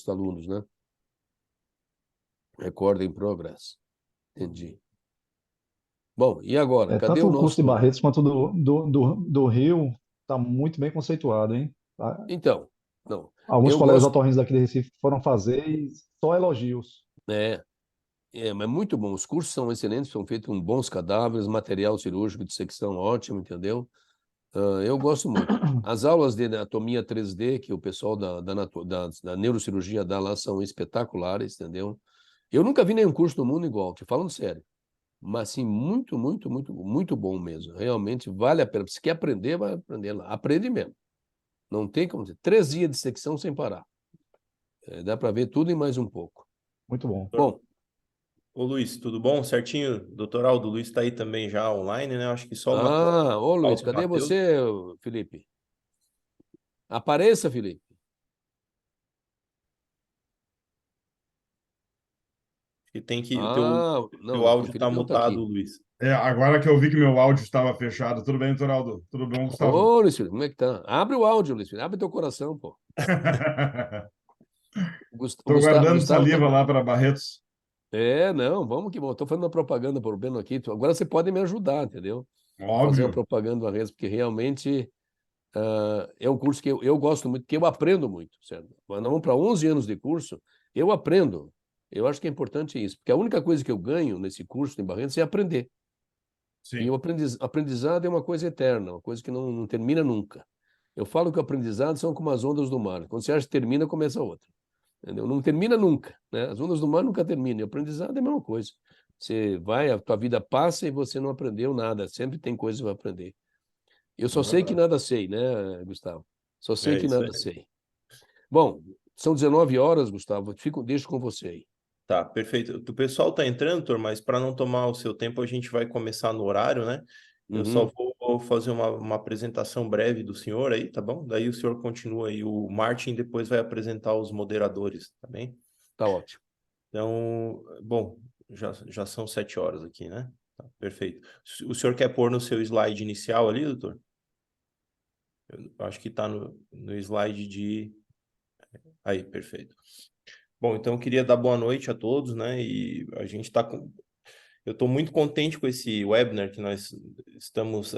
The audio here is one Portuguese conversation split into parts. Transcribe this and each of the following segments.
os alunos, né? Recording progress. Entendi. Bom, e agora? Cadê Tanto o o curso de nosso... Barretos quanto do Rio está muito bem conceituado, hein? Então, não, Alguns eu colegas gosto... otorrinos daqui de Recife foram fazer e só elogios. É, mas muito bom. Os cursos são excelentes, são feitos com bons cadáveres, material cirúrgico de secção ótimo, entendeu? Eu gosto muito. As aulas de anatomia 3D que o pessoal da neurocirurgia dá lá são espetaculares, entendeu? Eu nunca vi nenhum curso no mundo igual, te falando sério. Mas, assim, muito, muito, muito, muito bom mesmo. Realmente vale a pena. Se quer aprender, vai aprender lá. Aprende mesmo. Não tem como dizer. 3 dias de secção sem parar. Dá para ver tudo e mais um pouco. Muito bom. Bom, Ô Luiz, tudo bom? Certinho? Doutor Aldo, o Luiz está aí também já online, né? Acho que só uma ô Luiz, falta o cadê Matheus. você, Felipe? Apareça, Felipe. Que tem que o teu Não, o áudio está Felipe não está mutado, aqui. Luiz. Agora que eu vi que meu áudio estava fechado. Tudo bem, doutor Aldo? Tudo bom, Gustavo? Ô, Luiz Felipe, como é que tá? Abre o áudio, Luiz Felipe. Abre teu coração, pô. O Estou guardando Gustavo tá... saliva lá para Barretos. Não, vamos que vamos. Estou fazendo uma propaganda por Beno aqui. Agora você pode me ajudar, entendeu? Fazer uma Óbvio. propaganda na rede, porque realmente é um curso que eu gosto muito, que eu aprendo muito, certo? Quando vamos para 11 anos de curso, eu aprendo. Eu acho que é importante isso, porque a única coisa que eu ganho nesse curso em Barretos é aprender. E Sim. o aprendizado é uma coisa eterna, uma coisa que não termina nunca. Eu falo que o aprendizado são como as ondas do mar. Quando você acha que termina, começa outra. Entendeu? Não termina nunca, né? As ondas do mar nunca terminam. E o aprendizado é a mesma coisa. Você vai, a tua vida passa e você não aprendeu nada. Sempre tem coisas para aprender. Eu É só sei que verdade. nada sei, né, Gustavo? Só sei É que isso nada aí. sei. Bom, são 19 horas, Gustavo. Deixo com você aí. Tá, perfeito. O pessoal tá entrando, Tor, mas para não tomar o seu tempo, a gente vai começar no horário, né? Eu só Uhum, vou fazer uma apresentação breve do senhor aí, tá bom? Daí o senhor continua aí. O Martin depois vai apresentar os moderadores, tá bem? tá ótimo. Então, bom, já são 7 horas aqui, né? Tá, perfeito. O senhor quer pôr no seu slide inicial ali, doutor? Eu acho que está no slide de... Aí, perfeito. Bom, então eu queria dar boa noite a todos, né? E a gente está com... Eu estou muito contente com esse webinar que nós estamos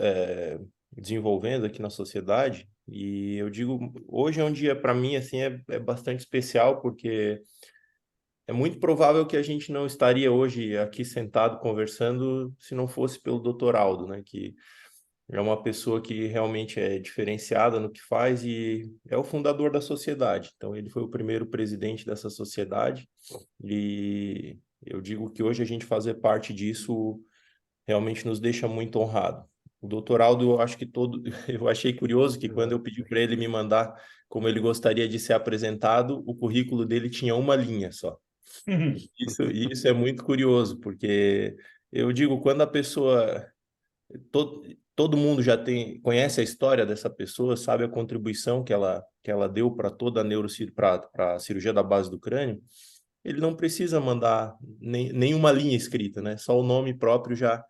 desenvolvendo aqui na sociedade. E eu digo, hoje é um dia, para mim, assim, é bastante especial, porque é muito provável que a gente não estaria hoje aqui sentado conversando se não fosse pelo Dr. Aldo, né? Que é uma pessoa que realmente é diferenciada no que faz e é o fundador da sociedade. Então, ele foi o primeiro presidente dessa sociedade e eu digo que hoje a gente fazer parte disso realmente nos deixa muito honrado. O doutor Aldo, eu acho que eu achei curioso que quando eu pedi para ele me mandar como ele gostaria de ser apresentado, o currículo dele tinha uma linha só. Isso é muito curioso, porque eu digo, quando a pessoa todo mundo já conhece a história dessa pessoa, sabe a contribuição que ela deu para toda a para a cirurgia da base do crânio. Ele não precisa mandar nenhuma linha escrita, né? Só o nome próprio já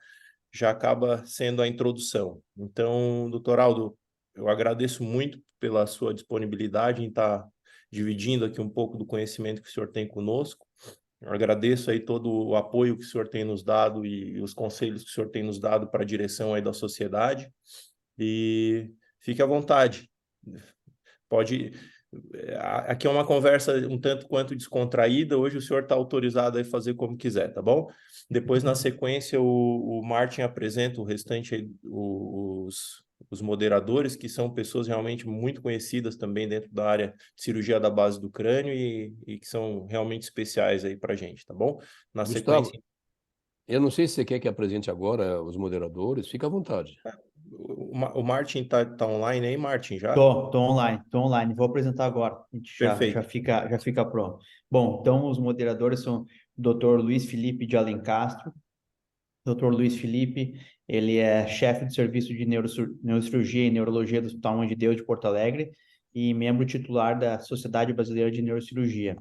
acaba sendo a introdução. Então, doutor Aldo, eu agradeço muito pela sua disponibilidade em estar dividindo aqui um pouco do conhecimento que o senhor tem conosco. Eu agradeço aí todo o apoio que o senhor tem nos dado e os conselhos que o senhor tem nos dado para a direção aí da sociedade. E fique à vontade. Pode. Aqui é uma conversa um tanto quanto descontraída. Hoje o senhor está autorizado a fazer como quiser, tá bom? Depois, na sequência, o Martin apresenta o restante, os moderadores, que são pessoas realmente muito conhecidas também dentro da área de cirurgia da base do crânio e que são realmente especiais aí para a gente, tá bom? Na Gustavo, sequência, eu não sei se você quer que apresente agora os moderadores. Fica à vontade. o Martin tá online aí, Martin, já? Tô online. Vou apresentar agora. A gente já Perfeito. fica pronto. Bom, então os moderadores são o Dr. Luiz Felipe de Alencastro. Dr. Luiz Felipe, ele é chefe do serviço de neurocirurgia e neurologia do Hospital Mãe de Deus de Porto Alegre e membro titular da Sociedade Brasileira de Neurocirurgia.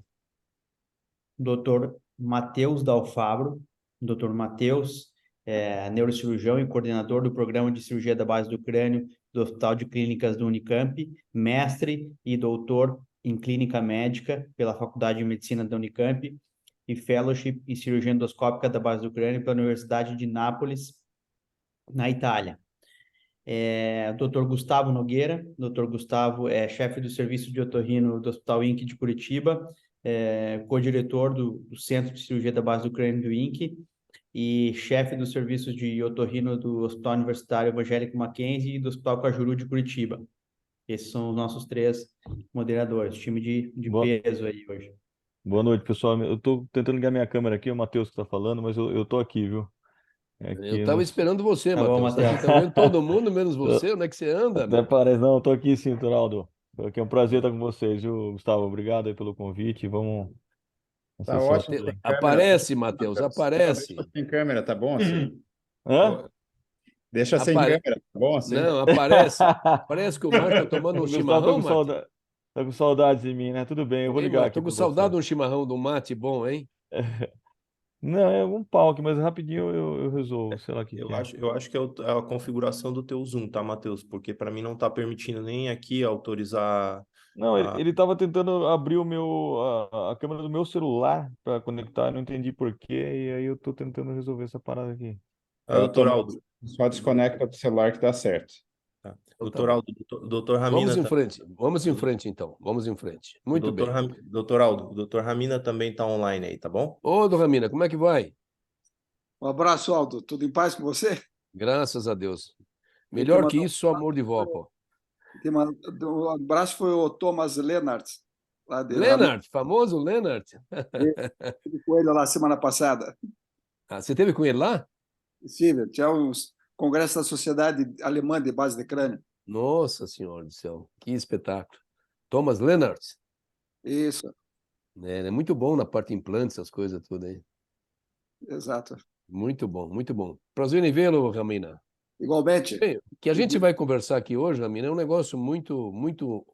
Dr. Matheus Dalfabro. Dr. Matheus é neurocirurgião e coordenador do programa de cirurgia da base do crânio do Hospital de Clínicas do Unicamp, mestre e doutor em clínica médica pela Faculdade de Medicina da Unicamp e fellowship em cirurgia endoscópica da base do crânio pela Universidade de Nápoles, na Itália. Dr. Gustavo Nogueira. Dr. Gustavo é chefe do serviço de otorrino do Hospital INC de Curitiba, co-diretor do Centro de Cirurgia da Base do Crânio do INC e chefe dos serviços de otorrino do Hospital Universitário Evangélico Mackenzie e do Hospital Cajuru de Curitiba. Esses são os nossos 3 moderadores, time de peso aí hoje. Boa noite, pessoal. Eu tô tentando ligar minha câmera aqui, é o Matheus que tá falando, mas eu tô aqui, viu? Eu estava esperando você, Tá bom, Matheus. Matheus. Tá vendo todo mundo, menos você. Onde é que você anda, Até meu? parece, não, eu tô aqui sim, Toraldo. Aqui é um prazer estar com vocês, viu, Gustavo? Obrigado aí pelo convite. Vamos Tá acessar ótimo. tudo Sem aí. câmera. Aparece, Matheus, aparece. Deixa sem câmera, tá bom assim? Hã? Deixa sem Apare- câmera, tá bom assim? Não, aparece. Parece que o Marco tá tomando um O Gustavo chimarrão, Mate. tá com saudades de mim, né? Tudo bem, eu vou Ei, ligar Mate, aqui tô com para saudade de você. um chimarrão do mate bom, hein? Não, é um pau aqui, mas rapidinho eu resolvo, sei lá o que Eu que é. acho que é a configuração do teu Zoom, tá, Matheus? Porque para mim não tá permitindo nem aqui autorizar Não, a... ele tava tentando abrir a câmera do meu celular para conectar, eu não entendi por quê, e aí eu tô tentando resolver essa parada aqui. Doutor Aldo. Só desconecta do celular que tá certo. Tá. Então tá Doutor bom. Aldo, doutor Ramina Vamos em tá- frente. Vamos em frente, então. Vamos em frente. Muito bem. Doutor Aldo, o doutor Ramina também tá online aí, tá bom? Ô, dona Ramina, como é que vai? Um abraço, Aldo. Tudo em paz com você? Graças a Deus. Quem Melhor tem que mandado- isso, só amor de vó, pô. Um abraço foi o Thomas Lennart, lá de Lennart, famoso Lennart. Estive com ele lá semana passada. Ah, você esteve com ele lá? Estive, tinha uns congressos da Sociedade Alemã de Base de Crânio. Nossa Senhora do céu, que espetáculo. Thomas Lennart. Isso, Ele é muito bom na parte de implantes, essas coisas tudo aí. exato. Muito bom, muito bom. Prazer em vê-lo, Ramina. Igualmente, Bem, o que a gente vai conversar aqui hoje, Ramina, é um negócio muito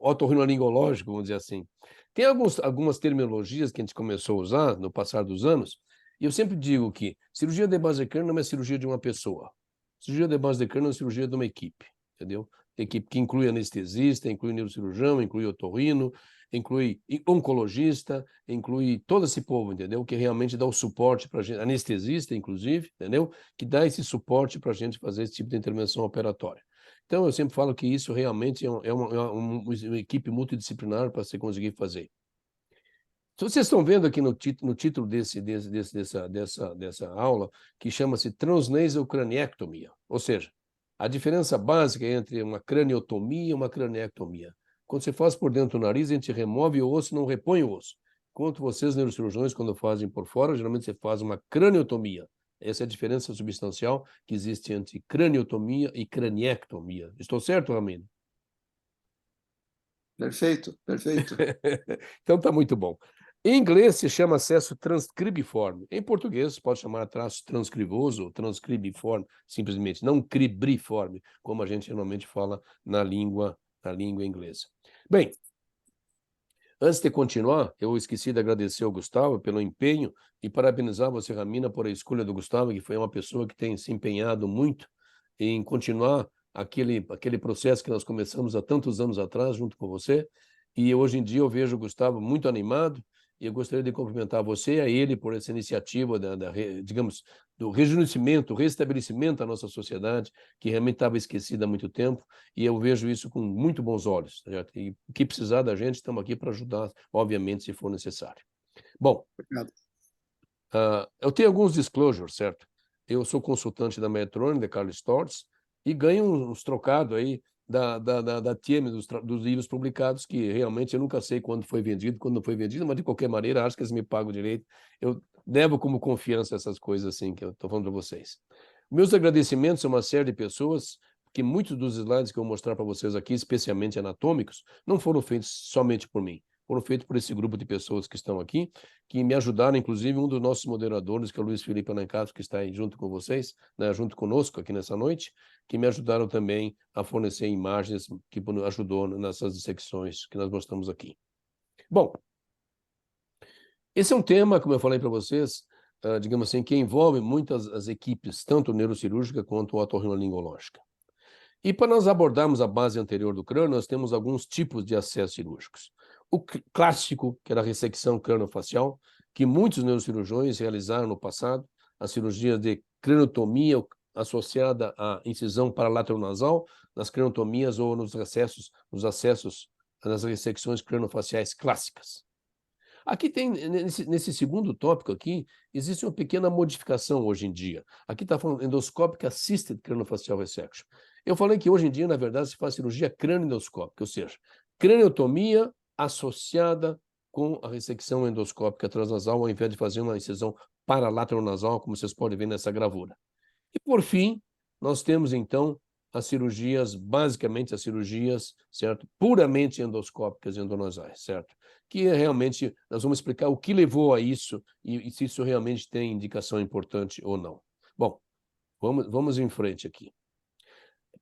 otorrinolaringológico, vamos dizer assim. Tem algumas terminologias que a gente começou a usar no passar dos anos, e eu sempre digo que cirurgia de base de crânio não é cirurgia de uma pessoa. Cirurgia de base de crânio é cirurgia de uma equipe, entendeu? Equipe que inclui anestesista, inclui neurocirurgião, inclui otorrino, inclui oncologista, inclui todo esse povo, entendeu? Que realmente dá o suporte para a gente, anestesista, inclusive, entendeu? Que dá esse suporte para a gente fazer esse tipo de intervenção operatória. Então, eu sempre falo que isso realmente é uma equipe multidisciplinar para você conseguir fazer. Se vocês estão vendo aqui no título dessa aula, que chama-se Transnasal Craniectomia, ou seja, a diferença básica entre uma craniotomia e uma craniectomia. Quando você faz por dentro do nariz, a gente remove o osso e não repõe o osso. Enquanto vocês, neurocirurgiões, quando fazem por fora, geralmente você faz uma craniotomia. Essa é a diferença substancial que existe entre craniotomia e craniectomia. Estou certo, Ramiro? perfeito, perfeito. Então tá muito bom. Em inglês se chama acesso transcribiforme. Em português pode chamar traço transcriboso ou transcribiforme, simplesmente, não cribriforme, como a gente normalmente fala na língua inglesa. Bem, antes de continuar, eu esqueci de agradecer ao Gustavo pelo empenho e parabenizar você, Ramina, por a escolha do Gustavo, que foi uma pessoa que tem se empenhado muito em continuar aquele processo que nós começamos há tantos anos atrás, junto com você. E hoje em dia eu vejo o Gustavo muito animado e eu gostaria de cumprimentar você e a ele por essa iniciativa digamos, do rejuvenescimento, restabelecimento da nossa sociedade, que realmente estava esquecida há muito tempo, e eu vejo isso com muito bons olhos. Certo? E o que precisar da gente, estamos aqui para ajudar, obviamente, se for necessário. Bom, Obrigado. eu tenho alguns disclosures, certo? Eu sou consultante da Medtronic, da Karl Storz, e ganho uns trocados aí da TM, dos livros publicados, que realmente eu nunca sei quando foi vendido, quando não foi vendido, mas de qualquer maneira, acho que eles me pagam direito. Eu levo como confiança essas coisas assim que eu estou falando para vocês. Meus agradecimentos a uma série de pessoas, que muitos dos slides que eu vou mostrar para vocês aqui, especialmente anatômicos, não foram feitos somente por mim. Foram feitos por esse grupo de pessoas que estão aqui, que me ajudaram, inclusive um dos nossos moderadores, que é o Luiz Felipe Alencastro, que está aí junto com vocês, né, junto conosco aqui nessa noite, que me ajudaram também a fornecer imagens, que ajudou nessas dissecções que nós mostramos aqui. Bom, esse é um tema, como eu falei para vocês, digamos assim, que envolve muitas as equipes, tanto neurocirúrgica quanto otorrinolaringológica. E para nós abordarmos a base anterior do crânio, nós temos alguns tipos de acessos cirúrgicos. clássico, que era a ressecção craniofacial, que muitos neurocirurgiões realizaram no passado, a cirurgia de craniotomia associada à incisão paralateral-nasal, nas craniotomias ou nos acessos das ressecções craniofaciais clássicas. Aqui tem, nesse segundo tópico aqui, existe uma pequena modificação hoje em dia. Aqui está falando endoscopic assisted craniofacial resection. Eu falei que hoje em dia, na verdade, se faz cirurgia crânio-endoscópica, ou seja, craniotomia associada com a ressecção endoscópica transnasal, ao invés de fazer uma incisão paralateral-nasal, como vocês podem ver nessa gravura. E, por fim, nós temos, então, as cirurgias, basicamente as cirurgias, certo? Puramente endoscópicas e endonasais, certo? Que realmente, nós vamos explicar o que levou a isso e se isso realmente tem indicação importante ou não. Bom, vamos em frente aqui.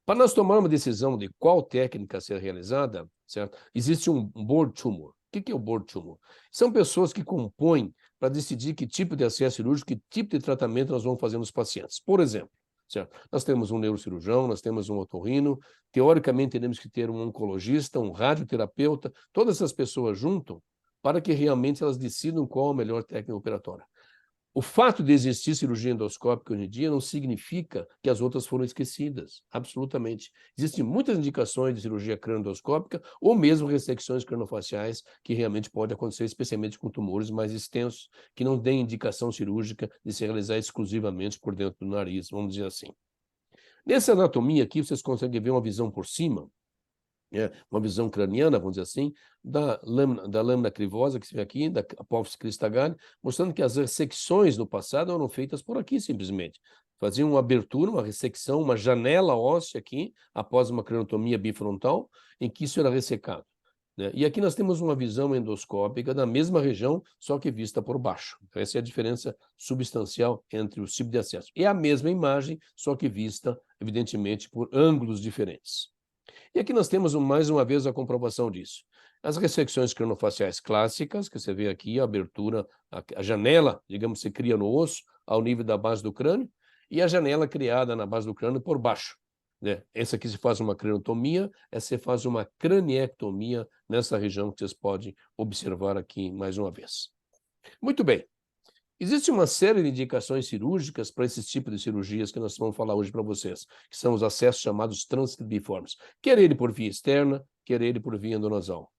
Para nós tomar uma decisão de qual técnica ser realizada, certo? Existe um board tumor. O que é o board tumor? São pessoas que compõem para decidir que tipo de acesso cirúrgico, que tipo de tratamento nós vamos fazer nos pacientes. Por exemplo, certo? Nós temos um neurocirurgião, nós temos um otorrino, teoricamente teremos que ter um oncologista, um radioterapeuta, todas essas pessoas juntam para que realmente elas decidam qual a melhor técnica operatória. O fato de existir cirurgia endoscópica hoje em dia não significa que as outras foram esquecidas, absolutamente. Existem muitas indicações de cirurgia crânio-endoscópica ou mesmo ressecções craniofaciais que realmente pode acontecer, especialmente com tumores mais extensos, que não têm indicação cirúrgica de se realizar exclusivamente por dentro do nariz, vamos dizer assim. Nessa anatomia aqui, vocês conseguem ver uma visão por cima, uma visão craniana, vamos dizer assim, da lâmina crivosa que se vê aqui, da apófise cristagale, mostrando que as ressecções no passado eram feitas por aqui, simplesmente. Faziam uma abertura, uma ressecção, uma janela óssea aqui, após uma craniotomia bifrontal, em que isso era ressecado. E aqui nós temos uma visão endoscópica da mesma região, só que vista por baixo. Essa é a diferença substancial entre os tipos de acesso. É a mesma imagem, só que vista, evidentemente, por ângulos diferentes. E aqui nós temos, mais uma vez, a comprovação disso. As ressecções craniofaciais clássicas, que você vê aqui, a abertura, a janela, digamos, se cria no osso, ao nível da base do crânio, e a janela criada na base do crânio por baixo. Essa aqui se faz uma craniotomia, essa se faz uma craniectomia nessa região que vocês podem observar aqui mais uma vez. Muito bem. Existe uma série de indicações cirúrgicas para esse tipo de cirurgias que nós vamos falar hoje para vocês, que são os acessos chamados transcribiformes, quer ele por via externa, quer ele por via endonasal.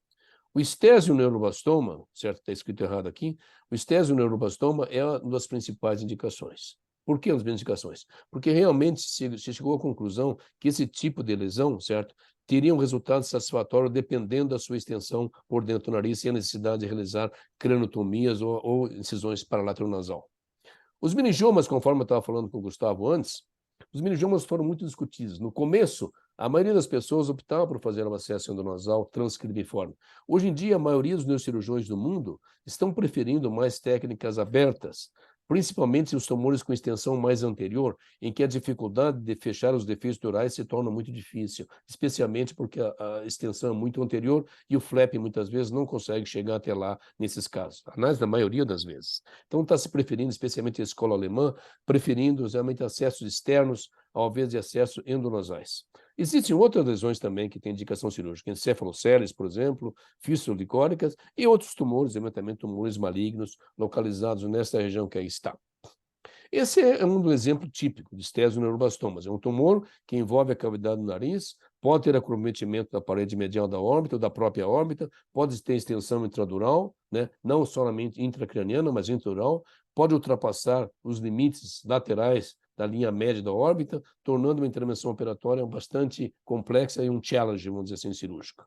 O estésioneuroblastoma, certo? Está escrito errado aqui, o estésioneuroblastoma é uma das principais indicações. Por que as indicações? Porque realmente se chegou à conclusão que esse tipo de lesão, certo, teria um resultado satisfatório dependendo da sua extensão por dentro do nariz, sem a necessidade de realizar craniotomias ou incisões paralateral-nasal. Os meningiomas, conforme eu estava falando com o Gustavo antes, os meningiomas foram muito discutidos. No começo, a maioria das pessoas optava por fazer um acesso endonasal transcribiforme. Hoje em dia, a maioria dos neurocirurgiões do mundo estão preferindo mais técnicas abertas, principalmente os tumores com extensão mais anterior, em que a dificuldade de fechar os defeitos durais se torna muito difícil, especialmente porque a extensão é muito anterior e o flap muitas vezes não consegue chegar até lá nesses casos, na maioria das vezes. Então está se preferindo, especialmente a escola alemã, preferindo realmente acessos externos ao invés de acessos endonasais. Existem outras lesões também que têm indicação cirúrgica, encefaloceles, por exemplo, fístulas licóricas e outros tumores, eventualmente tumores malignos localizados nessa região que aí está. Esse é um exemplo típico de estésioneuroblastoma. É um tumor que envolve a cavidade do nariz, pode ter acrometimento da parede medial da órbita ou da própria órbita, pode ter extensão intradural, não somente intracraniana, mas intradural, pode ultrapassar os limites laterais da linha média da órbita, tornando uma intervenção operatória bastante complexa e um challenge, vamos dizer assim, cirúrgico.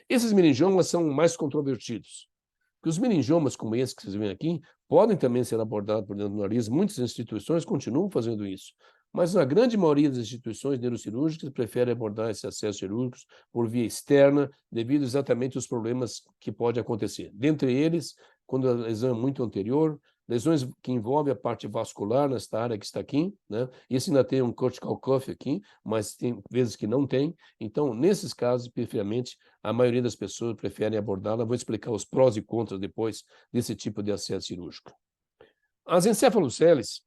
Esses meningiomas são mais controvertidos, porque os meningiomas como esse que vocês veem aqui podem também ser abordados por dentro do nariz. Muitas instituições continuam fazendo isso, mas a grande maioria das instituições neurocirúrgicas prefere abordar esses acessos cirúrgicos por via externa, devido exatamente aos problemas que podem acontecer. Dentre eles, quando a lesão é muito anterior, lesões que envolvem a parte vascular nesta área que está aqui, Esse ainda tem um cortical cuff aqui, mas tem vezes que não tem. Então, nesses casos, preferemente, a maioria das pessoas preferem abordá-la. Vou explicar os prós e contras depois desse tipo de acesso cirúrgico. As encefaloceles,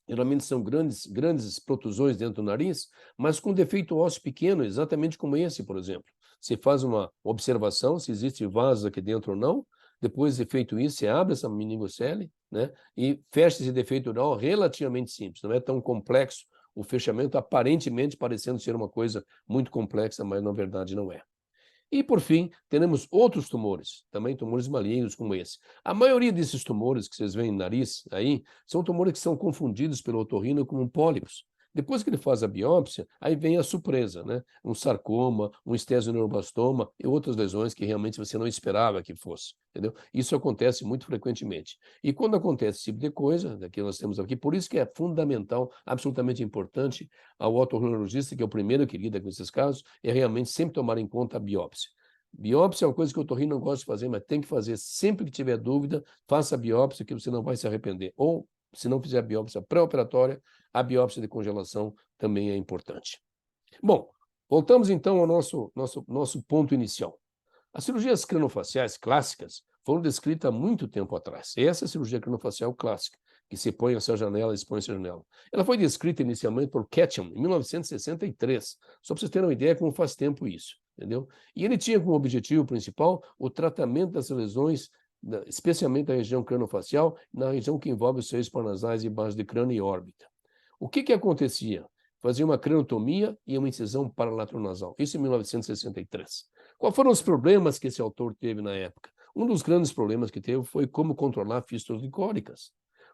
geralmente são grandes protusões dentro do nariz, mas com defeito ósseo pequeno, exatamente como esse, por exemplo. você faz uma observação se existe vasos aqui dentro ou não. Depois de feito isso, você abre essa meningocele, né, e fecha esse defeito dural relativamente simples. Não é tão complexo o fechamento, aparentemente parecendo ser uma coisa muito complexa, mas na verdade não é. E, por fim, teremos outros tumores, também tumores malignos como esse. A maioria desses tumores que vocês veem no nariz aí, são tumores que são confundidos pelo otorrino como pólipos. Depois que ele faz a biópsia, aí vem a surpresa, né? Um sarcoma, um estésioneuroblastoma e outras lesões que realmente você não esperava que fosse, entendeu? Isso acontece muito frequentemente. E quando acontece esse tipo de coisa, que nós temos aqui, por isso que é fundamental, absolutamente importante, ao otorrinologista, que é o primeiro que lida com esses casos, é realmente sempre tomar em conta a biópsia. Biópsia é uma coisa que o otorrino não gosta de fazer, mas tem que fazer. Sempre que tiver dúvida, faça a biópsia, que você não vai se arrepender. Ou, se não fizer a biópsia pré-operatória, a biópsia de congelação também é importante. Bom, voltamos então ao nosso ponto inicial. As cirurgias cranofaciais clássicas foram descritas há muito tempo atrás. Essa é a cirurgia cranofacial clássica, que se põe essa janela e expõe essa janela. Ela foi descrita inicialmente por Ketchum, em 1963. Só para vocês terem uma ideia como faz tempo isso, entendeu? E ele tinha como objetivo principal o tratamento das lesões, especialmente da região cranofacial, na região que envolve os seios paranasais e base de crânio e órbita. O que acontecia? Fazia uma cranotomia e uma incisão paralatronasal. Isso em 1963. Quais foram os problemas que esse autor teve na época? Um dos grandes problemas que teve foi como controlar fístulas licóricas.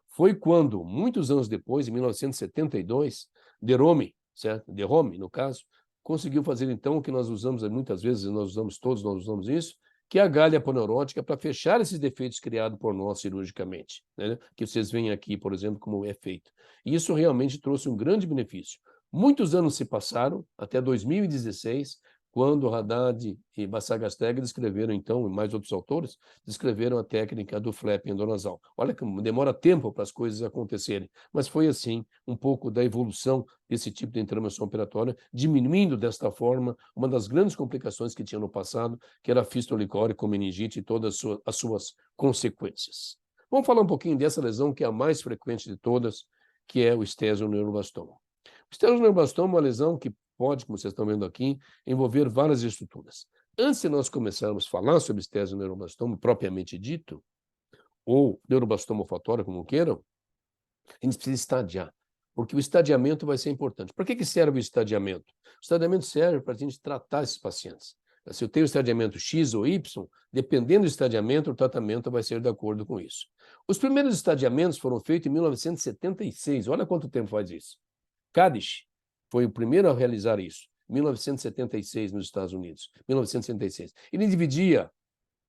Foi quando, muitos anos depois, em 1972, de Rome, no caso, conseguiu fazer então o que nós usamos muitas vezes, nós usamos isso, que é a galha aponeurótica para fechar esses defeitos criados por nós cirurgicamente, né? Que vocês veem aqui, por exemplo, como é feito. E isso realmente trouxe um grande benefício. Muitos anos se passaram, até 2016, quando Haddad e Bassagasteg descreveram, então, e mais outros autores, descreveram a técnica do flap endonasal. Olha que demora tempo para as coisas acontecerem, mas foi assim um pouco da evolução desse tipo de intervenção operatória, diminuindo desta forma uma das grandes complicações que tinha no passado, que era a fístula licórica, meningite e todas as suas consequências. Vamos falar um pouquinho dessa lesão que é a mais frequente de todas, que é o estésioneuroblastoma. O estésioneuroblastoma é uma lesão que pode, como vocês estão vendo aqui, envolver várias estruturas. Antes de nós começarmos a falar sobre estésioneuroblastoma propriamente dito, ou neuroblastoma olfatório, como queiram, a gente precisa estadiar, porque o estadiamento vai ser importante. Para que serve o estadiamento? O estadiamento serve para a gente tratar esses pacientes. Se eu tenho estadiamento X ou Y, dependendo do estadiamento, o tratamento vai ser de acordo com isso. Os primeiros estadiamentos foram feitos em 1976. Olha quanto tempo faz isso. Kadish foi o primeiro a realizar isso, em 1976, nos Estados Unidos. 1976. Ele dividia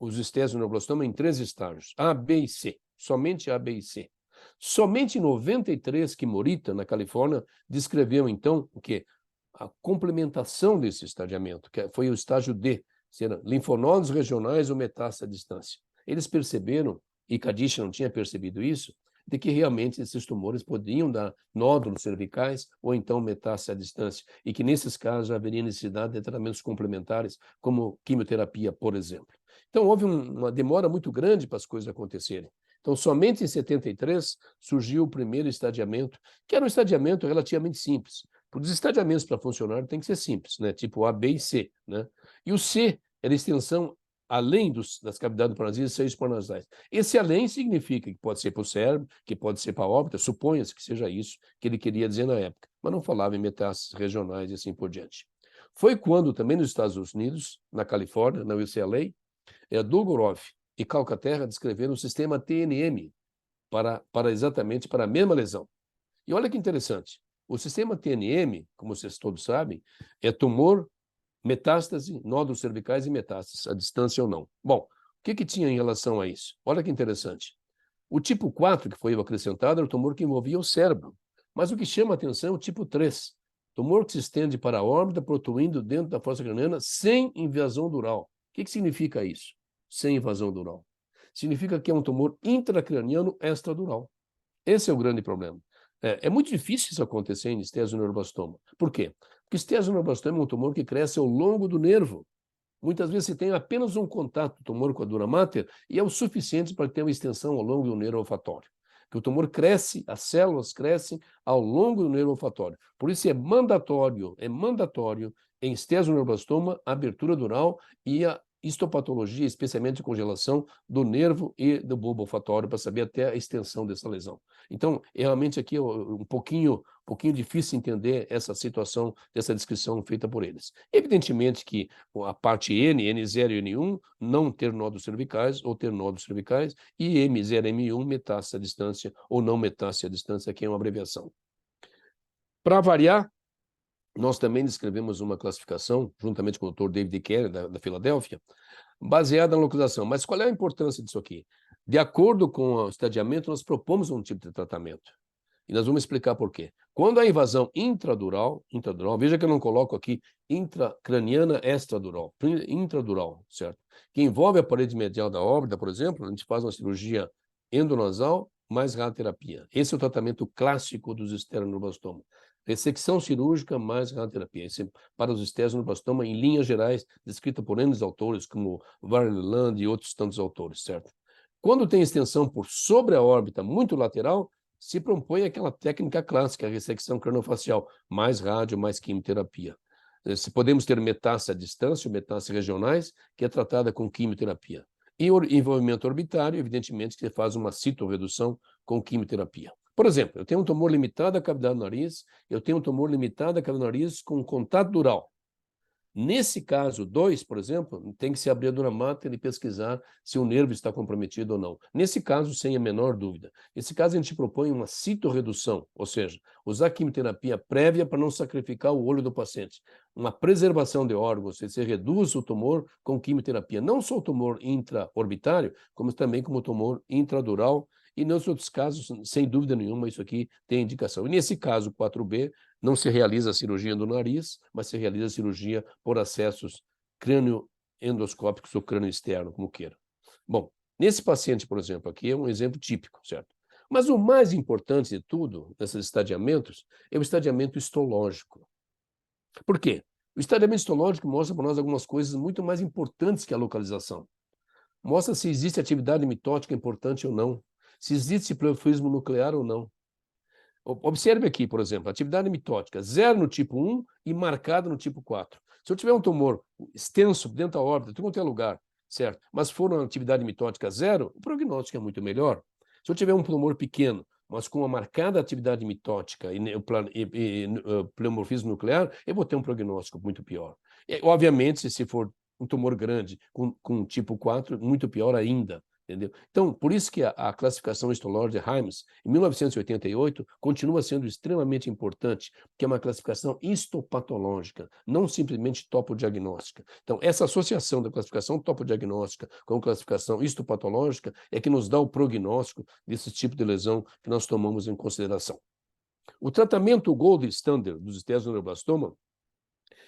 os estésioneuroblastoma em 3 estágios, A, B e C. Somente A, B e C. Somente em 93, que Morita, na Califórnia, descreveu, então, o quê? A complementação desse estadiamento, que foi o estágio D, serão linfonodos regionais ou metástase à distância. Eles perceberam, e Kadish não tinha percebido isso, de que realmente esses tumores podiam dar nódulos cervicais ou então metástase à distância, e que nesses casos haveria necessidade de tratamentos complementares, como quimioterapia, por exemplo. Então houve uma demora muito grande para as coisas acontecerem. Então somente em 73 surgiu o primeiro estadiamento, que era um estadiamento relativamente simples. Os estadiamentos para funcionar tem que ser simples, né? Tipo A, B e C, né? E o C era a extensão além das cavidades paranasais e seios paranasais. Esse além significa que pode ser para o cérebro, que pode ser para a órbita, suponha-se que seja isso que ele queria dizer na época, mas não falava em metástases regionais e assim por diante. Foi quando, também nos Estados Unidos, na Califórnia, na UCLA, Dolgorov e Calcaterra descreveram o sistema TNM exatamente para a mesma lesão. E olha que interessante, o sistema TNM, como vocês todos sabem, é tumor, metástase, nódulos cervicais e metástases, à distância ou não. Bom, o que tinha em relação a isso? Olha que interessante. O tipo 4, que foi acrescentado, era o tumor que envolvia o cérebro. Mas o que chama a atenção é o tipo 3, tumor que se estende para a órbita, protruindo dentro da fossa craniana sem invasão dural. O que significa isso? Sem invasão dural. Significa que é um tumor intracraniano extradural. Esse é o grande problema. É muito difícil isso acontecer em estésioneuroblastoma. Por quê? Porque estésioneuroblastoma é um tumor que cresce ao longo do nervo. Muitas vezes se tem apenas um contato do tumor com a dura mater e é o suficiente para ter uma extensão ao longo do nervo olfatório. Que o tumor cresce, as células crescem ao longo do nervo olfatório. Por isso é mandatório em estesoneurblastoma, abertura dural e a histopatologia, especialmente de congelação do nervo e do bulbo olfatório, para saber até a extensão dessa lesão. Então, realmente aqui é um pouquinho difícil entender essa situação, dessa descrição feita por eles. Evidentemente que a parte N, N0 e N1, não ter nódulos cervicais ou ter nódulos cervicais, e M0 e M1, metástase à distância ou não metástase à distância, que é uma abreviação. Para variar, nós também descrevemos uma classificação, juntamente com o Dr. David Kelly, da Filadélfia, baseada na localização. Mas qual é a importância disso aqui? De acordo com o estadiamento, nós propomos um tipo de tratamento. E nós vamos explicar por quê. Quando há invasão intradural, veja que eu não coloco aqui intracraniana extradural, intradural, certo? Que envolve a parede medial da órbita, por exemplo, a gente faz uma cirurgia endonasal mais radioterapia. Esse é o tratamento clássico dos esternoblastomas. Ressecção cirúrgica mais radioterapia. Esse, para os esternoblastomas, em linhas gerais, descrita por N autores, como Varland e outros tantos autores, certo? Quando tem extensão por sobre a órbita muito lateral, se propõe aquela técnica clássica, a ressecção craniofacial, mais rádio, mais quimioterapia. Se podemos ter metástase à distância, ou metástase regionais, que é tratada com quimioterapia. E envolvimento orbitário, evidentemente, que faz uma citorredução com quimioterapia. Por exemplo, eu tenho um tumor limitado à cavidade do nariz, eu tenho um tumor limitado à cavidade do nariz com contato dural. Nesse caso 2, por exemplo, tem que se abrir a dura mater e pesquisar se o nervo está comprometido ou não. Nesse caso, sem a menor dúvida. Nesse caso, a gente propõe uma citorredução, ou seja, usar quimioterapia prévia para não sacrificar o olho do paciente. Uma preservação de órgãos, você reduz o tumor com quimioterapia. Não só o tumor intraorbitário, como também como o tumor intradural. E nos outros casos, sem dúvida nenhuma, isso aqui tem indicação. E nesse caso 4B, não se realiza a cirurgia do nariz, mas se realiza a cirurgia por acessos crânioendoscópicos ou crânio externo, como queira. Bom, nesse paciente, por exemplo, aqui é um exemplo típico, certo? Mas o mais importante de tudo, nesses estadiamentos, é o estadiamento histológico. Por quê? O estadiamento histológico mostra para nós algumas coisas muito mais importantes que a localização. Mostra se existe atividade mitótica importante ou não, se existe pleomorfismo nuclear ou não. Observe aqui, por exemplo, atividade mitótica 0 no tipo 1 e marcada no tipo 4. Se eu tiver um tumor extenso dentro da órbita, em qualquer lugar, certo? Mas for uma atividade mitótica 0, o prognóstico é muito melhor. Se eu tiver um tumor pequeno, mas com uma marcada atividade mitótica e pleomorfismo nuclear, eu vou ter um prognóstico muito pior. E, obviamente, se for um tumor grande com tipo 4, muito pior ainda. Entendeu? Então, por isso que a classificação histológica de Hymes, em 1988, continua sendo extremamente importante, porque é uma classificação histopatológica, não simplesmente topodiagnóstica. Então, essa associação da classificação topodiagnóstica com a classificação histopatológica é que nos dá o prognóstico desse tipo de lesão que nós tomamos em consideração. O tratamento gold standard dos esternoblastomas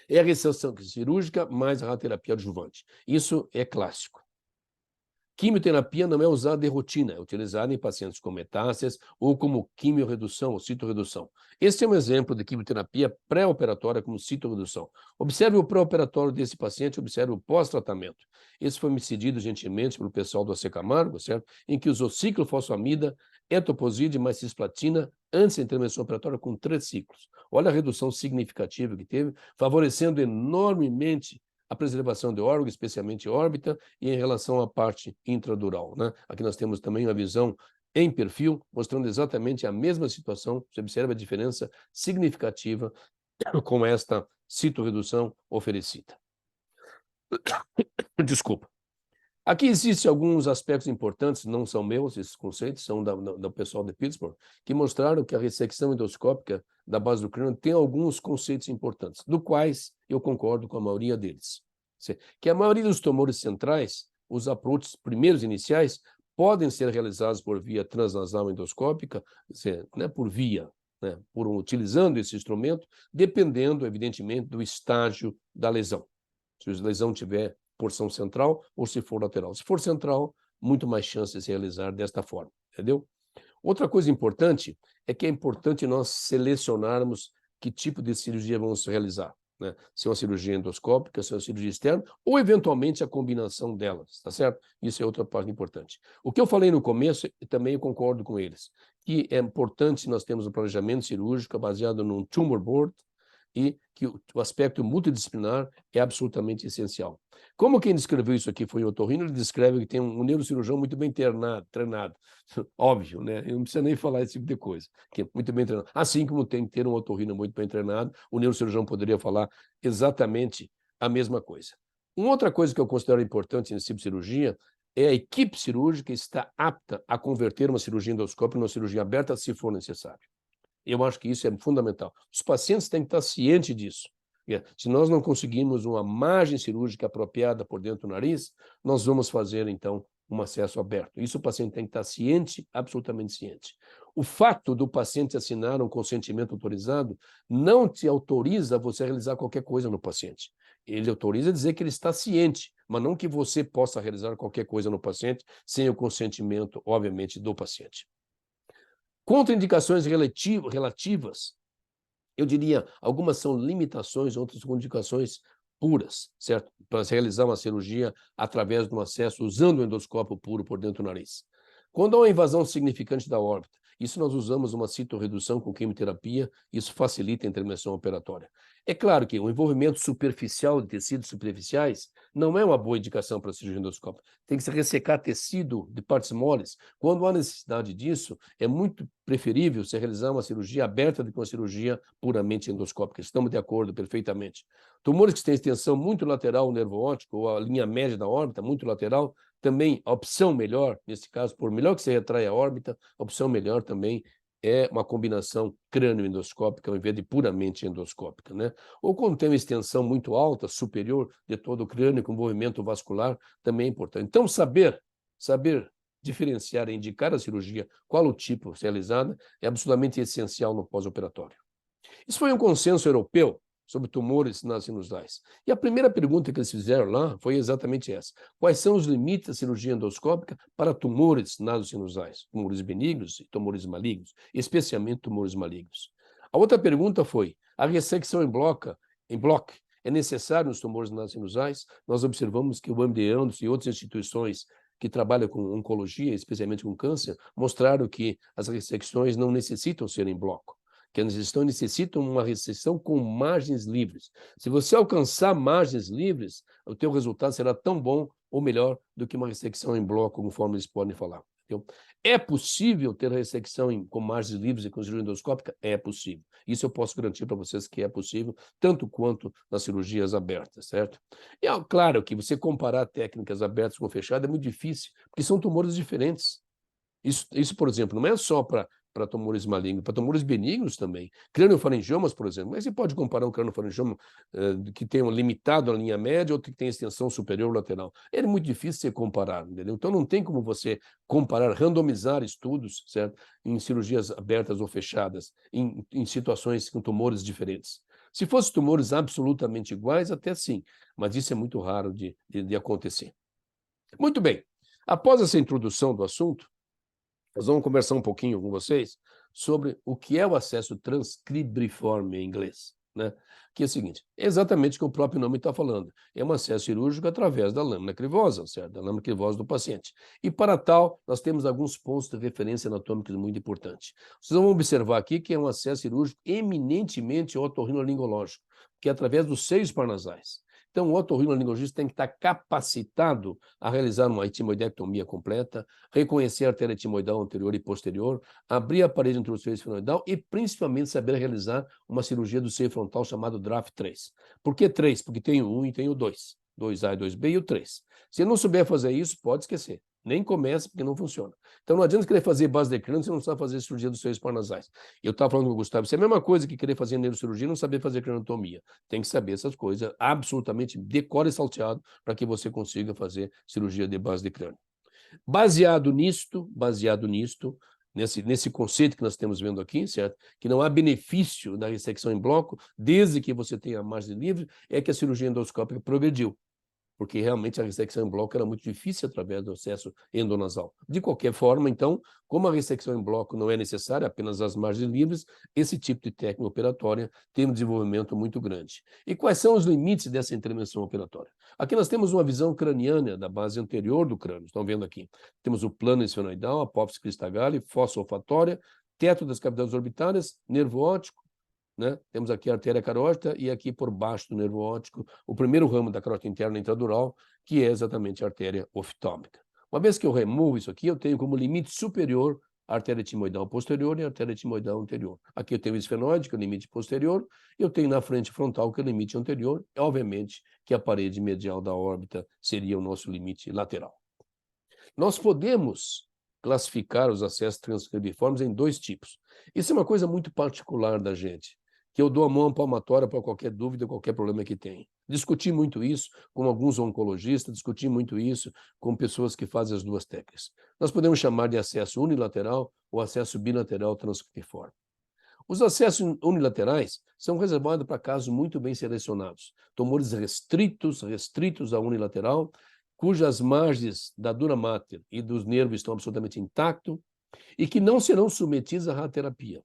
é a reseção cirúrgica mais a radioterapia adjuvante. Isso é clássico. Quimioterapia não é usada de rotina, é utilizada em pacientes com metástases ou como quimiorredução ou citorredução. Este é um exemplo de quimioterapia pré-operatória como citorredução. Observe o pré-operatório desse paciente, observe o pós-tratamento. Esse foi me cedido gentilmente pelo pessoal do AC Camargo, certo? Em que usou ciclofosfamida, etoposide mais cisplatina antes da intervenção operatória com 3 ciclos. Olha a redução significativa que teve, favorecendo enormemente a preservação de órgão, especialmente órbita, e em relação à parte intradural, né? Aqui nós temos também uma visão em perfil, mostrando exatamente a mesma situação. Você observa a diferença significativa com esta citorredução oferecida. Desculpa. Aqui existem alguns aspectos importantes, não são meus, esses conceitos, são do pessoal de Pittsburgh, que mostraram que a ressecção endoscópica da base do crânio tem alguns conceitos importantes, do quais eu concordo com a maioria deles. Que a maioria dos tumores centrais, os approaches primeiros iniciais, podem ser realizados por via transnasal endoscópica, né, por via, né, utilizando esse instrumento, dependendo, evidentemente, do estágio da lesão. Se a lesão tiver porção central ou se for lateral. Se for central, muito mais chance de se realizar desta forma, entendeu? Outra coisa importante é que é importante nós selecionarmos que tipo de cirurgia vamos realizar, né? Se é uma cirurgia endoscópica, se é uma cirurgia externa, ou eventualmente a combinação delas, tá certo? Isso é outra parte importante. O que eu falei no começo, também eu concordo com eles, que é importante nós termos um planejamento cirúrgico baseado num tumor board, e que o aspecto multidisciplinar é absolutamente essencial. Como quem descreveu isso aqui foi o otorrino, ele descreve que tem um neurocirurgião muito bem treinado. Óbvio, né? Eu não preciso nem falar esse tipo de coisa, que é muito bem treinado. Assim como tem que ter um otorrino muito bem treinado, o neurocirurgião poderia falar exatamente a mesma coisa. Uma outra coisa que eu considero importante nesse tipo de cirurgia é a equipe cirúrgica estar apta a converter uma cirurgia endoscópica numa cirurgia aberta, se for necessário. Eu acho que isso é fundamental. Os pacientes têm que estar cientes disso. Se nós não conseguirmos uma margem cirúrgica apropriada por dentro do nariz, nós vamos fazer, então, um acesso aberto. Isso o paciente tem que estar ciente, absolutamente ciente. O fato do paciente assinar um consentimento autorizado não te autoriza a você realizar qualquer coisa no paciente. Ele autoriza a dizer que ele está ciente, mas não que você possa realizar qualquer coisa no paciente sem o consentimento, obviamente, do paciente. Contraindicações relativas, eu diria, algumas são limitações, outras são indicações puras, certo? Para se realizar uma cirurgia através de um acesso usando o endoscópio puro por dentro do nariz. Quando há uma invasão significante da órbita, isso nós usamos uma citorredução com quimioterapia, isso facilita a intervenção operatória. É claro que o envolvimento superficial de tecidos superficiais não é uma boa indicação para a cirurgia endoscópica. Tem que se ressecar tecido de partes moles. Quando há necessidade disso, é muito preferível se realizar uma cirurgia aberta do que uma cirurgia puramente endoscópica. Estamos de acordo perfeitamente. Tumores que têm extensão muito lateral no nervo óptico, ou a linha média da órbita muito lateral, também a opção melhor, nesse caso, por melhor que se retrai a órbita, a opção melhor também é uma combinação crânio-endoscópica ao invés de puramente endoscópica, né? Ou quando tem uma extensão muito alta, superior de todo o crânio, com movimento vascular, também é importante. Então, saber diferenciar e indicar a cirurgia, qual o tipo realizada, é absolutamente essencial no pós-operatório. Isso foi um consenso europeu sobre tumores nassinusais. E a primeira pergunta que eles fizeram lá foi exatamente essa. Quais são os limites da cirurgia endoscópica para tumores nassinusais? Tumores benignos e tumores malignos, especialmente tumores malignos. A outra pergunta foi, a ressecção em bloco é necessária nos tumores nassinusais? Nós observamos que o MD Anderson e outras instituições que trabalham com oncologia, especialmente com câncer, mostraram que as ressecções não necessitam ser em bloco, que a resecção necessita uma resecção com margens livres. Se você alcançar margens livres, o teu resultado será tão bom ou melhor do que uma ressecção em bloco, conforme eles podem falar. Entendeu? É possível ter ressecção com margens livres e com cirurgia endoscópica? É possível. Isso eu posso garantir para vocês que é possível, tanto quanto nas cirurgias abertas, certo? E é claro que você comparar técnicas abertas com fechadas é muito difícil, porque são tumores diferentes. Isso, por exemplo, não é só para tumores malignos, para tumores benignos também. Craniofaringiomas, por exemplo. Mas você pode comparar um craniofaringioma que tem um limitado na linha média, outro que tem extensão superior lateral. É muito difícil você comparar, entendeu? Então não tem como você comparar, randomizar estudos, certo? Em cirurgias abertas ou fechadas, em situações com tumores diferentes. Se fossem tumores absolutamente iguais, até sim, mas isso é muito raro de acontecer. Muito bem. Após essa introdução do assunto, nós vamos conversar um pouquinho com vocês sobre o que é o acesso transcribriforme em inglês, né? Que é o seguinte, é exatamente o que o próprio nome está falando. É um acesso cirúrgico através da lâmina crivosa, certo? Da lâmina crivosa do paciente. E para tal, nós temos alguns pontos de referência anatômicos muito importantes. Vocês vão observar aqui que é um acesso cirúrgico eminentemente otorrinolaringológico, que é através dos seios parnasais. Então, o otorrinolaringologista tem que estar capacitado a realizar uma etimoidectomia completa, reconhecer a artéria etimoidal anterior e posterior, abrir a parede entre os seios esfenoidal e, principalmente, saber realizar uma cirurgia do seio frontal chamado DRAF 3. Por que 3? Porque tem o 1 e tem o 2. 2A e 2B e o 3. Se não souber fazer isso, pode esquecer. Nem começa porque não funciona. Então não adianta querer fazer base de crânio se não sabe fazer cirurgia dos seios parnasais. Eu estava falando com o Gustavo, isso é a mesma coisa que querer fazer neurocirurgia e não saber fazer craniotomia. Tem que saber essas coisas absolutamente decore e salteado para que você consiga fazer cirurgia de base de crânio. Baseado nisto, nesse conceito que nós estamos vendo aqui, certo? Que não há benefício da ressecção em bloco, desde que você tenha margem livre, é que a cirurgia endoscópica progrediu. Porque realmente a ressecção em bloco era muito difícil através do acesso endonasal. De qualquer forma, então, como a ressecção em bloco não é necessária, apenas as margens livres, esse tipo de técnica operatória tem um desenvolvimento muito grande. E quais são os limites dessa intervenção operatória? Aqui nós temos uma visão craniana da base anterior do crânio, estão vendo aqui. Temos o plano esfenoidal, apófise cristagalli, fossa olfatória, teto das cavidades orbitárias, nervo óptico, né? Temos aqui a artéria carótida e aqui por baixo do nervo óptico, o primeiro ramo da carótida interna intradural, que é exatamente a artéria oftálmica. Uma vez que eu removo isso aqui, eu tenho como limite superior a artéria etimoidal posterior e a artéria etimoidal anterior. Aqui eu tenho o esfenóide, que é o limite posterior, e eu tenho na frente frontal, que é o limite anterior, e, obviamente, que a parede medial da órbita seria o nosso limite lateral. Nós podemos classificar os acessos transcrebiformes em 2 tipos. Isso é uma coisa muito particular da gente, que eu dou a mão palmatória para qualquer dúvida, qualquer problema que tenha. Discuti muito isso com alguns oncologistas, discuti muito isso com pessoas que fazem as 2 técnicas. Nós podemos chamar de acesso unilateral ou acesso bilateral transcrebiforme. Os acessos unilaterais são reservados para casos muito bem selecionados. Tumores restritos à unilateral, cujas margens da dura mater e dos nervos estão absolutamente intactos e que não serão submetidos à radioterapia.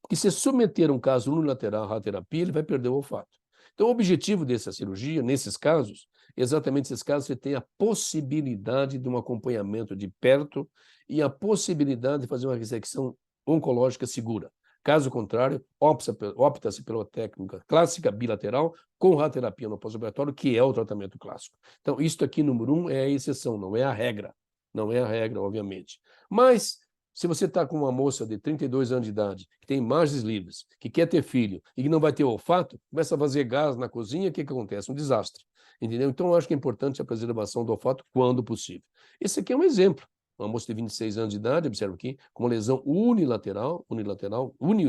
Porque se submeter um caso unilateral à radioterapia, ele vai perder o olfato. Então, o objetivo dessa cirurgia, nesses casos, exatamente nesses casos, você tem a possibilidade de um acompanhamento de perto e a possibilidade de fazer uma ressecção oncológica segura. Caso contrário, opta-se pela técnica clássica bilateral com radioterapia no pós-operatório, que é o tratamento clássico. Então, isto aqui, número 1, é a exceção, não é a regra. Não é a regra, obviamente. Mas, se você está com uma moça de 32 anos de idade, que tem margens livres, que quer ter filho e que não vai ter olfato, começa a fazer gás na cozinha, o que acontece? Um desastre. Entendeu? Então, eu acho que é importante a preservação do olfato quando possível. Esse aqui é um exemplo. Uma moça de 26 anos de idade, observa aqui, com uma lesão unilateral,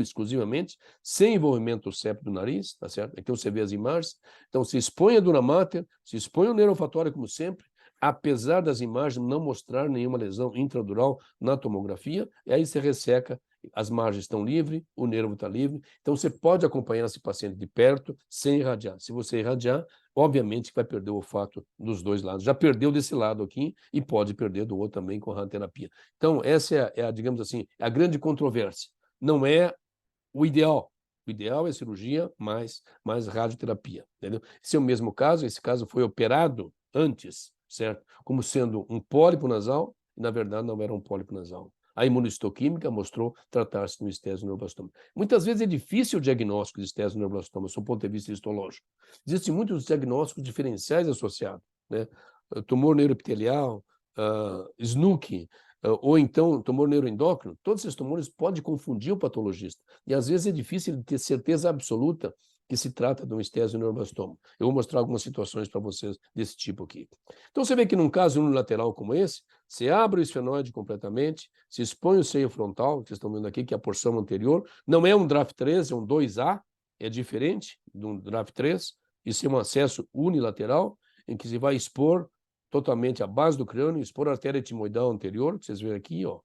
exclusivamente, sem envolvimento do septo do nariz, tá certo? Aqui você vê as imagens. Então, se expõe a dura mater, se expõe o nervo olfatório, como sempre, apesar das imagens não mostrar nenhuma lesão intradural na tomografia, e aí você resseca, as margens estão livres, o nervo está livre, então você pode acompanhar esse paciente de perto, sem irradiar. Se você irradiar, obviamente vai perder o olfato dos 2 lados. Já perdeu desse lado aqui e pode perder do outro também com a radioterapia. Então, essa é a, digamos assim, a grande controvérsia. Não é o ideal. O ideal é cirurgia mais radioterapia, entendeu? Esse é o mesmo caso, esse caso foi operado antes, certo? Como sendo um pólipo nasal, e na verdade não era um pólipo nasal. A imunohistoquímica mostrou tratar-se de um estésioneuroblastoma. Muitas vezes é difícil o diagnóstico de estésioneuroblastoma, do ponto de vista histológico. Existem muitos diagnósticos diferenciais associados, né? Tumor neuroepitelial, SNUC, ou então tumor neuroendócrino. Todos esses tumores podem confundir o patologista. E às vezes é difícil de ter certeza absoluta que se trata de um estésioneuroblastoma. Eu vou mostrar algumas situações para vocês desse tipo aqui. Então, você vê que num caso unilateral como esse, você abre o esfenóide completamente, se expõe o seio frontal, que vocês estão vendo aqui, que é a porção anterior. Não é um draft 3, é um 2A, é diferente de um draft 3. Isso é um acesso unilateral, em que se vai expor totalmente a base do crânio, expor a artéria etimoidal anterior, que vocês veem aqui, ó,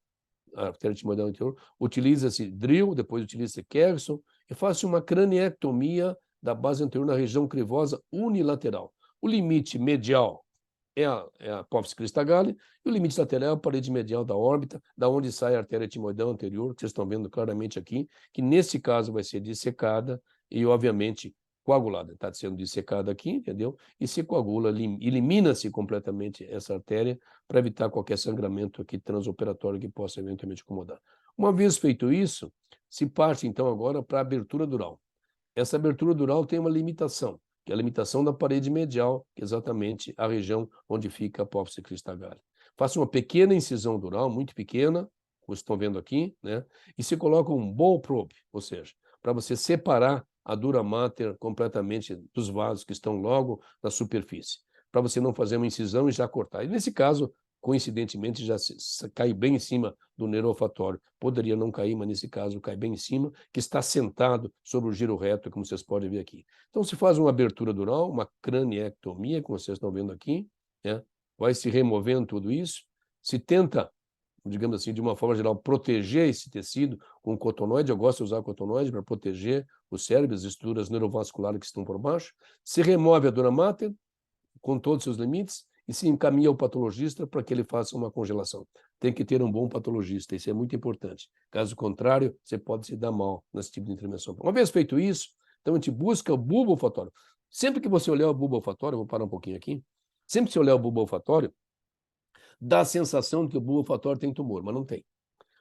a artéria etimoidal anterior. Utiliza-se drill, depois utiliza-se Kerrison, e faz uma craniectomia da base anterior na região crivosa unilateral. O limite medial é a apófise crista-galli, e o limite lateral é a parede medial da órbita, da onde sai a artéria etimoidal anterior, que vocês estão vendo claramente aqui, que nesse caso vai ser dissecada e, obviamente, coagulada. Está sendo dissecada aqui, entendeu? E se coagula, elimina-se completamente essa artéria para evitar qualquer sangramento aqui transoperatório que possa eventualmente incomodar. Uma vez feito isso, se parte então agora para a abertura dural. Essa abertura dural tem uma limitação, que é a limitação da parede medial, que é exatamente a região onde fica a apófise crista-galli. Faça uma pequena incisão dural, muito pequena, como vocês estão vendo aqui, né? E se coloca um ball probe, ou seja, para você separar a dura mater completamente dos vasos que estão logo na superfície, para você não fazer uma incisão e já cortar. E nesse caso, coincidentemente, já cai bem em cima do nervo olfatório. Poderia não cair, mas nesse caso cai bem em cima, que está sentado sobre o giro reto, como vocês podem ver aqui. Então, se faz uma abertura dural, uma craniectomia, como vocês estão vendo aqui, né? Vai se removendo tudo isso, se tenta, digamos assim, de uma forma geral, proteger esse tecido com cotonoide. Eu gosto de usar cotonoide para proteger o cérebro, as estruturas neurovasculares que estão por baixo. Se remove a dura mater, com todos os seus limites, e se encaminha ao patologista para que ele faça uma congelação. Tem que ter um bom patologista, isso é muito importante. Caso contrário, você pode se dar mal nesse tipo de intervenção. Uma vez feito isso, então a gente busca o bulbo olfatório. Sempre que você olhar o bulbo olfatório, vou parar um pouquinho aqui, sempre que você olhar o bulbo olfatório, dá a sensação de que o bulbo olfatório tem tumor, mas não tem.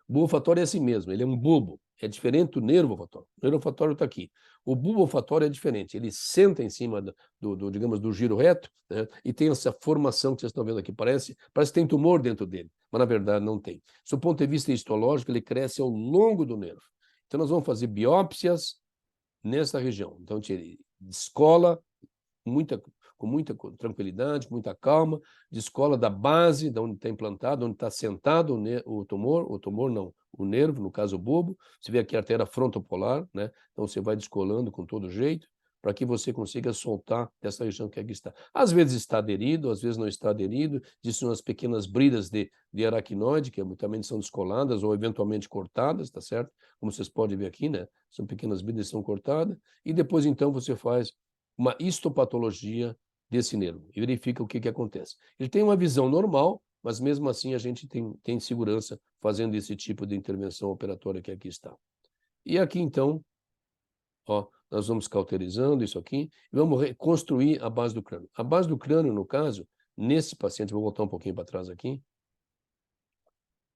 O bulbo olfatório é assim mesmo, ele é um bulbo, é diferente do nervo olfatório. O nervo olfatório está aqui. O bulbo olfatório é diferente. Ele senta em cima digamos, do giro reto, né? E tem essa formação que vocês estão vendo aqui. Parece que tem tumor dentro dele, mas na verdade não tem. Do ponto de vista histológico, ele cresce ao longo do nervo. Então nós vamos fazer biópsias nessa região. Então a gente descola com muita tranquilidade, com muita calma, descola da base, de onde está implantado, onde está sentado o tumor não, o nervo, no caso o bulbo. Você vê aqui a artéria frontopolar, né? Então você vai descolando com todo jeito, para que você consiga soltar dessa região que aqui está. Às vezes está aderido, às vezes não está aderido, existem umas pequenas bridas de aracnoide, que também são descoladas ou eventualmente cortadas, tá certo? Como vocês podem ver aqui, né? São pequenas bridas que são cortadas, e depois então você faz uma histopatologia desse nervo e verifica o que acontece. Ele tem uma visão normal, mas mesmo assim a gente tem segurança fazendo esse tipo de intervenção operatória que aqui está. E aqui então, ó, nós vamos cauterizando isso aqui e vamos reconstruir a base do crânio. A base do crânio, no caso, nesse paciente, vou voltar um pouquinho para trás aqui.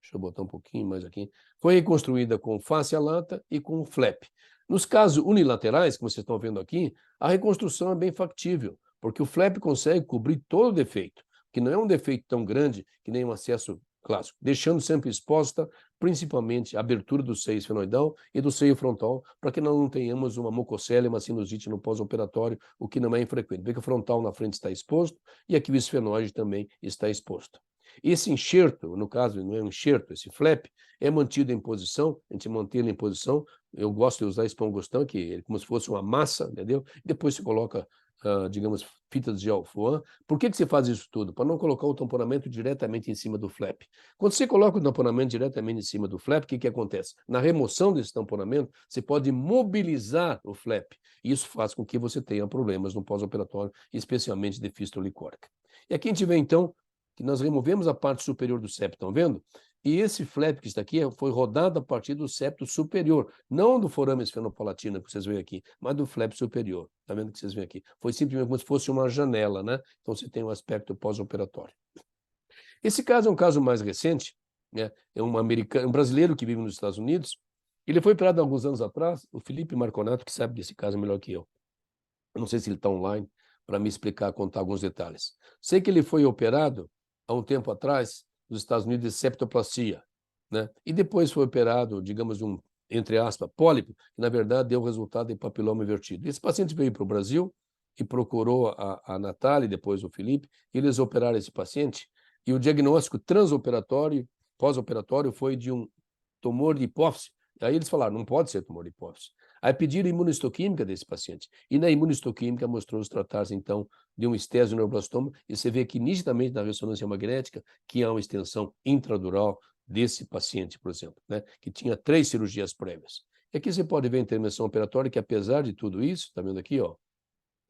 Deixa eu botar um pouquinho mais aqui. Foi reconstruída com face à lata e com flap. Nos casos unilaterais, que vocês estão vendo aqui, a reconstrução é bem factível, porque o flap consegue cobrir todo o defeito, que não é um defeito tão grande que nem um acesso clássico, deixando sempre exposta, principalmente, a abertura do seio esfenoidal e do seio frontal, para que nós não tenhamos uma mucocele, uma sinusite no pós-operatório, o que não é infrequente. Vê que o frontal na frente está exposto e aqui o esfenoide também está exposto. Esse enxerto, no caso, não é um enxerto, esse flap, é mantido em posição, a gente mantém ele em posição. Eu gosto de usar espongostão, que é como se fosse uma massa, entendeu? Depois se coloca, digamos, fitas de alfoã. Por que você faz isso tudo? Para não colocar o tamponamento diretamente em cima do flap. Quando você coloca o tamponamento diretamente em cima do flap, o que acontece? Na remoção desse tamponamento, você pode mobilizar o flap. Isso faz com que você tenha problemas no pós-operatório, especialmente de fístula licórica. E aqui a gente vê, então, que nós removemos a parte superior do septo, estão vendo? E esse flap que está aqui foi rodado a partir do septo superior, não do forame esfenopalatina que vocês veem aqui, mas do flap superior. Está vendo que vocês veem aqui? Foi simplesmente como se fosse uma janela, né? Então você tem um aspecto pós-operatório. Esse caso é um caso mais recente, né? É um brasileiro que vive nos Estados Unidos. Ele foi operado há alguns anos atrás, o Felipe Marconato, que sabe desse caso melhor que eu. Eu não sei se ele está online para me explicar, contar alguns detalhes. Sei que ele foi operado há um tempo atrás, nos Estados Unidos, de septoplastia, né? E depois foi operado, digamos, entre aspas, pólipo, que na verdade deu resultado em papiloma invertido. Esse paciente veio para o Brasil e procurou a Natália e depois o Felipe, e eles operaram esse paciente, e o diagnóstico transoperatório, pós-operatório, foi de um tumor de hipófise. Aí eles falaram, não pode ser tumor de hipófise. Aí pediram imunistoquímica desse paciente. E na imunistoquímica mostrou-se tratar-se, então, de um estésioneoblastoma. E você vê aqui nitidamente na ressonância magnética que há uma extensão intradural desse paciente, por exemplo, né, que tinha 3 cirurgias prévias. E aqui você pode ver a intervenção operatória, que apesar de tudo isso, está vendo aqui, ó,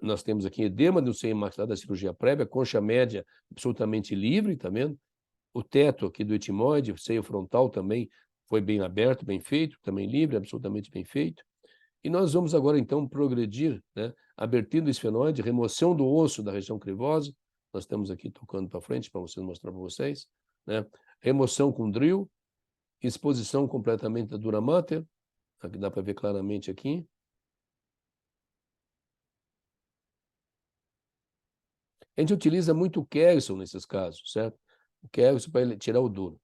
nós temos aqui edema do seio maxilar da cirurgia prévia, concha média absolutamente livre, está vendo? O teto aqui do etimoide, o seio frontal também foi bem aberto, bem feito, também livre, absolutamente bem feito. E nós vamos agora, então, progredir, né? Abertura do esfenoide, remoção do osso da região crivosa. Nós estamos aqui tocando para frente para vocês mostrar para vocês, né? Remoção com drill, exposição completamente da dura mater. Aqui dá para ver claramente aqui. A gente utiliza muito o Kelson nesses casos, certo? O Kelson para ele tirar o duro.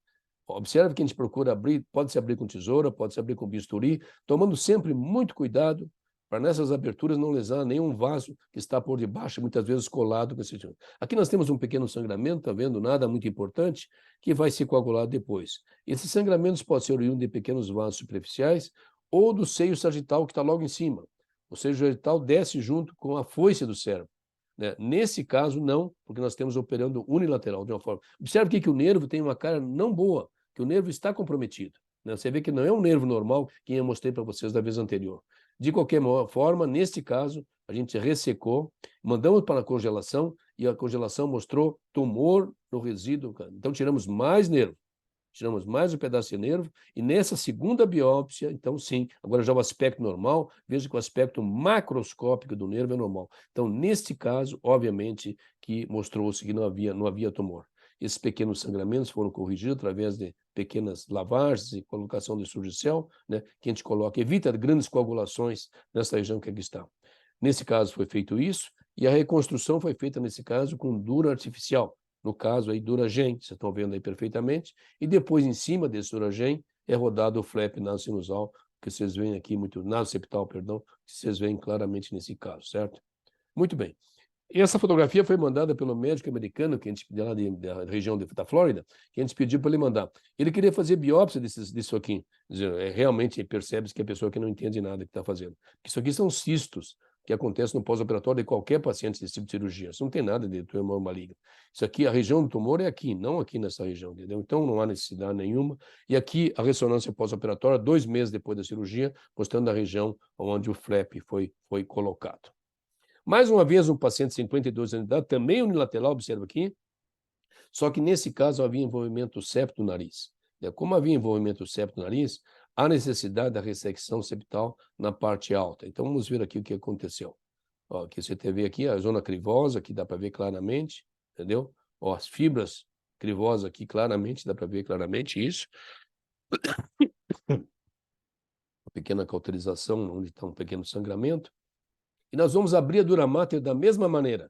Observe que a gente procura abrir, pode se abrir com tesoura, pode se abrir com bisturi, tomando sempre muito cuidado para nessas aberturas não lesar nenhum vaso que está por debaixo, muitas vezes colado com esse tipo. Aqui nós temos um pequeno sangramento, tá vendo? Nada muito importante, que vai se coagular depois. Esses sangramentos podem ser oriundos de pequenos vasos superficiais ou do seio sagital que está logo em cima. O seio sagital desce junto com a foice do cérebro, né? Nesse caso, não, porque nós estamos operando unilateral, de uma forma. Observe aqui que o nervo tem uma cara não boa, que o nervo está comprometido, né? Você vê que não é um nervo normal, que eu mostrei para vocês da vez anterior. De qualquer forma, neste caso, a gente ressecou, mandamos para a congelação, e a congelação mostrou tumor no resíduo. Então, tiramos mais nervo, tiramos mais um pedaço de nervo, e nessa segunda biópsia, então sim, agora já o aspecto normal, veja que o aspecto macroscópico do nervo é normal. Então, neste caso, obviamente, que mostrou-se que não havia tumor. Esses pequenos sangramentos foram corrigidos através de pequenas lavagens e colocação de surgicel, né, que a gente coloca, evita grandes coagulações nessa região que aqui está. Nesse caso foi feito isso, e a reconstrução foi feita, nesse caso, com dura artificial. No caso aí, Duragen, vocês estão vendo aí perfeitamente, e depois, em cima desse Duragen, é rodado o flap nasosinusal, que vocês veem aqui, nasoceptal, perdão, que vocês veem claramente nesse caso, certo? Muito bem. E essa fotografia foi mandada pelo médico americano, que a gente lá da região da Flórida, que a gente pediu para ele mandar. Ele queria fazer biópsia disso aqui. Realmente percebe-se que é a pessoa que não entende nada que está fazendo. Isso aqui são cistos que acontecem no pós-operatório de qualquer paciente desse tipo de cirurgia. Isso não tem nada de tumor maligno. Isso aqui, a região do tumor é aqui, não aqui nessa região, entendeu? Então não há necessidade nenhuma. E aqui a ressonância pós-operatória, 2 meses depois da cirurgia, mostrando a região onde o flap foi colocado. Mais uma vez, um paciente de 52 anos de idade, também unilateral, observa aqui, só que nesse caso havia envolvimento septo do nariz. Como havia envolvimento septo do nariz, há necessidade da ressecção septal na parte alta. Então vamos ver aqui o que aconteceu. Ó, aqui você vê aqui a zona crivosa, que dá para ver claramente, entendeu? Ó, as fibras crivosas aqui claramente, dá para ver claramente isso. Uma pequena cauterização, onde está um pequeno sangramento. E nós vamos abrir a dura mater da mesma maneira.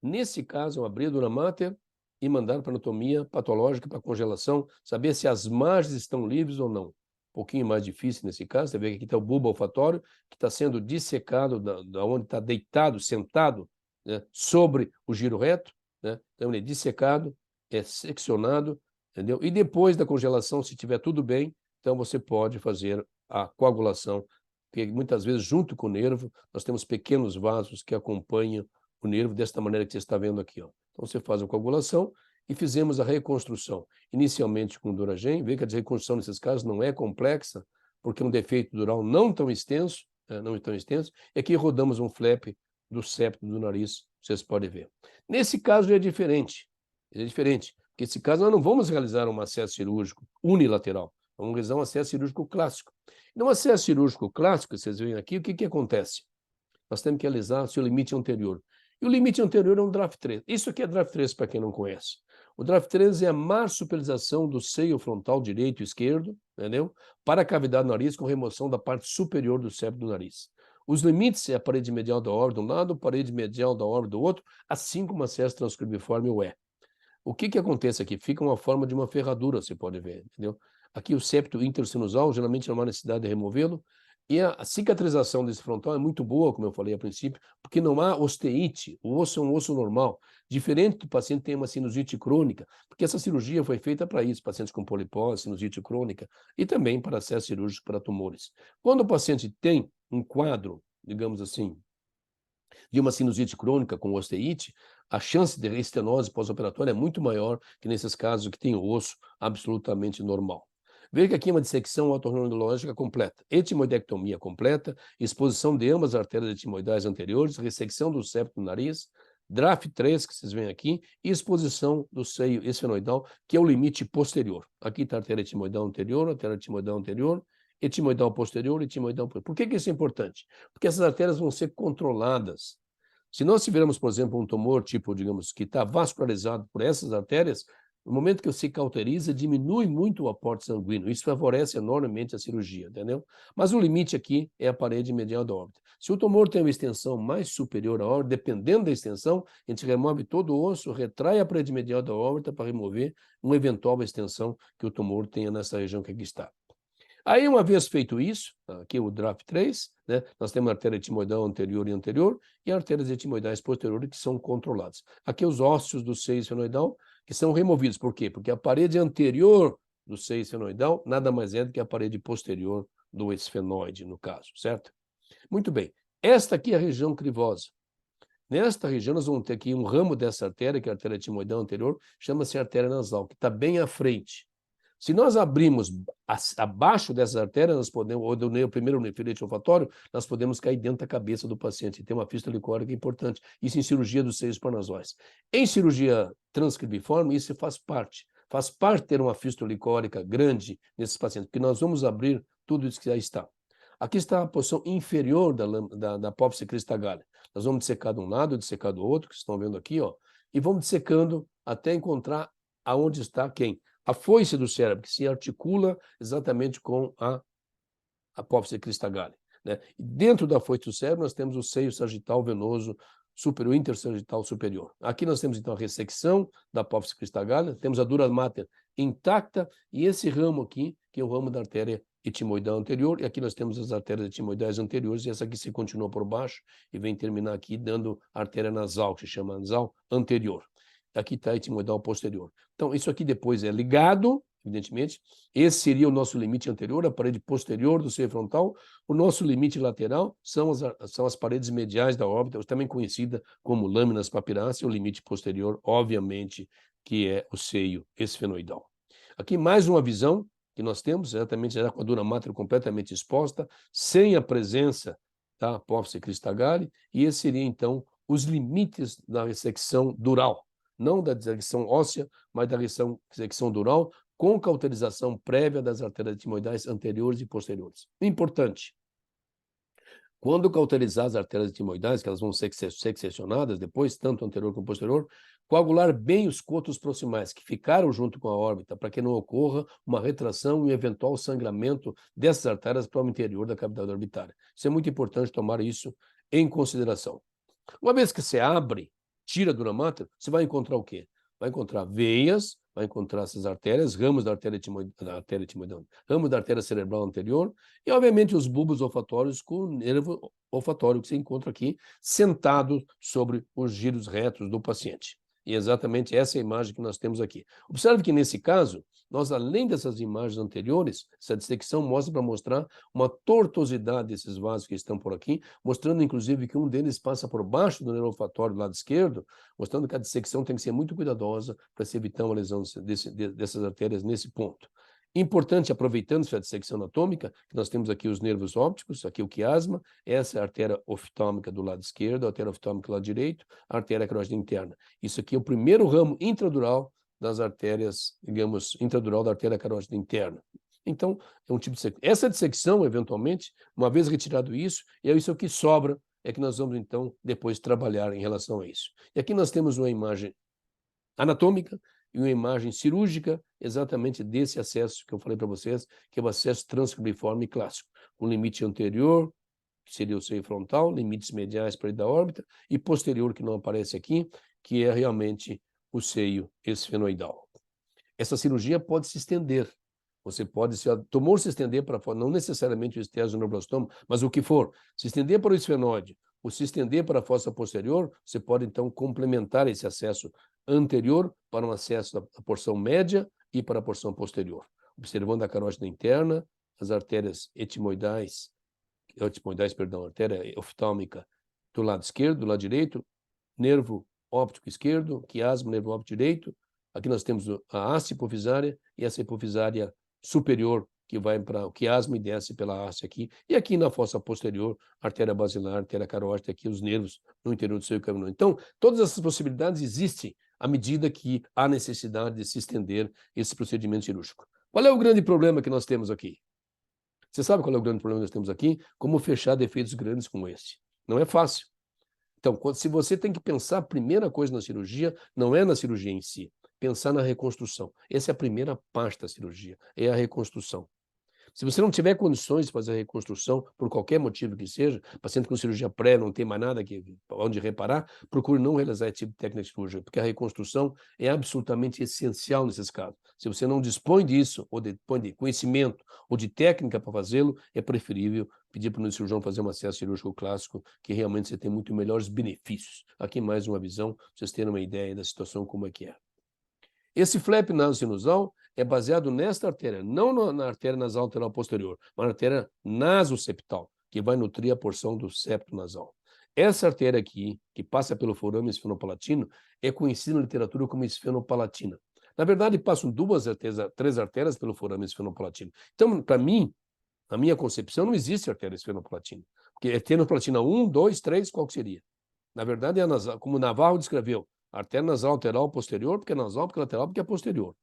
Nesse caso, abrir a dura mater e mandar para anatomia patológica, para congelação, saber se as margens estão livres ou não. Um pouquinho mais difícil nesse caso. Você vê que aqui está o bulbo olfatório, que está sendo dissecado da onde está deitado, sentado, né, sobre o giro reto. Né? Então, ele é dissecado, é seccionado, entendeu? E depois da congelação, se estiver tudo bem, então você pode fazer a coagulação, porque muitas vezes, junto com o nervo, nós temos pequenos vasos que acompanham o nervo desta maneira que você está vendo aqui. Ó. Então, você faz a coagulação e fizemos a reconstrução. Inicialmente com Duragen, vê que a reconstrução nesses casos não é complexa, porque é um defeito dural não tão extenso, e aqui rodamos um flap do septo do nariz, vocês podem ver. Nesse caso é diferente, porque nesse caso nós não vamos realizar um acesso cirúrgico unilateral, vamos realizar um acesso cirúrgico clássico. No acesso cirúrgico clássico, vocês veem aqui, o que acontece? Nós temos que realizar o seu limite anterior. E o limite anterior é um draft 3. Isso aqui é draft 3 para quem não conhece. O draft 3 é a marsupialização do seio frontal direito e esquerdo, entendeu? Para a cavidade do nariz com remoção da parte superior do septo do nariz. Os limites é a parede medial da órbita de um lado, a parede medial da órbita do outro, assim como o acesso transcribiforme o é. O que acontece aqui? Fica uma forma de uma ferradura, você pode ver, entendeu? Aqui o septo intersinusal, geralmente não há necessidade de removê-lo, e a cicatrização desse frontal é muito boa, como eu falei a princípio, porque não há osteite, o osso é um osso normal, diferente do paciente que tem uma sinusite crônica, porque essa cirurgia foi feita para isso, pacientes com polipose, sinusite crônica, e também para acesso cirúrgico para tumores. Quando o paciente tem um quadro, digamos assim, de uma sinusite crônica com osteite, a chance de estenose pós-operatória é muito maior que nesses casos que tem o osso absolutamente normal. Veja que aqui é uma dissecção otorrinolaringológica completa, etimoidectomia completa, exposição de ambas as artérias etimoidais anteriores, ressecção do septo do nariz, draft 3, que vocês veem aqui, e exposição do seio esfenoidal, que é o limite posterior. Aqui está a artéria etimoidal anterior, artéria etimoidal anterior, etimoidal posterior, etimoidal posterior. Por que isso é importante? Porque essas artérias vão ser controladas. Se nós tivermos, por exemplo, um tumor, tipo, digamos, que está vascularizado por essas artérias, no momento que se cauteriza, diminui muito o aporte sanguíneo. Isso favorece enormemente a cirurgia, entendeu? Mas o limite aqui é a parede medial da órbita. Se o tumor tem uma extensão mais superior à órbita, dependendo da extensão, a gente remove todo o osso, retrai a parede medial da órbita para remover uma eventual extensão que o tumor tenha nessa região que aqui está. Aí, uma vez feito isso, aqui o draft 3, né, nós temos a artéria etimoidal anterior e anterior e artérias etimoidais posteriores que são controladas. Aqui os ossos do seio esfenoidal que são removidos. Por quê? Porque a parede anterior do seio esfenoidal nada mais é do que a parede posterior do esfenoide, no caso, certo? Muito bem. Esta aqui é a região crivosa. Nesta região nós vamos ter aqui um ramo dessa artéria, que é a artéria etimoidal anterior, chama-se artéria nasal, que está bem à frente. Se nós abrimos abaixo dessas artérias, nós podemos, ou do primeiro filete olfatório, nós podemos cair dentro da cabeça do paciente. Tem uma fístula licórica importante. Isso em cirurgia dos seios parnasóis. Em cirurgia transcribiforme, isso faz parte. Faz parte ter uma fístula licórica grande nesses pacientes, porque nós vamos abrir tudo isso que já está. Aqui está a posição inferior da apófise cristagalha. Nós vamos dissecar de um lado, dissecar do outro, que vocês estão vendo aqui, ó, e vamos dissecando até encontrar aonde está quem? A foice do cérebro, que se articula exatamente com a apófise cristagale, né? E dentro da foice do cérebro, nós temos o seio sagital venoso superior, intersagital superior. Aqui nós temos, então, a ressecção da apófise cristagale, temos a dura mater intacta, e esse ramo aqui, que é o ramo da artéria etimoidal anterior, e aqui nós temos as artérias etimoidais anteriores, e essa aqui se continua por baixo, e vem terminar aqui dando a artéria nasal, que se chama nasal anterior. Aqui está a etimoidal posterior. Então, isso aqui depois é ligado, evidentemente. Esse seria o nosso limite anterior, a parede posterior do seio frontal. O nosso limite lateral são as paredes mediais da órbita, também conhecida como lâminas papiráceas, o limite posterior, obviamente, que é o seio esfenoidal. Aqui mais uma visão que nós temos, exatamente já com a dura mater completamente exposta, sem a presença da apófise cristagale, e esse seria, então, os limites da ressecção dural. Não da dissecção óssea, mas da ressecção dural, com cauterização prévia das artérias etimoidais anteriores e posteriores. Importante, quando cauterizar as artérias etimoidais, que elas vão ser seccionadas depois, tanto anterior como posterior, coagular bem os cotos proximais, que ficaram junto com a órbita, para que não ocorra uma retração e eventual sangramento dessas artérias para o interior da cavidade orbitária. Isso é muito importante tomar isso em consideração. Uma vez que você abre, tira a dura mater, você vai encontrar o quê? Vai encontrar veias, vai encontrar essas artérias, ramos da artéria etimoidal, ramos da artéria cerebral anterior, e, obviamente, os bulbos olfatórios com o nervo olfatório que você encontra aqui, sentado sobre os giros retos do paciente. E exatamente essa é a imagem que nós temos aqui. Observe que, nesse caso, nós, além dessas imagens anteriores, essa dissecção mostra para mostrar uma tortuosidade desses vasos que estão por aqui, mostrando, inclusive, que um deles passa por baixo do nervo olfatório do lado esquerdo, mostrando que a dissecção tem que ser muito cuidadosa para se evitar uma lesão dessas artérias nesse ponto. Importante, aproveitando essa dissecção anatômica, que nós temos aqui os nervos ópticos, aqui o quiasma, essa é a artéria oftálmica do lado esquerdo, a artéria oftálmica do lado direito, a artéria carótida interna. Isso aqui é o primeiro ramo intradural das artérias, digamos, intradural da artéria carótida interna. Então, é um tipo de dissecção. Essa dissecção, eventualmente, uma vez retirado isso, é isso que sobra, é que nós vamos, então, depois trabalhar em relação a isso. E aqui nós temos uma imagem anatômica e uma imagem cirúrgica exatamente desse acesso que eu falei para vocês, que é o acesso transcribiforme clássico. O limite anterior, que seria o seio frontal, limites mediais para da órbita, e posterior, que não aparece aqui, que é realmente o seio esfenoidal. Essa cirurgia pode se estender. Você pode, se o tumor se estender para fora, não necessariamente o esteatocitoblastoma, mas o que for, se estender para o esfenóide, ou se estender para a fossa posterior, você pode, então, complementar esse acesso anterior para um acesso da porção média e para a porção posterior. Observando a carótida interna, as artérias etimoidais, artéria oftálmica do lado esquerdo, do lado direito, nervo óptico esquerdo, quiasma, nervo óptico direito. Aqui nós temos a haste hipofisária e essa hipofisária superior, que vai para o quiasma e desce pela haste aqui. E aqui na fossa posterior, artéria basilar, artéria carótida, aqui os nervos no interior do seio cavernoso. Então, todas essas possibilidades existem à medida que há necessidade de se estender esse procedimento cirúrgico. Qual é o grande problema que nós temos aqui? Você sabe qual é o grande problema que nós temos aqui? Como fechar defeitos grandes como esse. Não é fácil. Então, se você tem que pensar, a primeira coisa na cirurgia, não é na cirurgia em si, pensar na reconstrução. Essa é a primeira parte da cirurgia, é a reconstrução. Se você não tiver condições de fazer a reconstrução, por qualquer motivo que seja, paciente com cirurgia pré, não tem mais nada onde reparar, procure não realizar esse tipo de técnica cirúrgica, porque a reconstrução é absolutamente essencial nesses casos. Se você não dispõe disso, ou dispõe de conhecimento, ou de técnica para fazê-lo, é preferível pedir para o cirurgião fazer um acesso cirúrgico clássico, que realmente você tem muito melhores benefícios. Aqui mais uma visão, para vocês terem uma ideia da situação como é que é. Esse flap nasosinusal é baseado nesta artéria, não na artéria nasal lateral posterior, mas na artéria nasoseptal, que vai nutrir a porção do septo nasal. Essa artéria aqui, que passa pelo forame esfenopalatino, é conhecida na literatura como esfenopalatina. Na verdade, passam três artérias pelo forame esfenopalatino. Então, para mim, na minha concepção, não existe artéria esfenopalatina. Porque é esfenopalatina 1, 2, 3, qual que seria? Na verdade, é nasal, como Navarro descreveu, artéria nasal lateral posterior, porque é nasal, porque é lateral, porque é posterior.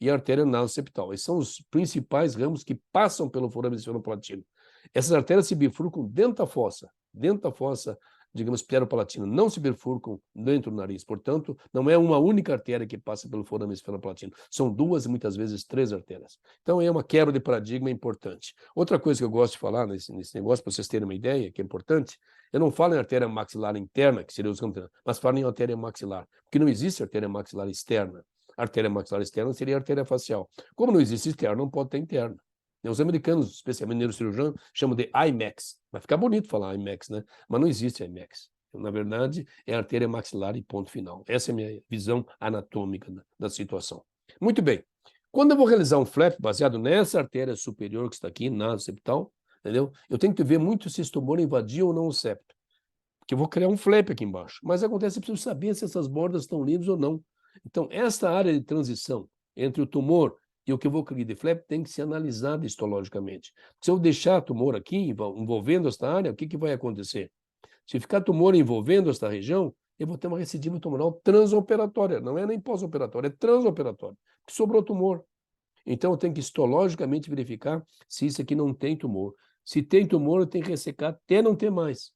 E a artéria nasoseptal. Esses são os principais ramos que passam pelo forame esfenopalatino. Essas artérias se bifurcam dentro da fossa digamos, esfenopalatino não se bifurcam dentro do nariz. Portanto, não é uma única artéria que passa pelo forame esfenopalatino. São 2 e muitas vezes 3 artérias. Então, é uma quebra de paradigma importante. Outra coisa que eu gosto de falar nesse negócio, para vocês terem uma ideia, que é importante, eu não falo em artéria maxilar interna, que seria os campos, mas falo em artéria maxilar, porque não existe artéria maxilar externa. A artéria maxilar externa seria a artéria facial. Como não existe externa, não pode ter interna. Os americanos, especialmente neurocirurgião, chamam de IMAX. Vai ficar bonito falar IMAX, né? Mas não existe IMAX. Na verdade, é a artéria maxilar e ponto final. Essa é a minha visão anatômica da situação. Muito bem. Quando eu vou realizar um flap baseado nessa artéria superior que está aqui, na septal, entendeu? Eu tenho que ver muito se esse tumor invadiu ou não o septo. Porque eu vou criar um flap aqui embaixo. Mas acontece, eu preciso saber se essas bordas estão livres ou não. Então, essa área de transição entre o tumor e o que eu vou criar de flap tem que ser analisada histologicamente. Se eu deixar tumor aqui, envolvendo esta área, o que vai acontecer? Se ficar tumor envolvendo esta região, eu vou ter uma recidiva tumoral transoperatória. Não é nem pós-operatória, é transoperatória. Porque sobrou tumor. Então, eu tenho que histologicamente verificar se isso aqui não tem tumor. Se tem tumor, eu tenho que ressecar até não ter mais.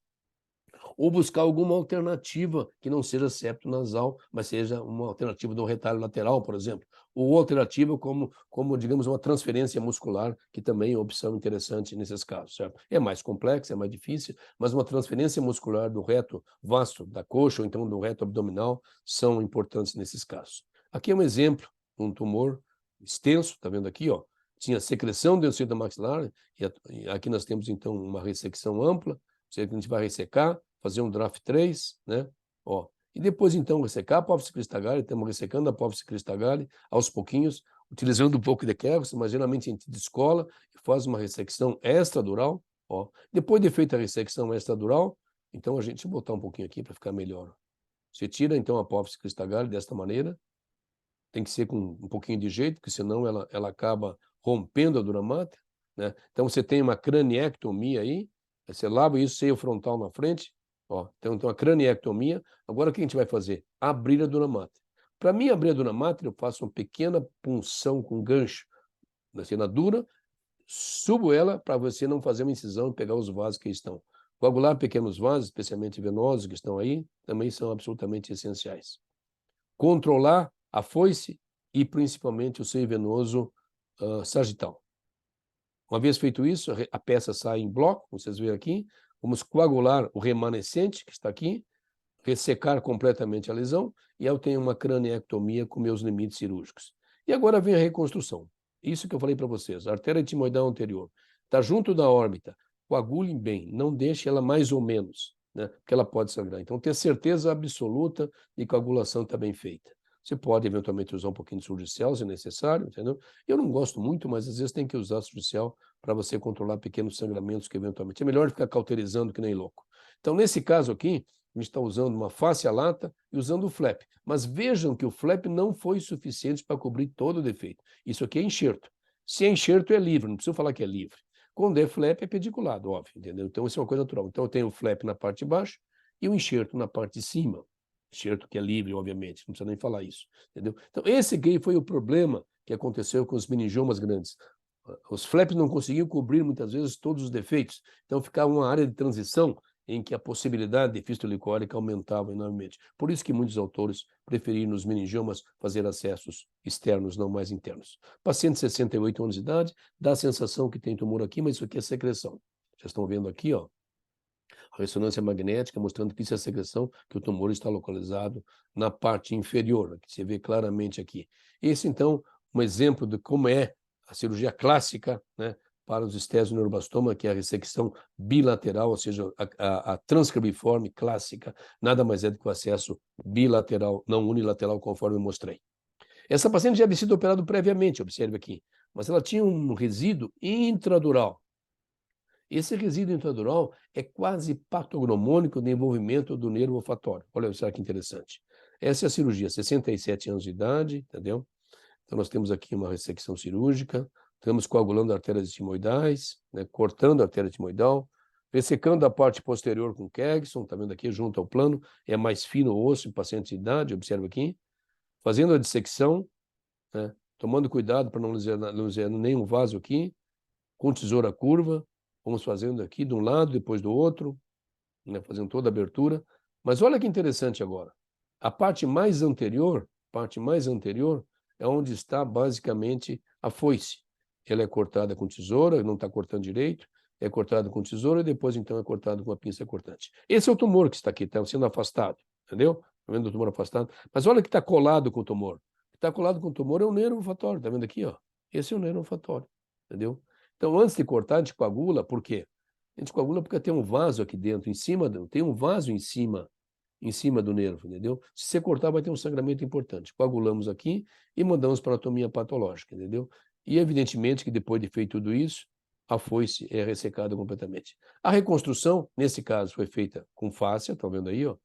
Ou buscar alguma alternativa que não seja septo nasal, mas seja uma alternativa do retalho lateral, por exemplo. Ou alternativa como, digamos, uma transferência muscular, que também é uma opção interessante nesses casos, certo? É mais complexo, é mais difícil, mas uma transferência muscular do reto vasto da coxa, ou então do reto abdominal, são importantes nesses casos. Aqui é um exemplo de um tumor extenso, tá vendo aqui, ó? Tinha secreção dentro da maxilar, e aqui nós temos, então, uma ressecção ampla, a gente vai ressecar, fazer um draft 3, né? Ó, e depois, então, ressecar a apófise cristagale, estamos ressecando a apófise cristagale aos pouquinhos, utilizando um pouco de Kegels, mas geralmente a gente descola e faz uma ressecção extradural, ó. Depois de feita a ressecção extradural, então a gente, deixa eu botar um pouquinho aqui para ficar melhor. Você tira, então, a apófise cristagale desta maneira, tem que ser com um pouquinho de jeito, porque senão ela acaba rompendo a dura mater, né? Então, você tem uma craniectomia aí, você lava isso, seio frontal na frente, ó, então a craniectomia. Agora o que a gente vai fazer? Abrir a dura mater. Para mim abrir a dura mater, eu faço uma pequena punção com gancho assim, na dura, subo ela para você não fazer uma incisão e pegar os vasos que estão. Coagular pequenos vasos, especialmente venosos que estão aí, também são absolutamente essenciais. Controlar a foice e principalmente o seio venoso sagital. Uma vez feito isso, a peça sai em bloco, como vocês veem aqui. Vamos coagular o remanescente, que está aqui, ressecar completamente a lesão, e eu tenho uma craniectomia com meus limites cirúrgicos. E agora vem a reconstrução. Isso que eu falei para vocês, a artéria timoidal anterior está junto da órbita, coagulem bem, não deixe ela mais ou menos, né? Porque ela pode sangrar. Então, ter certeza absoluta de que a coagulação está bem feita. Você pode, eventualmente, usar um pouquinho de surgicial, se necessário, entendeu? Eu não gosto muito, mas às vezes tem que usar surgicial para você controlar pequenos sangramentos que, eventualmente, é melhor ficar cauterizando que nem louco. Então, nesse caso aqui, a gente está usando uma face à lata e usando o flap. Mas vejam que o flap não foi suficiente para cobrir todo o defeito. Isso aqui é enxerto. Se é enxerto, é livre, não preciso falar que é livre. Quando é flap, é pediculado, óbvio, entendeu? Então, isso é uma coisa natural. Então, eu tenho o flap na parte de baixo e o enxerto na parte de cima. Enxerto que é livre, obviamente, não precisa nem falar isso, entendeu? Então, esse aqui foi o problema que aconteceu com os meningiomas grandes. Os flaps não conseguiam cobrir, muitas vezes, todos os defeitos. Então, ficava uma área de transição em que a possibilidade de fístula licórica aumentava enormemente. Por isso que muitos autores preferiram nos meningiomas fazer acessos externos, não mais internos. Paciente de 68 anos de idade, dá a sensação que tem tumor aqui, mas isso aqui é secreção. Vocês estão vendo aqui, ó, a ressonância magnética mostrando que isso é secreção, que o tumor está localizado na parte inferior, que você vê claramente aqui. Esse, então, um exemplo de como é a cirurgia clássica, né, para os estesioneuroblastoma, que é a ressecção bilateral, ou seja, a transcribiforme clássica, nada mais é do que o acesso bilateral, não unilateral, conforme eu mostrei. Essa paciente já havia sido operada previamente, observe aqui, mas ela tinha um resíduo intradural. Esse resíduo intradural é quase patognomônico de envolvimento do nervo olfatório. Olha só que interessante. Essa é a cirurgia, 67 anos de idade, entendeu? Então, nós temos aqui uma ressecção cirúrgica, estamos coagulando artérias timoidais, né, cortando a artéria timoidal, ressecando a parte posterior com Kegson, está vendo aqui junto ao plano, é mais fino o osso em paciente de idade, observa aqui, fazendo a dissecção, né, tomando cuidado para não lesionar nenhum vaso aqui, com tesoura curva, vamos fazendo aqui de um lado, depois do outro, né, fazendo toda a abertura. Mas olha que interessante agora. A parte mais anterior é onde está basicamente a foice. Ela é cortada com tesoura, não está cortando direito, é cortada com tesoura e depois então é cortado com a pinça cortante. Esse é o tumor que está aqui, está sendo afastado, entendeu? Está vendo o tumor afastado? Mas olha que está colado com o tumor. O que está colado com o tumor é o nervo olfatório, está vendo aqui, ó? Esse é o nervo olfatório, entendeu? Então, antes de cortar, a gente coagula, por quê? A gente coagula porque tem um vaso aqui dentro, tem um vaso em cima do nervo, entendeu? Se você cortar, vai ter um sangramento importante. Coagulamos aqui e mandamos para a anatomia patológica, entendeu? E, evidentemente, que depois de feito tudo isso, a foice é ressecada completamente. A reconstrução, nesse caso, foi feita com fáscia, estão vendo aí, ó?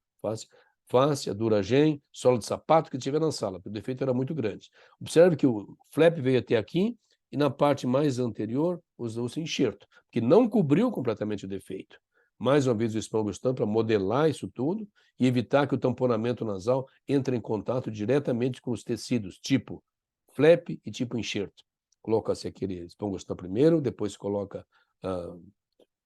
Fáscia, Duragen, sola de sapato que tiver na sala, porque o defeito era muito grande. Observe que o flap veio até aqui e na parte mais anterior usou-se enxerto, que não cobriu completamente o defeito. Mais uma vez o Spangostan para modelar isso tudo e evitar que o tamponamento nasal entre em contato diretamente com os tecidos, tipo flap e tipo enxerto. Coloca-se aquele Spangostan primeiro, depois se coloca,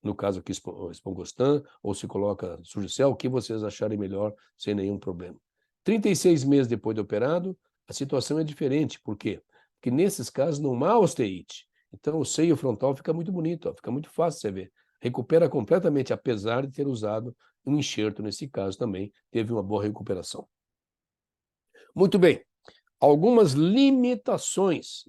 no caso aqui, Spangostan, ou se coloca Surgicel, o que vocês acharem melhor, sem nenhum problema. 36 meses depois de operado, a situação é diferente. Por quê? Porque nesses casos não há osteite. Então o seio frontal fica muito bonito, ó, fica muito fácil de você ver. Recupera completamente, apesar de ter usado um enxerto nesse caso também, teve uma boa recuperação. Muito bem. Algumas limitações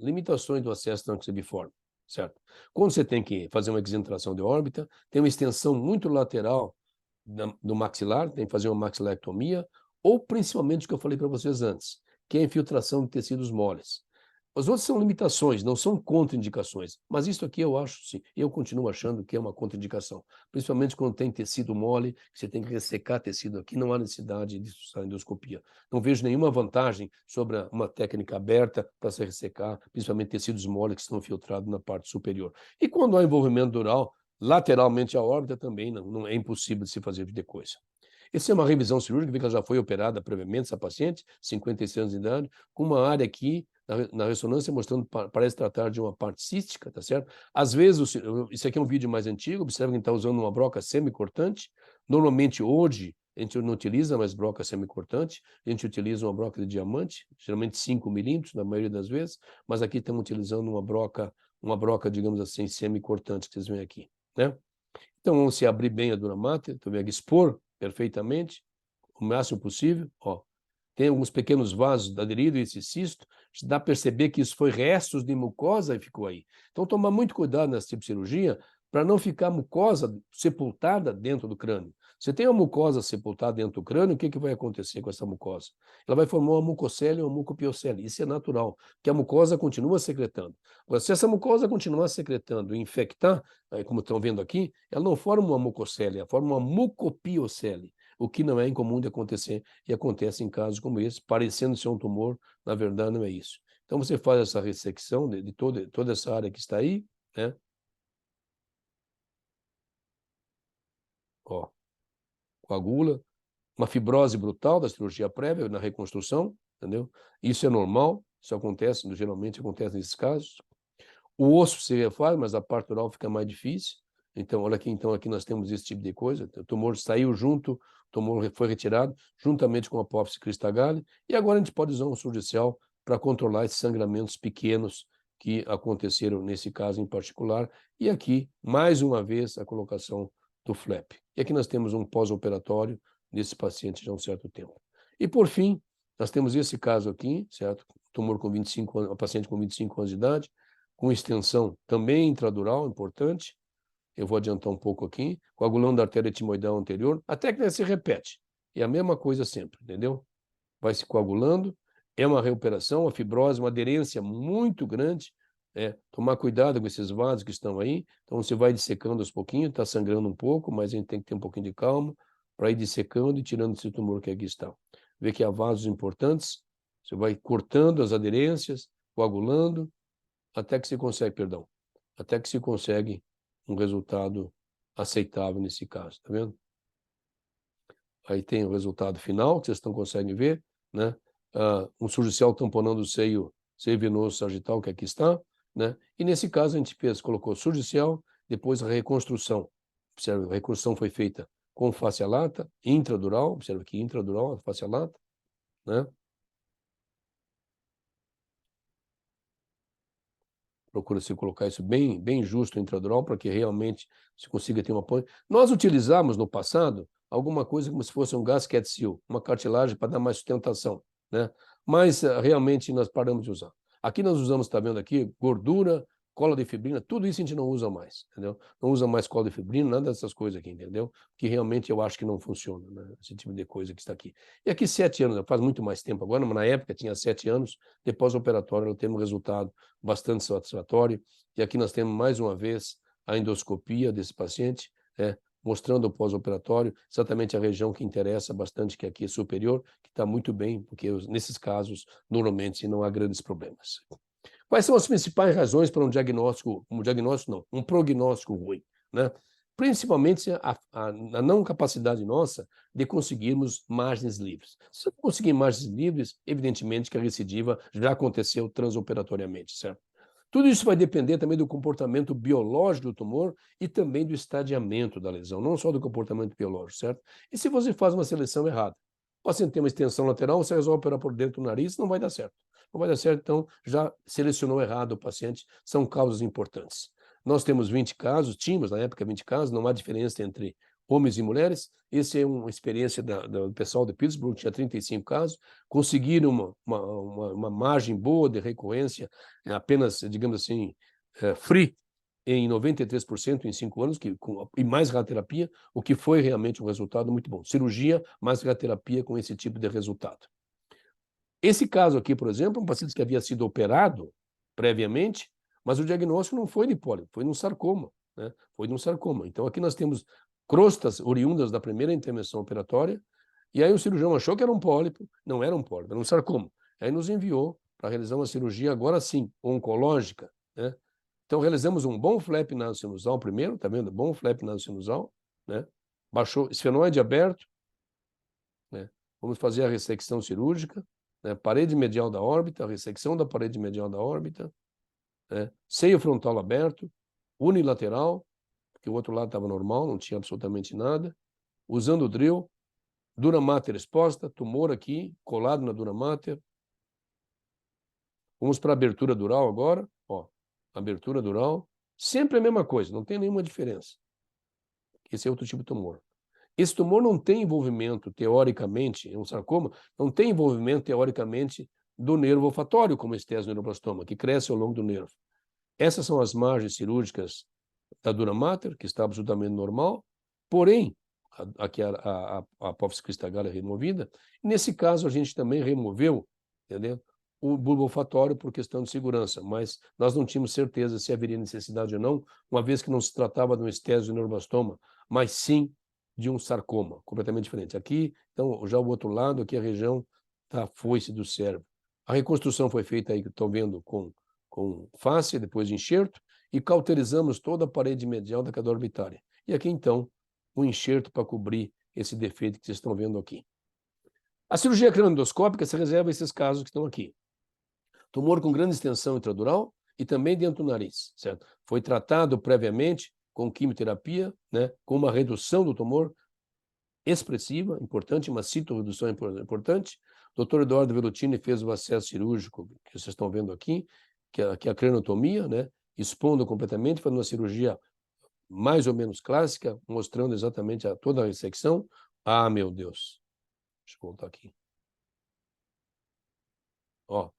do acesso tranquibiforme, certo? Quando você tem que fazer uma exentração de órbita, tem uma extensão muito lateral do maxilar, tem que fazer uma maxilectomia, ou principalmente o que eu falei para vocês antes, que é a infiltração de tecidos moles. As outras são limitações, não são contraindicações, mas isso aqui eu acho, sim, eu continuo achando que é uma contraindicação, principalmente quando tem tecido mole, que você tem que ressecar tecido aqui, não há necessidade de endoscopia. Não vejo nenhuma vantagem sobre uma técnica aberta para se ressecar, principalmente tecidos mole que estão filtrados na parte superior. E quando há envolvimento dural, lateralmente à órbita também não é impossível de se fazer de coisa. Essa é uma revisão cirúrgica, que ela já foi operada previamente, essa paciente, 56 anos de idade, com uma área aqui na ressonância mostrando, parece tratar de uma parte cística, tá certo? Às vezes, isso aqui é um vídeo mais antigo, observa que ele está usando uma broca semicortante. Normalmente, hoje, a gente não utiliza mais broca semicortante, a gente utiliza uma broca de diamante, geralmente 5 milímetros, na maioria das vezes, mas aqui estamos utilizando uma broca, digamos assim, semicortante, que vocês veem aqui, né? Então, vamos se abrir bem a dura mater, tu vê, expor perfeitamente, o máximo possível, ó. Tem alguns pequenos vasos aderidos a esse cisto, dá para perceber que isso foi restos de mucosa e ficou aí. Então, tomar muito cuidado nessa tipo de cirurgia para não ficar mucosa sepultada dentro do crânio. Se tem uma mucosa sepultada dentro do crânio, o que vai acontecer com essa mucosa? Ela vai formar uma mucocele ou uma mucopiocele. Isso é natural, porque a mucosa continua secretando. Agora, se essa mucosa continuar secretando e infectar, como estão vendo aqui, ela não forma uma mucocele, ela forma uma mucopiocele, o que não é incomum de acontecer, e acontece em casos como esse, parecendo ser um tumor, na verdade não é isso. Então você faz essa ressecção de toda essa área que está aí, né? Ó, coagula, uma fibrose brutal da cirurgia prévia na reconstrução, entendeu? Isso é normal, isso acontece, geralmente acontece nesses casos. O osso se refaz, mas a parte oral fica mais difícil. Então, olha aqui, então aqui nós temos esse tipo de coisa. O tumor saiu junto, o tumor foi retirado, juntamente com a apófise cristagale, e agora a gente pode usar um surgicial para controlar esses sangramentos pequenos que aconteceram nesse caso em particular. E aqui, mais uma vez, a colocação do flap. E aqui nós temos um pós-operatório desse paciente já há um certo tempo. E, por fim, nós temos esse caso aqui, certo? Tumor com 25 anos, uma paciente com 25 anos de idade, com extensão também intradural, importante. Eu vou adiantar um pouco aqui. Coagulando da artéria etimoidal anterior. A técnica se repete. É a mesma coisa sempre, entendeu? Vai se coagulando. É uma reoperação, uma fibrose, uma aderência muito grande. Tomar cuidado com esses vasos que estão aí. Então, você vai dissecando aos pouquinhos. Está sangrando um pouco, mas a gente tem que ter um pouquinho de calma para ir dissecando e tirando esse tumor que aqui está. Vê que há vasos importantes. Você vai cortando as aderências, coagulando, até que se consegue um resultado aceitável nesse caso, tá vendo? Aí tem o resultado final, que vocês conseguem ver, né? Um surgicial tamponando o seio venoso sagital, que aqui está, né? E nesse caso a gente colocou surgicial, depois a reconstrução. Observe, a reconstrução foi feita com face lata, intradural, observa aqui, intradural, face lata, né? Procura-se colocar isso bem justo intradural para que realmente se consiga ter um apoio. Nós utilizamos no passado alguma coisa como se fosse um gasket seal, uma cartilagem para dar mais sustentação, né? Mas realmente nós paramos de usar. Aqui nós usamos, está vendo aqui, gordura, cola de fibrina, tudo isso a gente não usa mais, entendeu? Não usa mais cola de fibrina, nada dessas coisas aqui, entendeu? Que realmente eu acho que não funciona, né? Esse tipo de coisa que está aqui. E aqui 7 anos, faz muito mais tempo agora, mas na época tinha 7 anos, depois do operatório nós temos um resultado bastante satisfatório, e aqui nós temos mais uma vez a endoscopia desse paciente, mostrando o pós-operatório, exatamente a região que interessa bastante, que aqui é superior, que está muito bem, porque nesses casos, normalmente, não há grandes problemas. Quais são as principais razões para um diagnóstico um prognóstico ruim, né? Principalmente a não capacidade nossa de conseguirmos margens livres. Se não conseguir margens livres, evidentemente que a recidiva já aconteceu transoperatoriamente, certo? Tudo isso vai depender também do comportamento biológico do tumor e também do estadiamento da lesão, não só do comportamento biológico, certo? E se você faz uma seleção errada, o paciente tem uma extensão lateral, você resolve operar por dentro do nariz, não vai dar certo. Não vai dar certo, então já selecionou errado o paciente, são causas importantes. Nós temos 20 casos, tínhamos na época 20 casos, não há diferença entre homens e mulheres. Essa é uma experiência do pessoal de Pittsburgh, tinha 35 casos, conseguiram uma margem boa de recorrência, apenas, digamos assim, free, em 93% em 5 anos, e mais radioterapia, o que foi realmente um resultado muito bom. Cirurgia mais radioterapia com esse tipo de resultado. Esse caso aqui, por exemplo, um paciente que havia sido operado previamente, mas o diagnóstico não foi de pólipo, foi num sarcoma, né? Foi num sarcoma. Então aqui nós temos crostas oriundas da primeira intervenção operatória, e aí o cirurgião achou que era um pólipo, não era um pólipo, era um sarcoma. Aí nos enviou para realizar uma cirurgia, agora sim, oncológica, né? Então realizamos um bom flap nasosinusal primeiro, tá vendo? Bom flap nasosinusal, né? Baixou esfenoide aberto, né? Vamos fazer a ressecção cirúrgica, né? Parede medial da órbita, ressecção da parede medial da órbita, né? Seio frontal aberto, unilateral, porque o outro lado estava normal, não tinha absolutamente nada, usando o drill, dura mater exposta, tumor aqui, colado na dura mater. Vamos para a abertura dural agora, ó, abertura dural, sempre a mesma coisa, não tem nenhuma diferença. Esse é outro tipo de tumor. Esse tumor não tem envolvimento, teoricamente, é um sarcoma, não tem envolvimento, teoricamente, do nervo olfatório, como esse neuroblastoma, que cresce ao longo do nervo. Essas são as margens cirúrgicas da dura mater, que está absolutamente normal, porém, aqui a apófise crista galha é removida. Nesse caso, a gente também removeu, entendeu? O bulbo olfatório por questão de segurança, mas nós não tínhamos certeza se haveria necessidade ou não, uma vez que não se tratava de um estésio neuroblastoma, mas sim de um sarcoma, completamente diferente. Aqui, então, já o outro lado, aqui a região da foice do cérebro. A reconstrução foi feita aí, que estão vendo, com fáscia, depois de enxerto, e cauterizamos toda a parede medial da cadeia orbitária. E aqui, então, um enxerto para cobrir esse defeito que vocês estão vendo aqui. A cirurgia crânio-endoscópica se reserva a esses casos que estão aqui. Tumor com grande extensão intradural e também dentro do nariz, certo? Foi tratado previamente com quimioterapia, né, com uma redução do tumor expressiva, importante, uma citorredução importante. O Dr. Eduardo Velutini fez o acesso cirúrgico, que vocês estão vendo aqui, que é a crâniotomia, né, expondo completamente, fazendo uma cirurgia mais ou menos clássica, mostrando exatamente toda a ressecção. Ah, meu Deus. Deixa eu voltar aqui. Ó,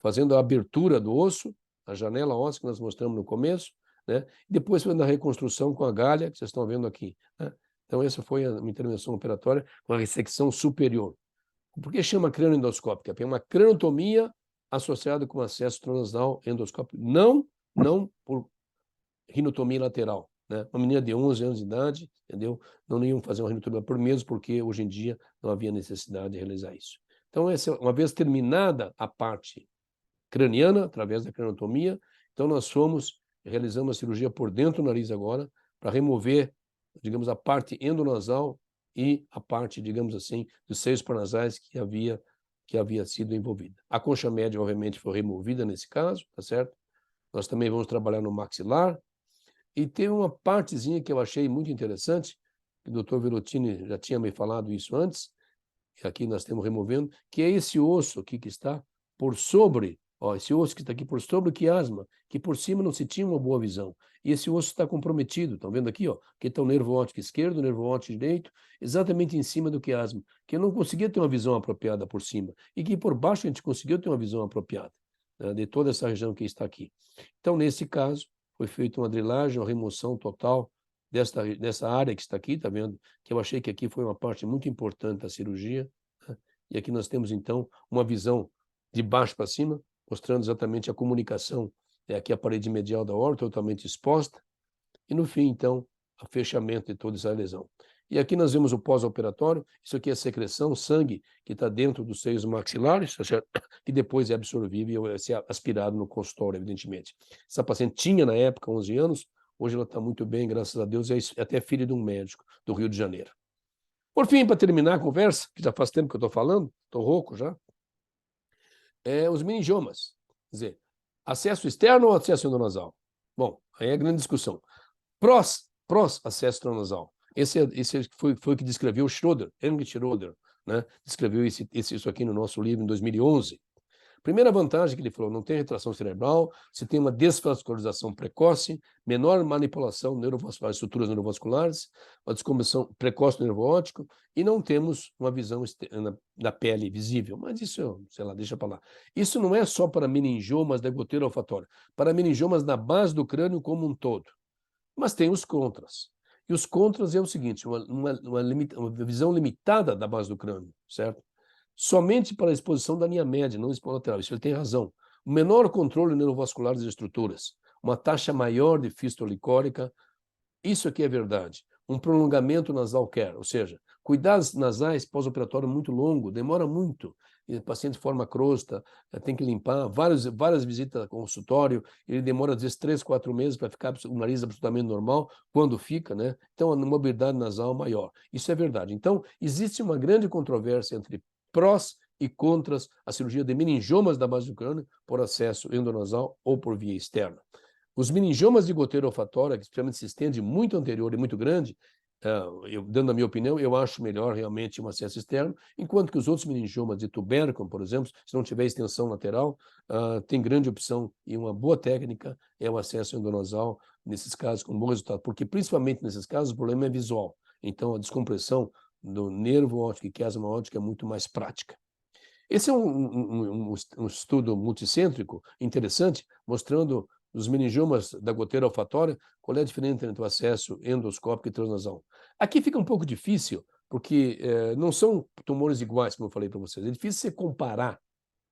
fazendo a abertura do osso, a janela óssea que nós mostramos no começo, né? Depois fazendo a reconstrução com a galha, que vocês estão vendo aqui, né? Então, essa foi a minha intervenção operatória com a ressecção superior. Por que chama crânioendoscópica? É uma craniotomia associada com acesso transnasal endoscópico, não por rinotomia lateral, né? Uma menina de 11 anos de idade, entendeu? Não iam fazer uma rinotomia por mês, porque hoje em dia não havia necessidade de realizar isso. Então, uma vez terminada a parte craniana, através da craniotomia, então nós realizamos a cirurgia por dentro do nariz agora, para remover, digamos, a parte endonasal e a parte, digamos assim, dos seios paranasais que havia sido envolvida. A concha média, obviamente, foi removida nesse caso, tá certo? Nós também vamos trabalhar no maxilar, e tem uma partezinha que eu achei muito interessante, que o doutor Velotini já tinha me falado isso antes, e aqui nós estamos removendo, que é esse osso aqui que está por sobre, ó, esse osso que está aqui por sobre o quiasma, que por cima não se tinha uma boa visão. E esse osso está comprometido, estão vendo aqui, ó, que está o nervo óptico esquerdo, o nervo óptico direito, exatamente em cima do quiasma, que eu não conseguia ter uma visão apropriada por cima, e que por baixo a gente conseguiu ter uma visão apropriada, né, de toda essa região que está aqui. Então, nesse caso, foi feita uma drilagem, uma remoção total dessa área que está aqui, está vendo? Que eu achei que aqui foi uma parte muito importante da cirurgia, né? E aqui nós temos, então, uma visão de baixo para cima, mostrando exatamente a comunicação, aqui a parede medial da aorta totalmente exposta, e no fim, então, o fechamento de toda essa lesão. E aqui nós vemos o pós-operatório, isso aqui é secreção, sangue, que está dentro dos seios maxilares, que depois é absorvível e é aspirado no consultório, evidentemente. Essa paciente tinha, na época, 11 anos, hoje ela está muito bem, graças a Deus, é até filha de um médico do Rio de Janeiro. Por fim, para terminar a conversa, que já faz tempo que eu estou falando, estou rouco já, os meningiomas. Quer dizer, acesso externo ou acesso endonasal? Bom, aí é a grande discussão. Acesso endonasal. Esse foi o que descreveu Schroeder, Henry Schroeder, né? Descreveu isso aqui no nosso livro em 2011. Primeira vantagem que ele falou, não tem retração cerebral, se tem uma desvascularização precoce, menor manipulação neurovascular, estruturas neurovasculares, uma descompressão precoce do nervo óptico, e não temos uma visão da pele visível. Mas isso, sei lá, deixa para lá. Isso não é só para meningiomas da goteira olfatória, para meningiomas na base do crânio como um todo. Mas tem os contras. E os contras é o seguinte, uma visão limitada da base do crânio, certo? Somente para a exposição da linha média, não exposição lateral. Isso ele tem razão. O menor controle neurovascular das estruturas, uma taxa maior de fístula licórica, isso aqui é verdade. Um prolongamento nasal care, ou seja, cuidados nasais pós-operatório muito longo, demora muito. E o paciente forma crosta, tem que limpar, várias visitas ao consultório, ele demora às vezes 3, 4 meses para ficar o nariz absolutamente normal, quando fica, né? Então a mobilidade nasal maior. Isso é verdade. Então, existe uma grande controvérsia entre prós e contras a cirurgia de meningiomas da base do crânio por acesso endonasal ou por via externa. Os meningiomas de goteira olfatória, que especialmente se estende muito anterior e muito grande, dando a minha opinião, eu acho melhor realmente um acesso externo, enquanto que os outros meningiomas de tubérculo, por exemplo, se não tiver extensão lateral, tem grande opção e uma boa técnica é o acesso endonasal, nesses casos com bom resultado, porque principalmente nesses casos o problema é visual. Então a descompressão do nervo óptico e quiasma óptico é muito mais prática. Esse é um estudo multicêntrico interessante, mostrando os meningiomas da goteira olfatória, qual é a diferença entre o acesso endoscópico e transnasal. Aqui fica um pouco difícil, porque não são tumores iguais, como eu falei para vocês. É difícil você comparar,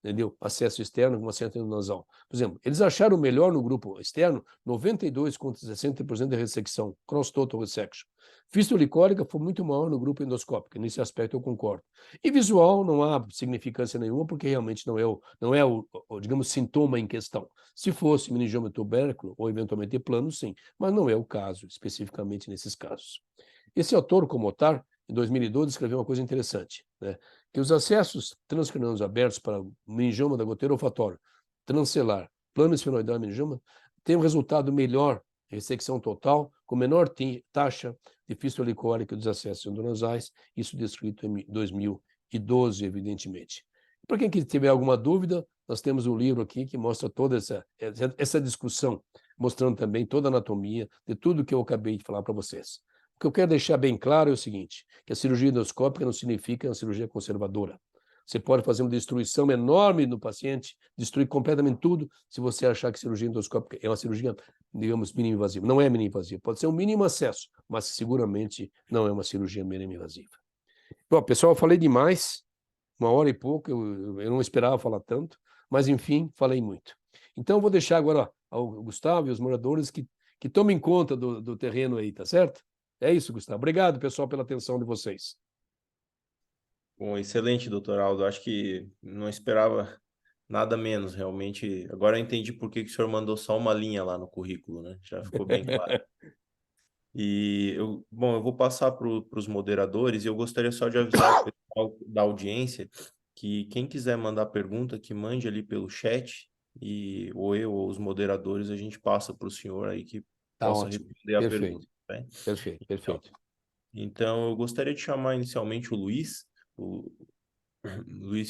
entendeu? Acesso externo com acesso endonasal. Por exemplo, eles acharam melhor no grupo externo 92 contra 60% de ressecção, cross-total resection. Fístula licórica foi muito maior no grupo endoscópico, nesse aspecto eu concordo. E visual não há significância nenhuma, porque realmente não é o digamos, sintoma em questão. Se fosse meningioma tubérculo, ou eventualmente plano, sim, mas não é o caso, especificamente nesses casos. Esse autor, Komotar, em 2012, escreveu uma coisa interessante, né? Que os acessos transcranianos abertos para o meningioma da goteira olfatória, transcelular, plano esfenoidal meningioma, têm um resultado melhor, ressecção total, com menor taxa de fístula licórica dos acessos endonasais, isso descrito em 2012, evidentemente. Para quem tiver alguma dúvida, nós temos um livro aqui que mostra toda essa discussão, mostrando também toda a anatomia de tudo que eu acabei de falar para vocês. O que eu quero deixar bem claro é o seguinte, que a cirurgia endoscópica não significa uma cirurgia conservadora. Você pode fazer uma destruição enorme no paciente, destruir completamente tudo, se você achar que cirurgia endoscópica é uma cirurgia, digamos, mínimo invasiva. Não é mínimo invasiva, pode ser um mínimo acesso, mas seguramente não é uma cirurgia mínimo invasiva. Bom, pessoal, eu falei demais, 1 hora e pouco, eu não esperava falar tanto, mas enfim, falei muito. Então, eu vou deixar agora ao Gustavo e os moradores que tomem conta do terreno aí, tá certo? É isso, Gustavo. Obrigado, pessoal, pela atenção de vocês. Bom, excelente, doutor Aldo. Acho que não esperava nada menos, realmente. Agora eu entendi por que o senhor mandou só uma linha lá no currículo, né? Já ficou bem claro. Bom, eu vou passar para os moderadores e eu gostaria só de avisar o pessoal da audiência que quem quiser mandar pergunta, que mande ali pelo chat e ou eu ou os moderadores, a gente passa para o senhor aí que Tá possa ótimo. responder a Perfeito. pergunta. Tá bem? Perfeito, Então, perfeito. Então, eu gostaria de chamar inicialmente o Luiz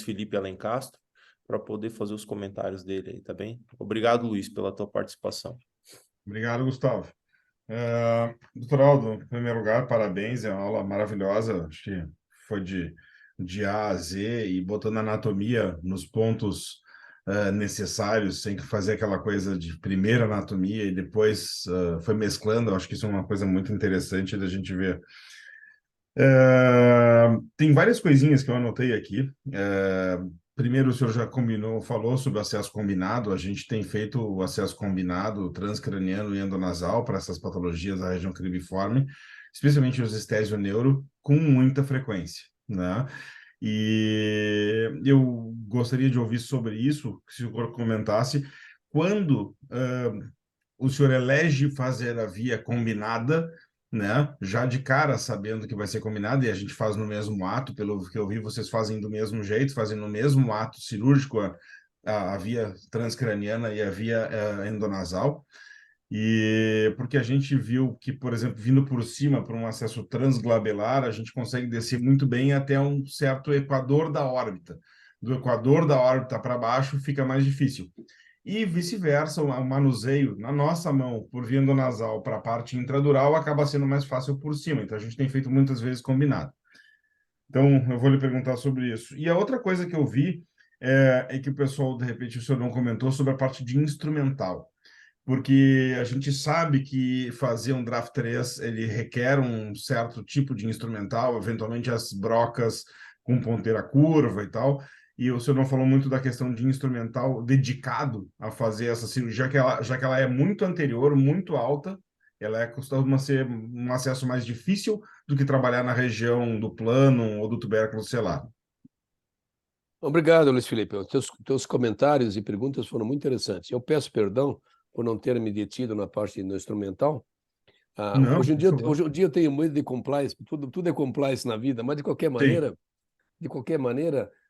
Felipe Alencastro, para poder fazer os comentários dele aí, tá bem? Obrigado, Luiz, pela tua participação. Obrigado, Gustavo. Doutor Aldo, em primeiro lugar, parabéns, é uma aula maravilhosa, acho que foi de A a Z e botando a anatomia nos pontos necessários, sem que fazer aquela coisa de primeira anatomia e depois foi mesclando, acho que isso é uma coisa muito interessante da gente ver. Tem várias coisinhas que eu anotei aqui. Primeiro, o senhor já falou sobre o acesso combinado. A gente tem feito o acesso combinado transcraniano e endonasal para essas patologias da região cribiforme, especialmente os estésio-neuro, com muita frequência, né? E eu gostaria de ouvir sobre isso, se o senhor comentasse, quando o senhor elege fazer a via combinada, né? Já de cara sabendo que vai ser combinado e a gente faz no mesmo ato, pelo que eu vi, vocês fazem do mesmo jeito, fazem no mesmo ato cirúrgico a via transcraniana e a via endonasal. E porque a gente viu que, por exemplo, vindo por cima para um acesso transglabelar, a gente consegue descer muito bem até um certo equador da órbita. Do equador da órbita para baixo fica mais difícil. E vice-versa, o manuseio na nossa mão, por via endonasal para a parte intradural, acaba sendo mais fácil por cima. Então, a gente tem feito muitas vezes combinado. Então, eu vou lhe perguntar sobre isso. E a outra coisa que eu vi é que o pessoal, de repente, o senhor não comentou sobre a parte de instrumental. Porque a gente sabe que fazer um draft 3, ele requer um certo tipo de instrumental, eventualmente as brocas com ponteira curva e tal, e o senhor não falou muito da questão de instrumental dedicado a fazer essa cirurgia, já que ela é muito anterior, muito alta, costuma ser um acesso mais difícil do que trabalhar na região do plano ou do tubérculo selar. Obrigado, Luiz Felipe. Os teus comentários e perguntas foram muito interessantes. Eu peço perdão por não ter me detido na parte do instrumental. Não, Hoje em por favor. dia eu tenho medo de compliance, tudo é compliance na vida, mas de qualquer maneira,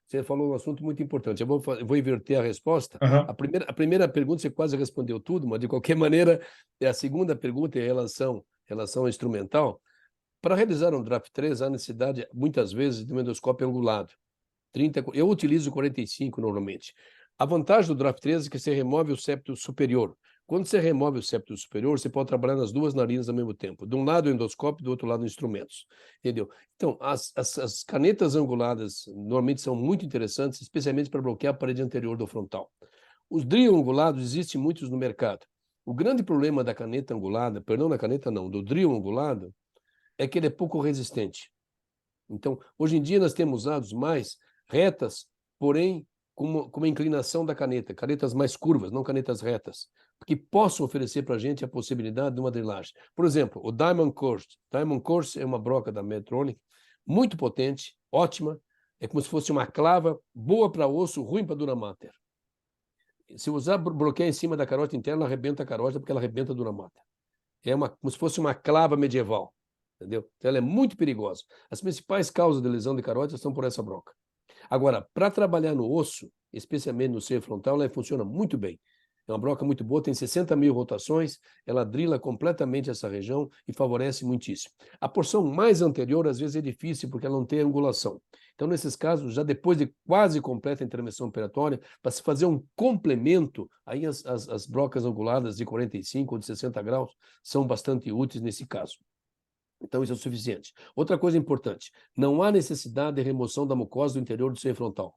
você falou um assunto muito importante. Eu vou inverter a resposta. Aham. A primeira pergunta você quase respondeu tudo, mas de qualquer maneira, a segunda pergunta em relação ao instrumental. Para realizar um draft 3, há necessidade, muitas vezes, de um endoscópio angulado. Eu utilizo 45 normalmente. A vantagem do draft 3 é que você remove o septo superior. Quando você remove o septo superior, você pode trabalhar nas duas narinas ao mesmo tempo. De um lado o endoscópio, do outro lado instrumentos. Entendeu? Então, as canetas anguladas normalmente são muito interessantes, especialmente para bloquear a parede anterior do frontal. Os drill angulados existem muitos no mercado. O grande problema da caneta angulada, perdão, da caneta não, do drill angulado, é que ele é pouco resistente. Então, hoje em dia nós temos usados mais retas, porém com uma inclinação da caneta, canetas mais curvas, não canetas retas, que possam oferecer para a gente a possibilidade de uma drilagem. Por exemplo, o Diamond Course. Diamond Course é uma broca da Medtronic, muito potente, ótima, é como se fosse uma clava, boa para osso, ruim para dura mater. Se usar bloqueio em cima da carótida interna, ela arrebenta a carótida porque ela arrebenta a dura mater. É como se fosse uma clava medieval, entendeu? Então ela é muito perigosa. As principais causas de lesão de carótida são por essa broca. Agora, para trabalhar no osso, especialmente no seio frontal, ela funciona muito bem. É uma broca muito boa, tem 60 mil rotações, ela drila completamente essa região e favorece muitíssimo. A porção mais anterior, às vezes, é difícil porque ela não tem angulação. Então, nesses casos, já depois de quase completa intervenção operatória, para se fazer um complemento, aí as brocas anguladas de 45 ou de 60 graus são bastante úteis nesse caso. Então, isso é o suficiente. Outra coisa importante, não há necessidade de remoção da mucosa do interior do seio frontal.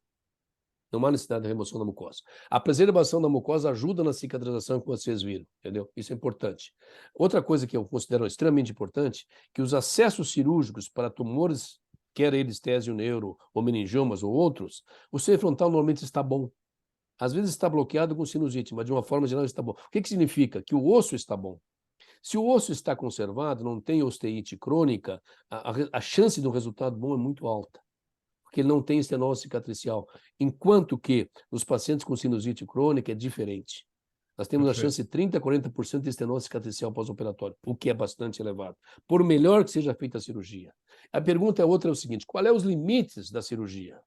Não há necessidade de remoção da mucosa. A preservação da mucosa ajuda na cicatrização que vocês viram, entendeu? Isso é importante. Outra coisa que eu considero extremamente importante, que os acessos cirúrgicos para tumores, quer eles tésio-neuro, ou meningiomas ou outros, o seio frontal normalmente está bom. Às vezes está bloqueado com sinusite, mas de uma forma geral está bom. O que significa? Que o osso está bom. Se o osso está conservado, não tem osteite crônica, a chance de um resultado bom é muito alta, porque ele não tem estenose cicatricial. Enquanto que nos pacientes com sinusite crônica é diferente. Nós temos a chance de 30% a 40% de estenose cicatricial pós-operatório, o que é bastante elevado, por melhor que seja feita a cirurgia. A pergunta outra é o seguinte: qual é os limites da cirurgia?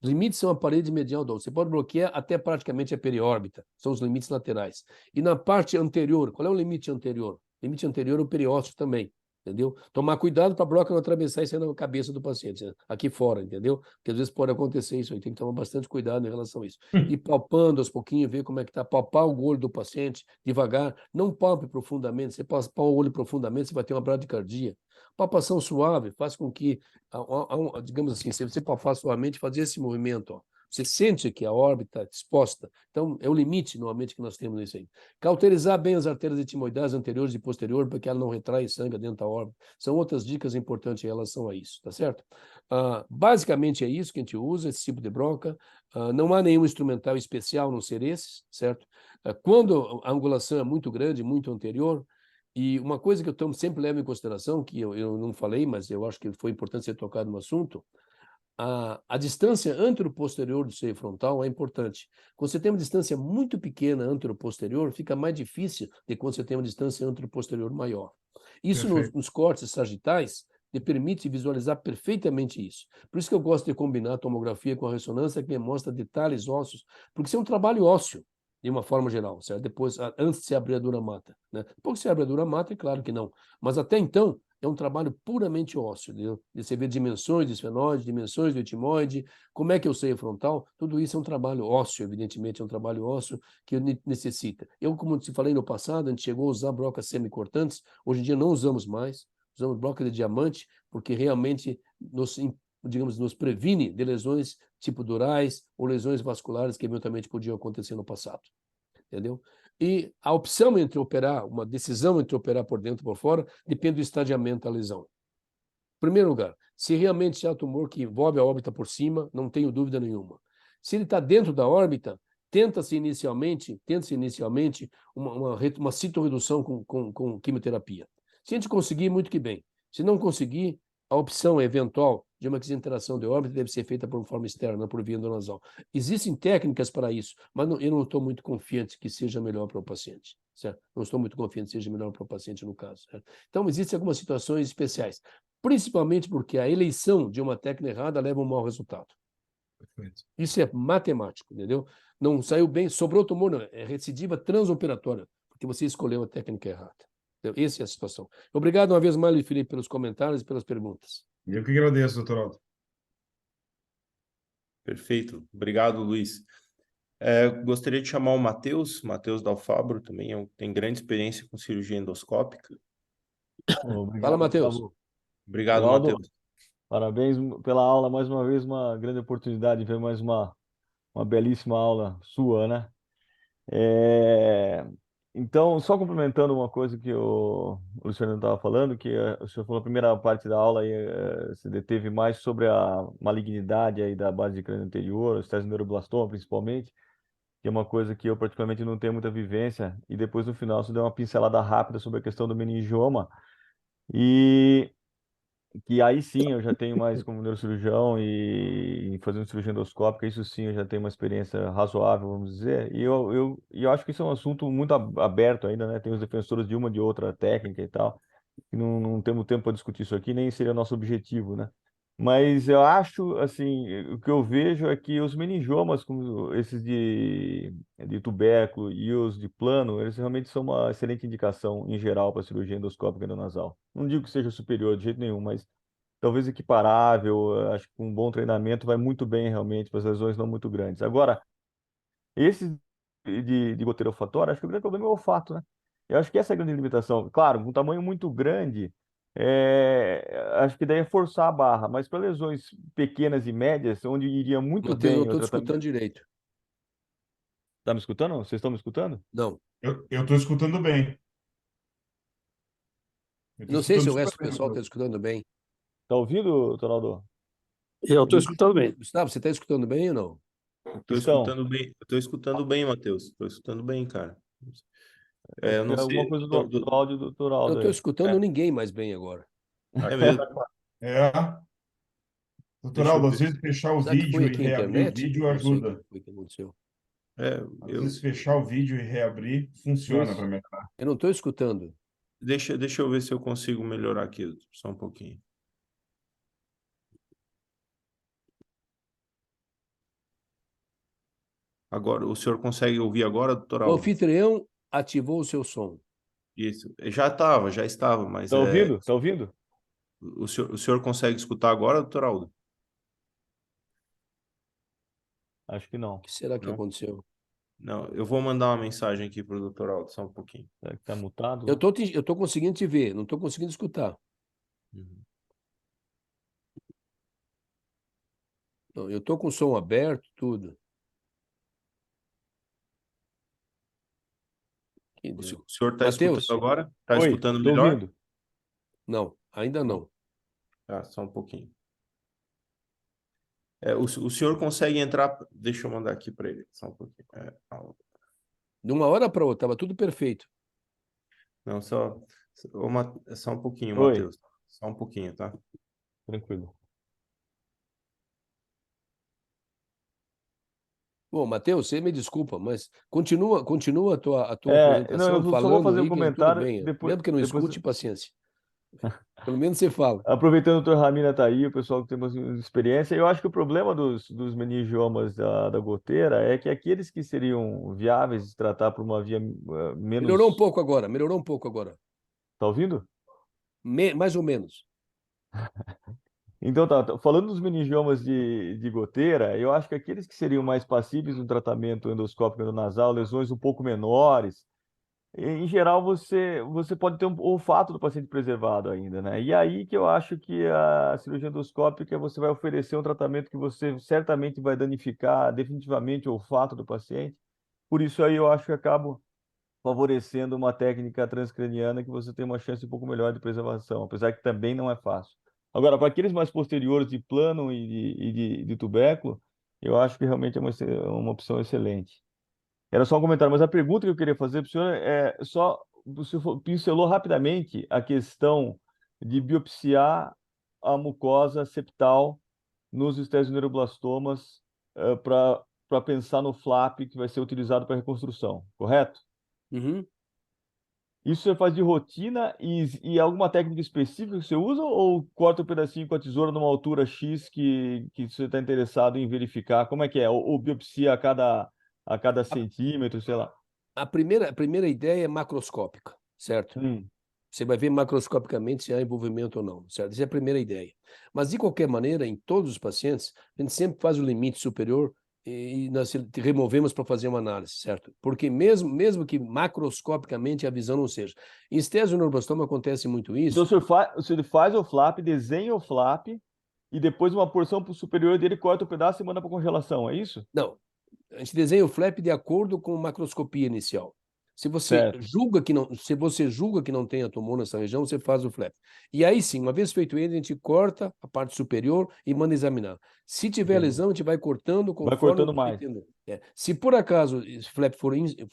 Os limites são a parede medial do osso. Você pode bloquear até praticamente a periórbita, são os limites laterais. E na parte anterior, qual é o limite anterior? O limite anterior é o periósteo também. entendeu? Tomar cuidado para a broca não atravessar e sair na cabeça do paciente, né? Aqui fora, entendeu? Porque às vezes pode acontecer isso aí, tem que tomar bastante cuidado em relação a isso. E palpando aos pouquinhos, ver como é que está, palpar o olho do paciente devagar, não palpe profundamente, você palpar o olho profundamente, você vai ter uma bradicardia. Palpação suave faz com que, digamos assim, se você palpar suavemente, fazer esse movimento, ó, você sente que a órbita está exposta. Então, é o limite, normalmente, que nós temos nisso aí. Cauterizar bem as artérias etimoidais anteriores e posteriores, para que ela não retrai sangue dentro da órbita. São outras dicas importantes em relação a isso, tá certo? Basicamente é isso que a gente usa, esse tipo de broca. Não há nenhum instrumental especial no ser esses, certo? Quando a angulação é muito grande, muito anterior, e uma coisa que eu sempre levo em consideração, que eu não falei, mas eu acho que foi importante ser tocado no assunto, a distância antero-posterior do seio frontal é importante. Quando você tem uma distância muito pequena antero-posterior, fica mais difícil de quando você tem uma distância antero-posterior maior. Isso Perfeito. nos cortes sagitais te permite visualizar perfeitamente isso. Por isso que eu gosto de combinar a tomografia com a ressonância, que me mostra detalhes ósseos, porque isso é um trabalho ósseo, de uma forma geral, certo? Depois, antes de se abrir a dura mata, né? Depois que se abre a dura mata, é claro que não. Mas até então, é um trabalho puramente ósseo, entendeu? De você ver dimensões do esfenóide, dimensões do etimoide, como é que é o seio frontal, tudo isso é um trabalho ósseo, evidentemente, é um trabalho ósseo que necessita. Eu, como te falei no passado, a gente chegou a usar brocas semicortantes, hoje em dia não usamos mais, usamos broca de diamante, porque realmente nos previne de lesões tipo durais ou lesões vasculares que eventualmente podiam acontecer no passado, entendeu? E a opção entre operar, uma decisão entre operar por dentro ou por fora, depende do estadiamento da lesão. Em primeiro lugar, se realmente há tumor que envolve a órbita por cima, não tenho dúvida nenhuma. Se ele está dentro da órbita, tenta-se inicialmente uma citorredução com quimioterapia. Se a gente conseguir, muito que bem. Se não conseguir, a opção eventual de uma desinteração de órbita deve ser feita por forma externa, não por via endonasal. Existem técnicas para isso, mas eu não estou muito confiante que seja melhor para o paciente, certo? Não estou muito confiante que seja melhor para o paciente no caso, certo? Então, existem algumas situações especiais, principalmente porque a eleição de uma técnica errada leva a um mau resultado. Perfeito. Isso é matemático, entendeu? Não saiu bem, sobrou tumor, não, é recidiva transoperatória, porque você escolheu a técnica errada. Entendeu? Essa é a situação. Obrigado uma vez mais, Luiz Felipe, pelos comentários e pelas perguntas. Eu que agradeço, doutor Aldo. Perfeito. Obrigado, Luiz. Gostaria de chamar o Matheus da Alfabro, também tem grande experiência com cirurgia endoscópica. Fala, Obrigado, Matheus. Gustavo. Obrigado, Ronaldo, Matheus. parabéns pela aula, mais uma vez, uma grande oportunidade de ver mais uma belíssima aula sua, né? É, Então, só complementando uma coisa que o Luiz Fernando estava falando, que o senhor falou a primeira parte da aula e se deteve mais sobre a malignidade aí da base de crânio anterior, o estésico-neuroblastoma principalmente, que é uma coisa que eu particularmente não tenho muita vivência, e depois no final você deu uma pincelada rápida sobre a questão do meningioma, e que aí sim eu já tenho mais como neurocirurgião e fazendo cirurgia endoscópica, isso sim eu já tenho uma experiência razoável, vamos dizer, e eu acho que isso é um assunto muito aberto ainda, né? Tem os defensores de uma de outra técnica e tal, e não temos tempo para discutir isso aqui, nem seria nosso objetivo, né? Mas eu acho, assim, o que eu vejo é que os meningiomas, como esses de tubérculo e os de plano, eles realmente são uma excelente indicação em geral para cirurgia endoscópica endonasal. Não digo que seja superior de jeito nenhum, mas talvez equiparável. Acho que com um bom treinamento vai muito bem realmente para as lesões não muito grandes. Agora, esses de goteira olfatória, acho que o grande problema é o olfato, né? Eu acho que essa é a grande limitação. Claro, com um tamanho muito grande, acho que daí é forçar a barra, mas para lesões pequenas e médias, onde iria muito Matheus, não bem o estou te tratamento. escutando direito. Tá me escutando? Vocês estão me escutando? Não. Eu estou escutando bem. Eu estou Não sei se escutando o resto super do bem, pessoal está doutor. escutando bem. Tá ouvindo, Ronaldo? Eu estou escutando bem. Gustavo, você está escutando bem ou não? Então, Estou escutando bem, Matheus. Estou escutando bem, cara. acho Eu que não é alguma sei. coisa do áudio do Não Ronaldo estou aí. escutando ninguém mais bem agora. É mesmo. É, doutor Deixa eu Aldo, às ver. vezes fechar o Será que foi vídeo e aqui a reabrir o internet? vídeo Não sei o que ajuda. foi que aconteceu. Às Eu, vezes fechar o vídeo e reabrir funciona Luiz? para mim. Eu não estou escutando. deixa eu ver se eu consigo melhorar aqui, só um pouquinho. Agora, o senhor consegue ouvir agora, doutor O Aldo? anfitrião ativou o seu som. Isso. Já estava, mas Tá ouvindo? Tá ouvindo? o senhor consegue escutar agora, doutor Aldo? Acho que não. O que será que Não? aconteceu? Não, eu vou mandar uma mensagem aqui para o doutor Aldo, só um pouquinho. Será que tá mutado? Eu tô conseguindo te ver, não tô conseguindo escutar. Uhum. Não, eu tô com o som aberto, tudo. Que O Deus. senhor está Matheus? escutando agora? Está Oi, escutando tô melhor? ouvindo. Não, ainda não. Tá, só um pouquinho. O senhor consegue entrar. Deixa eu mandar aqui para ele, só um pouquinho. De uma hora para outra, estava tudo perfeito. Não, só um pouquinho, Oi, Matheus. Só um pouquinho, tá? tranquilo. Bom, Matheus, você me desculpa, mas continua a tua Não, apresentação eu só vou falando fazer um aí que tudo comentário, bem. depois, Mesmo que não depois escute, paciência. Pelo menos você fala. aproveitando que o Dr. Ramina está aí, o pessoal que tem mais experiência, eu acho que o problema dos meningiomas da goteira é que aqueles que seriam viáveis de tratar por uma via Melhorou um menos. pouco agora, melhorou um pouco agora. Tá ouvindo? Mais ou menos. Então, falando dos meningiomas de goteira, eu acho que aqueles que seriam mais passíveis de um tratamento endoscópico endonasal, lesões um pouco menores, em geral, você pode ter um olfato do paciente preservado ainda, né? E aí que eu acho que a cirurgia endoscópica você vai oferecer um tratamento que você certamente vai danificar definitivamente o olfato do paciente. Por isso aí eu acho que acabo favorecendo uma técnica transcraniana que você tem uma chance um pouco melhor de preservação, apesar que também não é fácil. Agora, para aqueles mais posteriores de plano e de tubérculo, eu acho que realmente é uma opção excelente. Era só um comentário, mas a pergunta que eu queria fazer para o senhor é só, você pincelou rapidamente a questão de biopsiar a mucosa septal nos estesioneuroblastoma para pensar no flap que vai ser utilizado para reconstrução, correto? Uhum. Isso você faz de rotina e alguma técnica específica que você usa ou corta um pedacinho com a tesoura numa altura X que você está interessado em verificar? Como é que é? Ou biopsia a cada centímetro, sei lá. A primeira ideia é macroscópica, certo? Você vai ver macroscopicamente se há envolvimento ou não, certo? Essa é a primeira ideia. Mas, de qualquer maneira, em todos os pacientes, a gente sempre faz o limite superior e nós removemos para fazer uma análise, certo? Porque mesmo que macroscopicamente a visão não seja. Em estesioneuroblastoma acontece muito Então, isso. o senhor faz o flap, desenha o flap e depois uma porção superior dele corta o pedaço e manda para congelação, é isso? Não, a gente desenha o flap de acordo com a macroscopia inicial. Certo. Se você julga que não tem tumor nessa região, você faz o flap. E aí sim, uma vez feito ele, a gente corta a parte superior e manda examinar. Se tiver Entendi. lesão, a gente vai cortando Vai conforme cortando vai mais. tendo. Se por acaso esse flap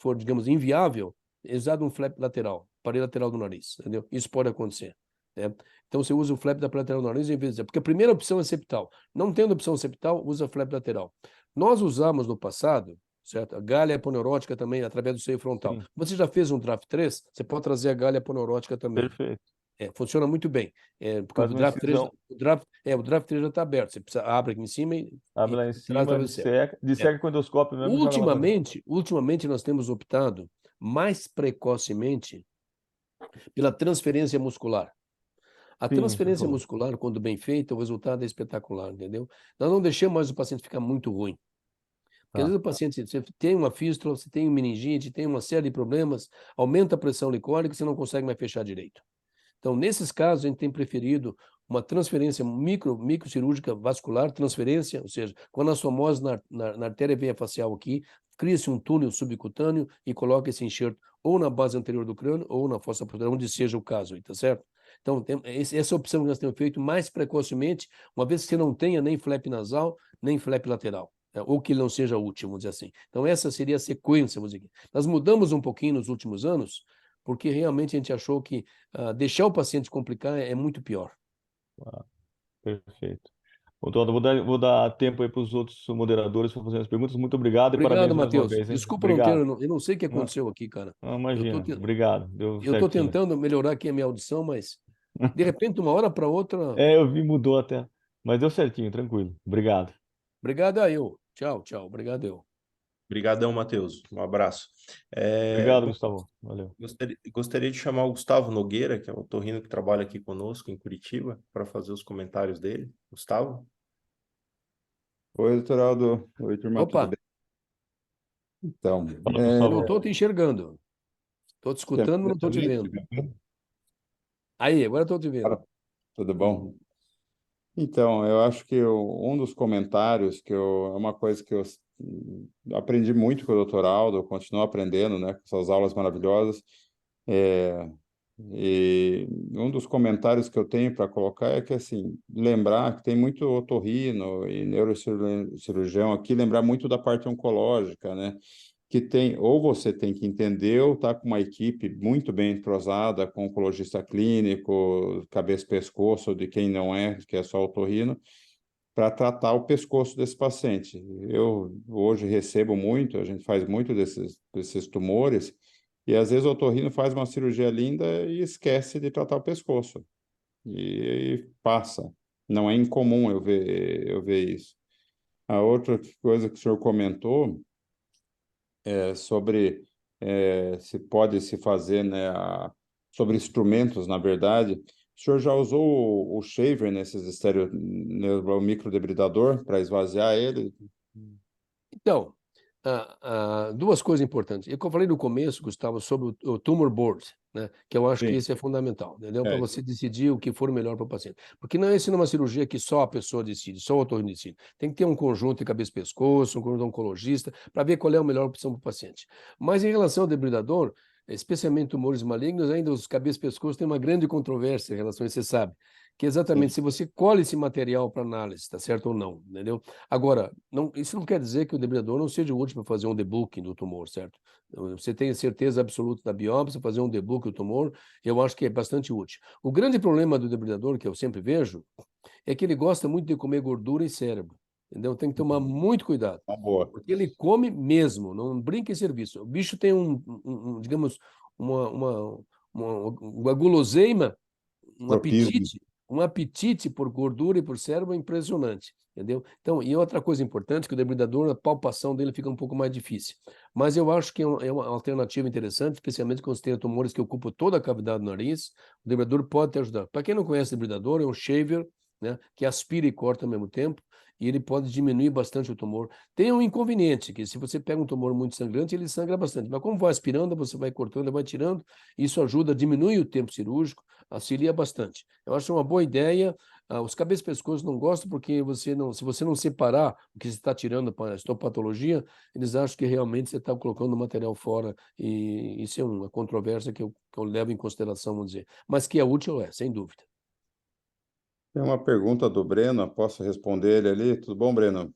for, digamos, inviável, é usado um flap lateral, parede lateral do nariz, entendeu? Isso pode acontecer. Né? Então você usa o flap da parede lateral do nariz em vez de... Porque a primeira opção é septal. Não tendo opção septal, usa flap lateral. Nós usamos no passado, certo? A galha aponeurótica também, através do seio frontal. Sim, Você já fez um draft 3? Você pode trazer a galha aponeurótica também. perfeito. Funciona muito bem. Porque Faz o uma draft 3, incisão, o draft 3 já está aberto. Você precisa, abre aqui em cima abre e lá em traz cima, através do céu. disseca com o endoscópio mesmo e joga lá para dentro. Ultimamente nós temos optado mais precocemente pela transferência muscular. A Sim, você transferência falou. muscular, quando bem feita, o resultado é espetacular, entendeu? Nós não deixamos mais o paciente ficar muito ruim. Porque às Tá. vezes o paciente, você tem uma fístula, você tem meningite, tem uma série de problemas, aumenta a pressão licórica e você não consegue mais fechar direito. Então, nesses casos, a gente tem preferido uma transferência microcirúrgica vascular, transferência, ou seja, com anastomose na artéria veia facial aqui, cria-se um túnel subcutâneo e coloca esse enxerto ou na base anterior do crânio ou na fossa posterior, onde seja o caso, aí, tá certo? Então, essa opção que nós temos feito mais precocemente, uma vez que você não tenha nem flap nasal, nem flap lateral, né? Ou que ele não seja útil, vamos dizer assim. Então, essa seria a sequência, vamos dizer aqui. Nós mudamos um pouquinho nos últimos anos, porque realmente a gente achou que deixar o paciente complicar é muito pior. Ah, perfeito. Bom, Toda, vou dar tempo aí para os outros moderadores para fazer as perguntas. Muito obrigado e Obrigado, parabéns mais uma Matheus. vez, hein? Desculpa não ter, Obrigado. eu não sei o que Não, aconteceu aqui, cara. não, Eu imagina. Obrigado. Deu estou certinho. tentando melhorar aqui a minha audição, mas de repente, de uma hora para outra. Eu vi, mudou até. Mas deu certinho, tranquilo. Obrigado. Obrigado a eu. Tchau, tchau. Obrigado eu. Obrigadão, Matheus. Um abraço. Obrigado, Gustavo. Valeu. Gostaria de chamar o Gustavo Nogueira, que é o otorrino que trabalha aqui conosco em Curitiba, para fazer os comentários dele. Gustavo? Oi, doutor Aldo. Oi, turma, tudo Opa, bem? Então, Fala, eu Gustavo. não estou te enxergando. Estou te escutando, mas não estou te vendo. Aí, agora estou te vendo. tudo bom? Então, eu acho que um dos comentários é uma coisa que eu aprendi muito com o doutor Aldo, eu continuo aprendendo, né, com essas aulas maravilhosas, e um dos comentários que eu tenho para colocar é que, assim, lembrar que tem muito otorrino e neurocirurgião aqui, lembrar muito da parte oncológica, né? Que tem, ou você tem que entender, ou tá com uma equipe muito bem entrosada, com oncologista clínico, cabeça e pescoço, de quem não é, que é só otorrino, para tratar o pescoço desse paciente. Eu hoje recebo muito, a gente faz muito desses tumores, e às vezes o otorrino faz uma cirurgia linda e esquece de tratar o pescoço. E passa. Não é incomum eu ver isso. A outra coisa que o senhor comentou sobre se pode se fazer, né, sobre instrumentos, na verdade. O senhor já usou o shaver nesses o microdebridador para esvaziar ele? Então, duas coisas importantes. Eu falei no começo, Gustavo, sobre o tumor board, né? Que eu acho que Sim. isso é fundamental, entendeu? Para É. você decidir o que for melhor para o paciente. Porque não é isso numa cirurgia que só a pessoa decide, só o otorrino decide. Tem que ter um conjunto de cabeça e pescoço, um conjunto de oncologista, para ver qual é a melhor opção para o paciente. Mas em relação ao debridador, especialmente tumores malignos, ainda os cabeça e pescoço têm uma grande controvérsia em relação a isso, você sabe. Que é exatamente se você colhe esse material para análise, está certo ou não, entendeu? Agora, isso não quer dizer que o debridador não seja útil para fazer um debooking do tumor, certo? Você tem certeza absoluta da biópsia, fazer um debooking do tumor, eu acho que é bastante útil. O grande problema do debridador, que eu sempre vejo, é que ele gosta muito de comer gordura e cérebro, entendeu? Tem que tomar muito cuidado, Uma boa. porque ele come mesmo, não brinca em serviço. O bicho tem digamos, uma guloseima, Tropismo. um apetite por gordura e por cérebro impressionante, entendeu? Então, e outra coisa importante, que o debridador, a palpação dele fica um pouco mais difícil. Mas eu acho que é uma alternativa interessante, especialmente quando você tem tumores que ocupam toda a cavidade do nariz, o debridador pode te ajudar. Para quem não conhece o debridador, é um shaver, né, que aspira e corta ao mesmo tempo, e ele pode diminuir bastante o tumor. Tem um inconveniente, que se você pega um tumor muito sangrante, ele sangra bastante. Mas como vai aspirando, você vai cortando, vai tirando, isso ajuda, diminui o tempo cirúrgico, auxilia bastante. Eu acho uma boa ideia. Os cabeças e pescoços não gostam porque se você não separar o que você está tirando para a histopatologia, eles acham que realmente você está colocando o material fora, e isso é uma controvérsia que eu levo em consideração, vamos dizer. Mas que é útil, sem dúvida. Tem uma pergunta do Breno, posso responder ele ali? Tudo bom, Breno?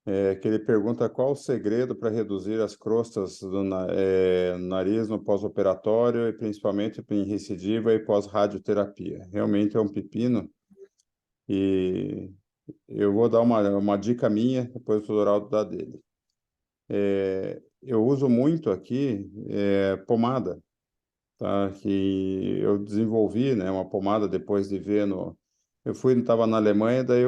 Que ele pergunta qual o segredo para reduzir as crostas do nariz no pós-operatório e principalmente em recidiva e pós-radioterapia. Realmente é um pepino e eu vou dar uma dica minha, depois o doutor Aldo dá dele. Eu uso muito aqui pomada, tá? Que eu desenvolvi, né, uma pomada depois de ver estava na Alemanha, daí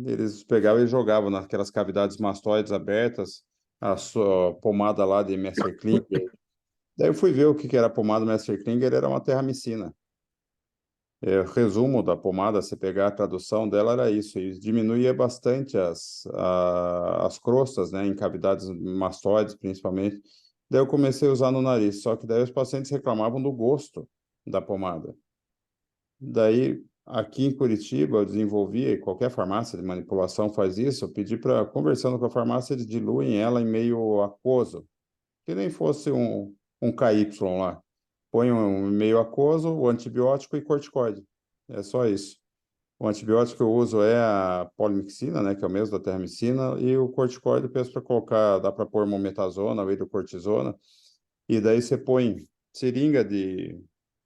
eles pegavam e jogavam naquelas cavidades mastoides abertas a sua pomada lá de Messer Klinger. Daí eu fui ver o que era a pomada Messer Klinger, era uma terramicina. O resumo da pomada, se pegar a tradução dela, era isso, e diminuía bastante as crostas, né, em cavidades mastoides, principalmente. Daí eu comecei a usar no nariz, só que daí os pacientes reclamavam do gosto da pomada. Daí, aqui em Curitiba, eu desenvolvi, e qualquer farmácia de manipulação faz isso, eu pedi para, conversando com a farmácia, eles diluem ela em meio aquoso, que nem fosse um KY lá. Põe um meio aquoso, o antibiótico e corticoide. É só isso. O antibiótico que eu uso é a polimixina, né, que é o mesmo da terramicina, e o corticoide eu peço para colocar, dá para pôr mometazona ou hidrocortisona, e daí você põe seringa de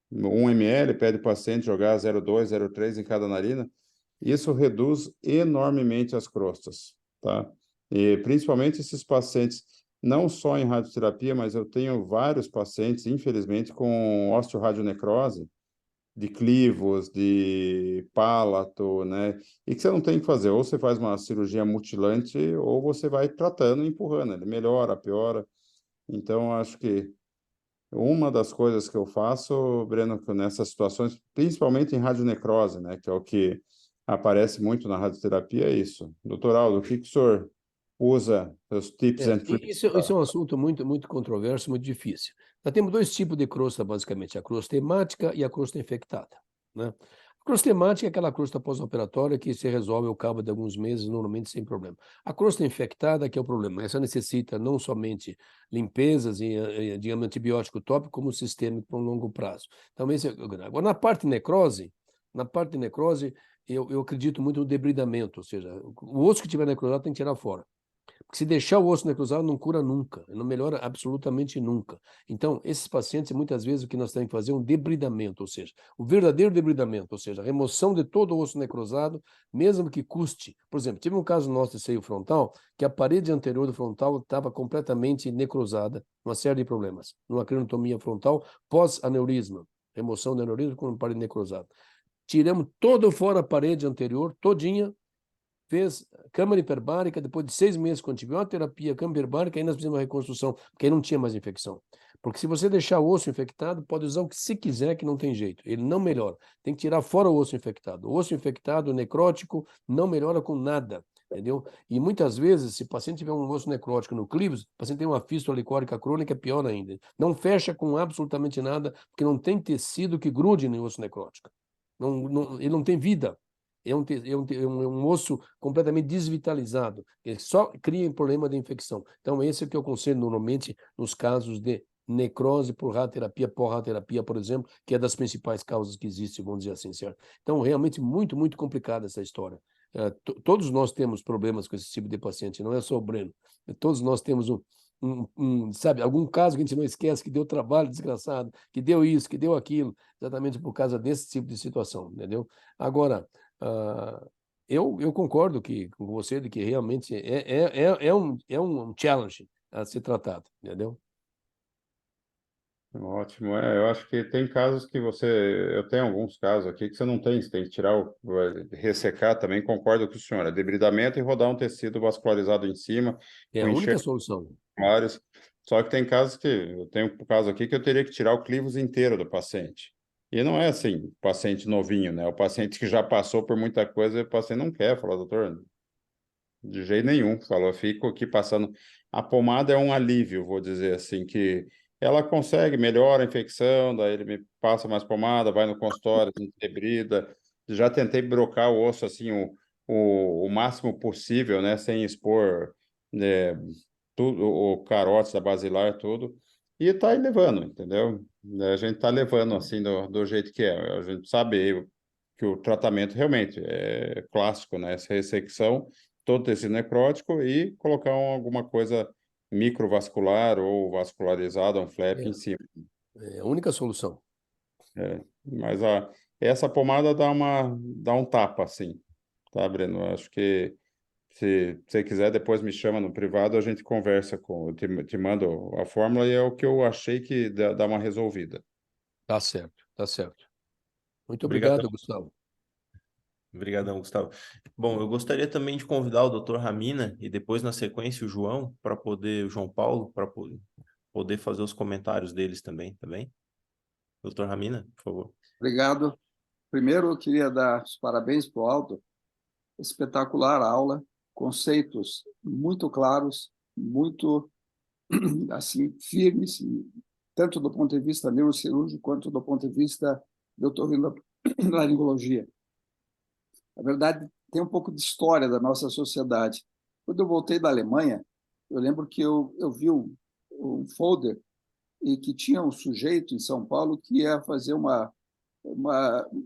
1 ml, pede o paciente jogar 0,2, 0,3 em cada narina. Isso reduz enormemente as crostas, tá? E principalmente esses pacientes, não só em radioterapia, mas eu tenho vários pacientes, infelizmente, com osteoradionecrose, de clivos, de palato, né? E que você não tem que fazer, ou você faz uma cirurgia mutilante, ou você vai tratando e empurrando, ele melhora, piora. Então, acho que uma das coisas que eu faço, Breno, que nessas situações, principalmente em radionecrose, né, que é o que aparece muito na radioterapia, é isso. Doutor Aldo, o que o senhor usa, os tips and tricks? Isso é um assunto muito controverso, muito difícil. Nós temos dois tipos de crosta, basicamente, a crosta hemática e a crosta infectada, né? A crosta hemática é aquela crosta pós-operatória que se resolve ao cabo de alguns meses, normalmente sem problema. A crosta infectada que é o problema. Essa necessita não somente limpezas e de antibiótico tópico, como sistêmico por um longo prazo. Então, esse é... Agora, na parte de necrose, eu acredito muito no debridamento, ou seja, o osso que tiver necrosado tem que tirar fora. Porque se deixar o osso necrosado, não cura nunca, não melhora absolutamente nunca. Então, esses pacientes, muitas vezes, o que nós temos que fazer é um debridamento, ou seja, o verdadeiro debridamento, ou seja, a remoção de todo o osso necrosado, mesmo que custe. Por exemplo, tive um caso nosso de seio frontal, que a parede anterior do frontal estava completamente necrosada, uma série de problemas, numa crinotomia frontal pós-aneurisma, remoção do aneurisma com parede necrosada. Tiramos todo fora a parede anterior, todinha, fez câmara hiperbárica, depois de 6 meses com antibioterapia, câmara hiperbárica, aí nós fizemos uma reconstrução, porque aí não tinha mais infecção. Porque se você deixar o osso infectado, pode usar o que se quiser, que não tem jeito. Ele não melhora. Tem que tirar fora o osso infectado. O osso infectado, necrótico, não melhora com nada, entendeu? E muitas vezes, se o paciente tiver um osso necrótico no clivos, o paciente tem uma fístula licórica crônica, é pior ainda. Não fecha com absolutamente nada, porque não tem tecido que grude no osso necrótico. Ele não tem vida. É um osso completamente desvitalizado, ele só cria problema de infecção. Então, esse é o que eu aconselho normalmente nos casos de necrose por radioterapia, pós-radioterapia, por exemplo, que é das principais causas que existem, vamos dizer assim, certo? Então, realmente muito complicada essa história. Todos nós temos problemas com esse tipo de paciente, não é só o Breno. Todos nós temos sabe, algum caso que a gente não esquece, que deu trabalho desgraçado, que deu isso, que deu aquilo, exatamente por causa desse tipo de situação, entendeu? Agora, eu concordo com você de que realmente é um challenge a ser tratado, entendeu? Ótimo, eu acho que tem casos que eu tenho alguns casos aqui que você não tem, você tem que tirar, ressecar também, concordo com o senhor, é debridamento e rodar um tecido vascularizado em cima, É com a única enxerto solução. vários, só que tem casos que, eu tenho um caso aqui que eu teria que tirar o clivos inteiro do paciente, e não é assim, paciente novinho, né, o paciente que já passou por muita coisa, o paciente não quer, fala, doutor, de jeito nenhum, falou, fico aqui passando, a pomada é um alívio, vou dizer assim, que ela consegue, melhora a infecção, daí ele me passa mais pomada, vai no consultório, a gente debrida. Já tentei brocar o osso assim o máximo possível, né, sem expor, né, tudo, o carote da basilar, tudo, e tá aí levando, entendeu? A gente tá levando assim do jeito que é. A gente sabe que o tratamento realmente é clássico, né, essa ressecção, todo tecido necrótico e colocar alguma coisa microvascular ou vascularizada, um flap em cima. É a única solução. Mas essa pomada dá um tapa, assim, tá, Breno? Acho que se você quiser, depois me chama no privado, a gente conversa eu te mando a fórmula e é o que eu achei que dá uma resolvida. Tá certo, tá certo. Muito Obrigadão. obrigado, Gustavo. Obrigadão, Gustavo. Bom, eu gostaria também de convidar o Dr. Ramina e depois, na sequência, o João Paulo, para poder fazer os comentários deles também, tá bem? Dr. Ramina, por favor. Obrigado. Primeiro, eu queria dar os parabéns para o Aldo. Espetacular aula, conceitos muito claros, muito assim firmes, tanto do ponto de vista neurocirúrgico quanto do ponto de vista do otorrinolaringologia. Na verdade, tem um pouco de história da nossa sociedade. Quando eu voltei da Alemanha, eu lembro que eu vi um folder e que tinha um sujeito em São Paulo que ia fazer um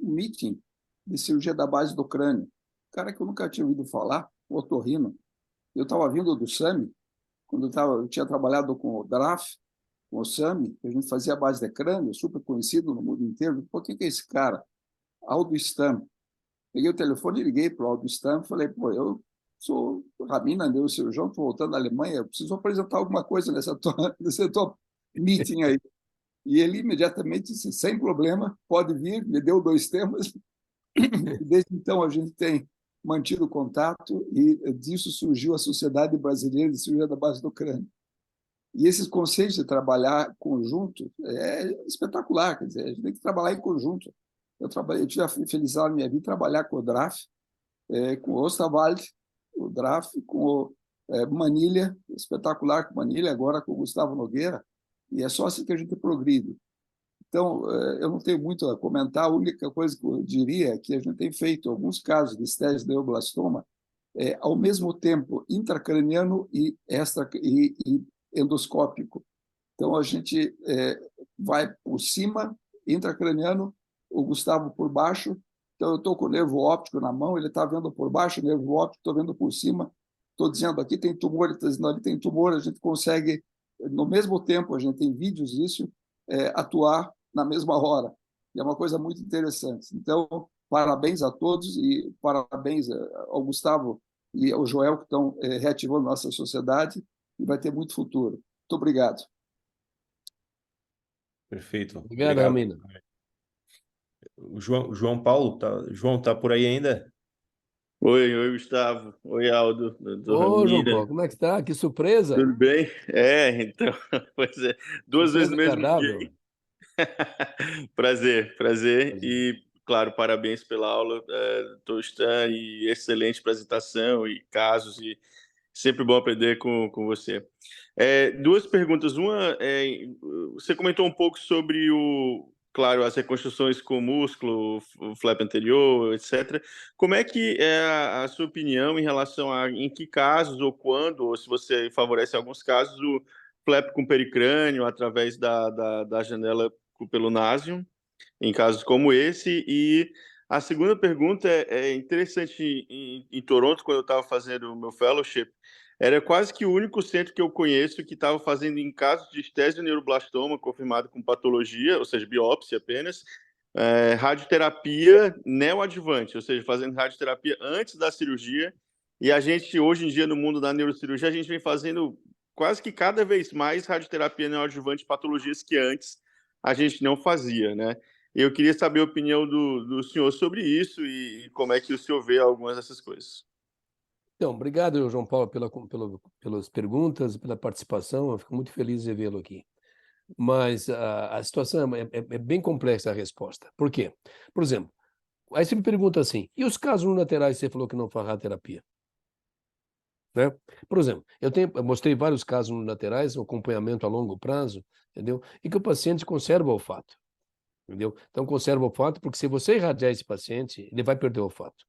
meeting de cirurgia da base do crânio. Cara que eu nunca tinha ouvido falar, o otorrino. Eu estava vindo do SAMI, quando eu tinha trabalhado com o DRAF, com o SAMI, a gente fazia a base de crânio, super conhecido no mundo inteiro. Pô, quem que é esse cara? Aldo Stam. Peguei o telefone e liguei para o Aldo Stam e falei, pô, eu sou Ramina, neurocirurgião, estou voltando da Alemanha, eu preciso apresentar alguma coisa nesse tua meeting aí. E ele imediatamente disse, sem problema, pode vir, me deu 2 temas. E desde então a gente tem mantido contato e disso surgiu a Sociedade Brasileira de Cirurgia da Base do Crânio. E esses conceitos de trabalhar conjunto é espetacular, quer dizer, a gente tem que trabalhar em conjunto. Eu tive a felicidade na minha vida de trabalhar com o DRAF, com o Osterwald, o DRAF, com o Manilha, espetacular com Manilha, agora com o Gustavo Nogueira, e é só assim que a gente progride. Então, eu não tenho muito a comentar, a única coisa que eu diria é que a gente tem feito alguns casos de estésia de neuroblastoma ao mesmo tempo intracraniano e endoscópico. Então, a gente vai por cima, intracraniano, o Gustavo por baixo. Então, eu estou com o nervo óptico na mão, ele está vendo por baixo o nervo óptico, estou vendo por cima. Estou dizendo aqui tem tumor, ele está dizendo ali tem tumor. A gente consegue, no mesmo tempo, a gente tem vídeos disso, atuar na mesma hora. E é uma coisa muito interessante. Então, parabéns a todos e parabéns ao Gustavo e ao Joel, que estão reativando nossa sociedade, e vai ter muito futuro. Muito obrigado. Perfeito. Obrigado, Obrigado. Ramina. O João Paulo, João, tá por aí ainda? Oi, Gustavo. Oi, Aldo, doutor Ô, João Ramira. Paulo, como é que está? Que surpresa! Tudo bem? Então, pois é, 2 vezes Surpresa no mesmo agradável. dia. Prazer. E, claro, parabéns pela aula, doutor Stan, e excelente apresentação e casos, e sempre bom aprender com você. 2 perguntas. Uma, você comentou um pouco sobre claro, as reconstruções com o músculo, o flap anterior, etc. Como é que é a sua opinião em relação a em que casos ou quando, ou se você favorece alguns casos, o flap com pericrânio através da janela pelo násium, em casos como esse? E a segunda pergunta é interessante, em Toronto, quando eu estava fazendo o meu fellowship, era quase que o único centro que eu conheço que estava fazendo, em casos de estésia neuroblastoma confirmado com patologia, ou seja, biópsia apenas, radioterapia neoadjuvante, ou seja, fazendo radioterapia antes da cirurgia. E a gente, hoje em dia, no mundo da neurocirurgia, a gente vem fazendo quase que cada vez mais radioterapia neoadjuvante, patologias que antes a gente não fazia, né? Eu queria saber a opinião do senhor sobre isso e como é que o senhor vê algumas dessas coisas. Então, obrigado, João Paulo, pelas perguntas, pela participação. Eu fico muito feliz de vê-lo aqui. Mas a situação é bem complexa a resposta. Por quê? Por exemplo, aí você me pergunta assim, e os casos unilaterais você falou que não faz radioterapia? Né? Por exemplo, eu mostrei vários casos unilaterais, acompanhamento a longo prazo, entendeu? E que o paciente conserva o olfato, entendeu? Então, conserva o olfato, porque se você irradiar esse paciente, ele vai perder o olfato.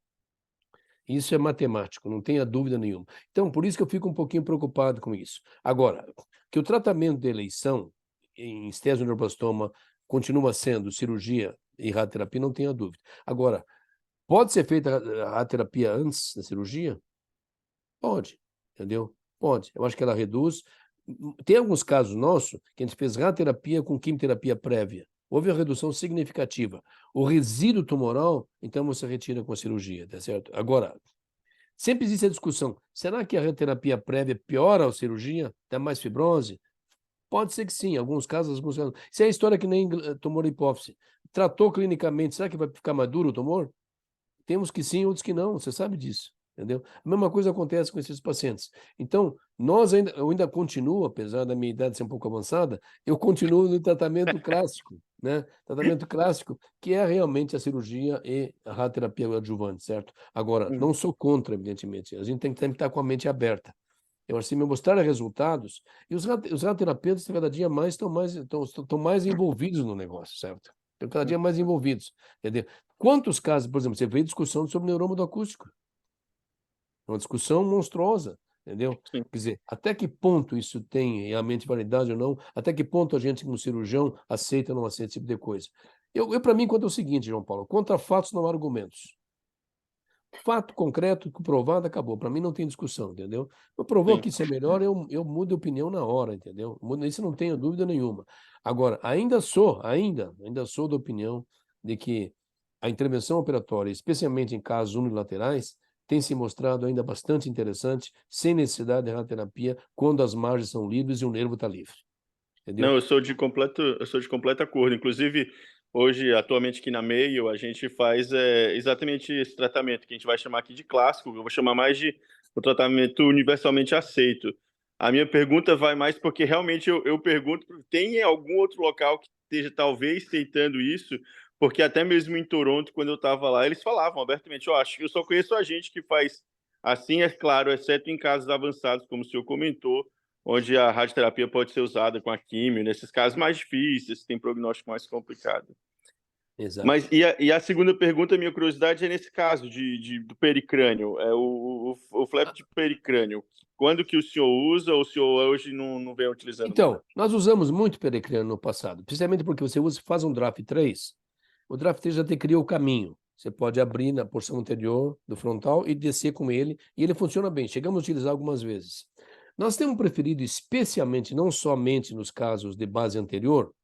Isso é matemático, não tenha dúvida nenhuma. Então, por isso que eu fico um pouquinho preocupado com isso. Agora, que o tratamento de eleição em estésia neuroblastoma continua sendo cirurgia e radioterapia, não tenha dúvida. Agora, pode ser feita a radioterapia antes da cirurgia? Pode, entendeu? Pode. Eu acho que ela reduz. Tem alguns casos nossos que a gente fez radioterapia com quimioterapia prévia. Houve uma redução significativa. O resíduo tumoral, então você retira com a cirurgia, tá certo? Agora, sempre existe a discussão, será que a radioterapia prévia piora a cirurgia? Dá mais fibrose? Pode ser que sim, em alguns casos, Isso é a história que nem tumor hipófise. Tratou clinicamente, será que vai ficar maduro o tumor? Temos que sim, outros que não, você sabe disso. Entendeu? A mesma coisa acontece com esses pacientes. Então, eu ainda continuo, apesar da minha idade ser um pouco avançada, eu continuo no tratamento clássico, né? Tratamento clássico, que é realmente a cirurgia e a radioterapia adjuvante, certo? Agora, não sou contra, evidentemente. A gente tem que estar com a mente aberta. Eu acho que me mostraram resultados, e os radioterapeutas cada dia mais estão mais envolvidos no negócio, certo? Estão cada dia mais envolvidos, entendeu? Quantos casos, por exemplo, você vê discussão sobre neurômodo acústico? É uma discussão monstruosa, entendeu? Sim. Quer dizer, até que ponto isso tem realmente validade ou não? Até que ponto a gente, como cirurgião, aceita ou não aceita esse tipo de coisa? Para mim, conta o seguinte, João Paulo, contra fatos não há argumentos. Fato concreto, comprovado, acabou. Para mim não tem discussão, entendeu? Eu provou que isso é melhor, eu mudo de opinião na hora, entendeu? Isso não tenho dúvida nenhuma. Agora, ainda sou da opinião de que a intervenção operatória, especialmente em casos unilaterais, tem se mostrado ainda bastante interessante, sem necessidade de radioterapia, quando as margens são livres e o nervo está livre. entendeu? Não, eu sou de completo acordo. Inclusive, hoje, atualmente aqui na Mayo, a gente faz exatamente esse tratamento, que a gente vai chamar aqui de clássico, eu vou chamar mais de o tratamento universalmente aceito. A minha pergunta vai mais porque realmente eu pergunto, tem algum outro local que esteja talvez tentando isso? Porque até mesmo em Toronto, quando eu estava lá, eles falavam abertamente, eu acho que eu só conheço a gente que faz assim, é claro, exceto em casos avançados, como o senhor comentou, onde a radioterapia pode ser usada com a químio, nesses casos mais difíceis, tem prognóstico mais complicado. Exato. Mas e a segunda pergunta, minha curiosidade é nesse caso do pericrânio, o flap de pericrânio. Quando que o senhor usa ou o senhor hoje não vem utilizando muito? Então, nós usamos muito pericrânio no passado, precisamente porque você faz um draft 3, o draft 3 já te cria o caminho. Você pode abrir na porção anterior do frontal e descer com ele, e ele funciona bem. Chegamos a utilizar algumas vezes. Nós temos preferido especialmente, não somente nos casos de base anterior,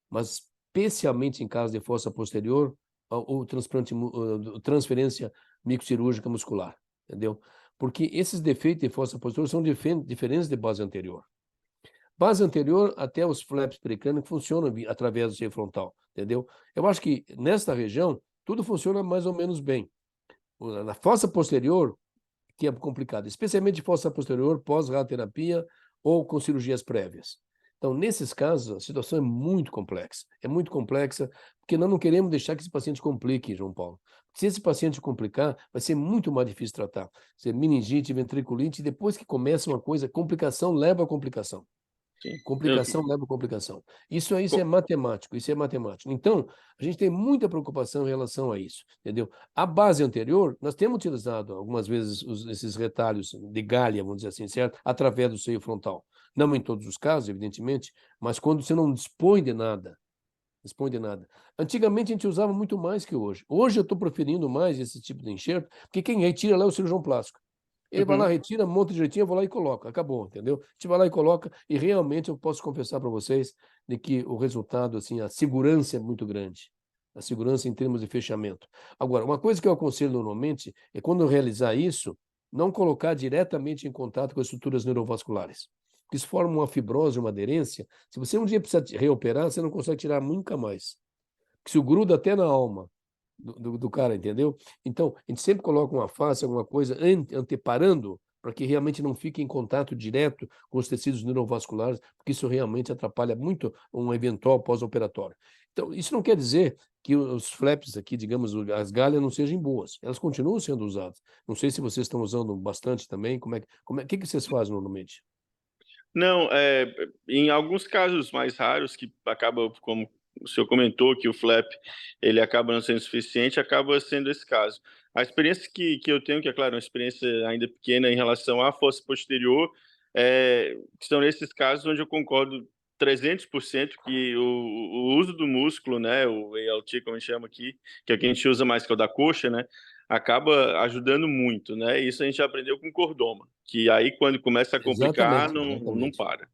mas especialmente em casos de fossa posterior ou transferência microcirúrgica muscular, entendeu? Porque esses defeitos de fossa posterior são diferentes de base anterior. Base anterior, até os flaps pericrânicos funcionam através do seio frontal, entendeu? Eu acho que nesta região, tudo funciona mais ou menos bem. Na fossa posterior, que é complicado, especialmente fossa posterior pós-radioterapia ou com cirurgias prévias. Então, nesses casos, a situação é muito complexa, porque nós não queremos deixar que esse paciente complique, João Paulo. Se esse paciente complicar, vai ser muito mais difícil tratar. Ser meningite, ventriculite, e depois que começa uma coisa, complicação leva a complicação. Sim. Complicação leva a complicação. Isso é matemático, isso é matemático. Então, a gente tem muita preocupação em relação a isso, entendeu? A base anterior, nós temos utilizado algumas vezes esses retalhos de galha, vamos dizer assim, certo? Através do seio frontal. Não em todos os casos, evidentemente, mas quando você não dispõe de nada. Antigamente a gente usava muito mais que hoje. Hoje eu estou preferindo mais esse tipo de enxerto, porque quem retira lá é o cirurgião plástico. Ele vai lá, retira, monta direitinho, eu vou lá e coloco. Acabou, entendeu? A gente vai lá e coloca, e realmente eu posso confessar para vocês de que o resultado, assim, a segurança é muito grande. A segurança em termos de fechamento. Agora, uma coisa que eu aconselho normalmente é quando eu realizar isso, não colocar diretamente em contato com as estruturas neurovasculares. Isso forma uma fibrose, uma aderência. Se você um dia precisar reoperar, você não consegue tirar nunca mais. Porque isso gruda até na alma do cara, entendeu? Então, a gente sempre coloca uma face, alguma coisa anteparando, para que realmente não fique em contato direto com os tecidos neurovasculares, porque isso realmente atrapalha muito um eventual pós-operatório. Então, isso não quer dizer que os flaps aqui, digamos, as galhas não sejam boas. Elas continuam sendo usadas. Não sei se vocês estão usando bastante também. O que vocês fazem normalmente? Não, em alguns casos mais raros, que acaba, como o senhor comentou, que o flap ele acaba não sendo suficiente, acaba sendo esse caso. A experiência que eu tenho, que é claro, uma experiência ainda pequena em relação à fossa posterior, são nesses casos onde eu concordo 300% que o uso do músculo, né, o ALT, como a gente chama aqui, que é o que a gente usa mais, que é o da coxa, né, acaba ajudando muito, né? Isso a gente aprendeu com cordoma, que aí quando começa a complicar, não para.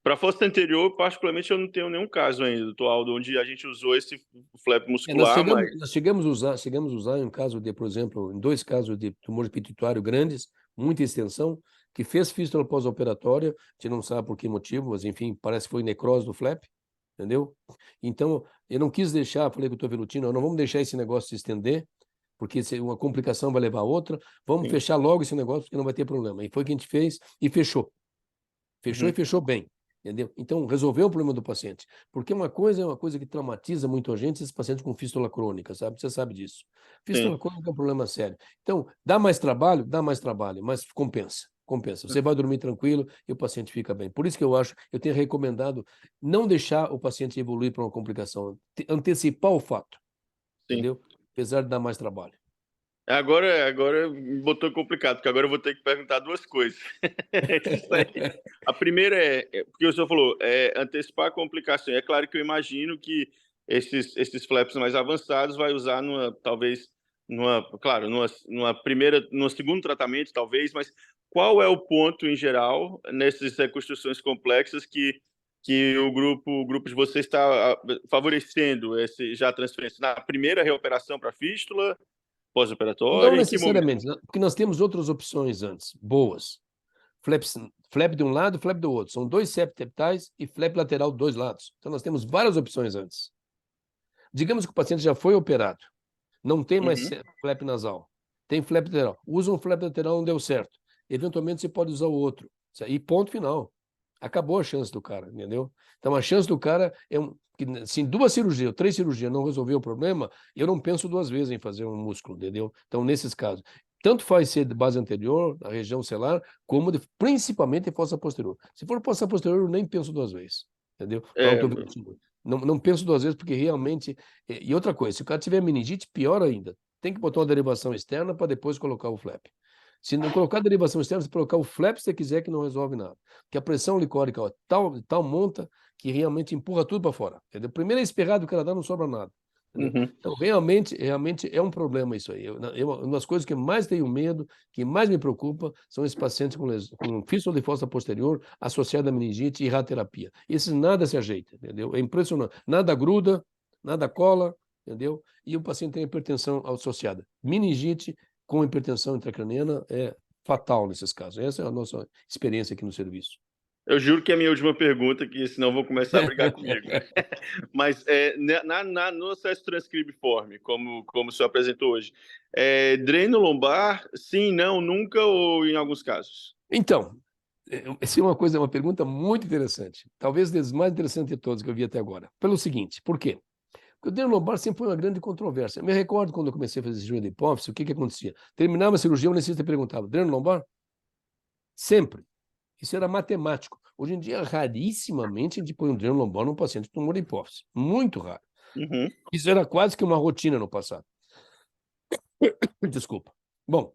Para a fossa anterior, particularmente, eu não tenho nenhum caso ainda, doutor Aldo, onde a gente usou esse flap muscular, nós chegamos a usar em um caso de, por exemplo, em 2 casos de tumores pituitário grandes, muita extensão, que fez fístula pós-operatória, a gente não sabe por que motivo, mas enfim, parece que foi necrose do flap, entendeu? Então, eu não quis deixar, falei com o Dr. Velutino, não vamos deixar esse negócio se estender, porque uma complicação vai levar a outra, vamos fechar logo esse negócio, porque não vai ter problema. E foi o que a gente fez e fechou. Fechou e fechou bem. Entendeu? Então, resolveu o problema do paciente. Porque uma coisa é uma coisa que traumatiza muito a gente, esses pacientes com fístula crônica, sabe? Você sabe disso. Fístula crônica é um problema sério. Então, dá mais trabalho, mas compensa. Você vai dormir tranquilo e o paciente fica bem. Por isso que eu tenho recomendado não deixar o paciente evoluir para uma complicação, antecipar o fato. Sim. Entendeu? Apesar de dar mais trabalho. Agora botou complicado, porque agora eu vou ter que perguntar 2 coisas. A primeira porque o senhor falou, antecipar a complicação. É claro que eu imagino que esses flaps mais avançados vai usar numa segundo tratamento, talvez, mas qual é o ponto em geral nessas reconstruções complexas que o grupo de vocês está favorecendo já a transferência? Na primeira reoperação para fístula, pós-operatório? Não necessariamente, porque nós temos outras opções antes, boas. flap de um lado, flap do outro. São 2 septos septais e flap lateral dos 2 lados. Então, nós temos várias opções antes. Digamos que o paciente já foi operado, não tem mais flap nasal, tem flap lateral. Usa um flap lateral, não deu certo. Eventualmente, você pode usar o outro. E ponto final. Acabou a chance do cara, entendeu? Então, a chance do cara é que se em 2 cirurgias, 3 cirurgias não resolver o problema, eu não penso 2 vezes em fazer um músculo, entendeu? Então, nesses casos, tanto faz ser de base anterior, na região celular, como principalmente de fossa posterior. Se for fossa posterior, eu nem penso 2 vezes, entendeu? Não penso 2 vezes, porque realmente... E outra coisa, se o cara tiver meningite, pior ainda. Tem que botar uma derivação externa para depois colocar o flap. Se não colocar a derivação externa, se colocar o flap, se você quiser, que não resolve nada. Porque a pressão licórica é tal monta que realmente empurra tudo para fora. Entendeu? Primeiro é esperado, o cara dá, não sobra nada. Então, realmente é um problema isso aí. Uma das coisas que mais tenho medo, que mais me preocupa, são esses pacientes com fístula de fossa posterior associada a meningite e radioterapia. Esses nada se ajeita, entendeu? É impressionante. Nada gruda, nada cola, entendeu? E o paciente tem hipertensão associada. Meningite com hipertensão intracraniana é fatal nesses casos. Essa é a nossa experiência aqui no serviço. Eu juro que é a minha última pergunta, que senão vão começar a brigar comigo. Mas no acesso transcribiforme, como o senhor apresentou hoje, dreno lombar, sim, não, nunca ou em alguns casos? Então, essa é uma pergunta muito interessante. Talvez das mais interessantes de todas que eu vi até agora. Pelo seguinte, por quê? Porque o dreno lombar sempre foi uma grande controvérsia. Eu me recordo quando eu comecei a fazer cirurgia de hipófise, o que acontecia? Terminava a cirurgia, o anestesista perguntava, dreno lombar? Sempre. Isso era matemático. Hoje em dia, rarissimamente, a gente põe um dreno lombar num paciente com tumor de hipófise. Muito raro. Isso era quase que uma rotina no passado. Desculpa. Bom,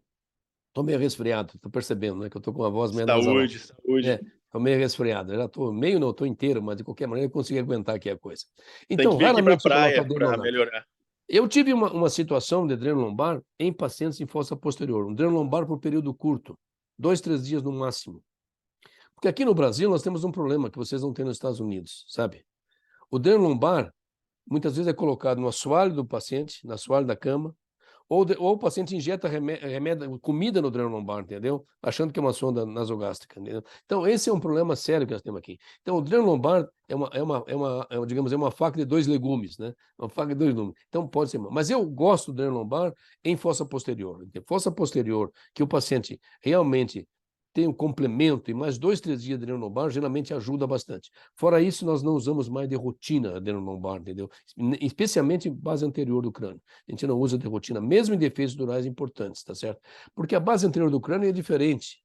estou meio resfriado, estou percebendo, né? Que eu estou com uma voz meio nasalada. Saúde. Estou meio resfriado. Já estou meio, não estou inteiro, mas de qualquer maneira eu consegui aguentar aqui a coisa. Tem Então, que vir aqui para a raramente praia para melhorar. Eu tive uma situação de dreno lombar em pacientes em fossa posterior. Um dreno lombar por período curto. 2, 3 dias no máximo. Porque aqui no Brasil nós temos um problema que vocês não têm nos Estados Unidos, sabe? O dreno lombar muitas vezes é colocado no assoalho do paciente, no assoalho da cama, ou o paciente injeta remédio, comida no dreno lombar, entendeu? Achando que é uma sonda nasogástrica, entendeu? Então, esse é um problema sério que nós temos aqui. Então, o dreno lombar digamos, é uma faca de 2 legumes, né? Uma faca de 2 legumes. Então, pode ser. Mas eu gosto do dreno lombar em fossa posterior. Fossa posterior, que o paciente realmente tem um complemento e mais 2, 3 dias de dreno lombar, geralmente ajuda bastante. Fora isso, nós não usamos mais de rotina a dreno lombar, entendeu? Especialmente em base anterior do crânio. A gente não usa de rotina, mesmo em defeitos durais importantes, tá certo? Porque a base anterior do crânio é diferente.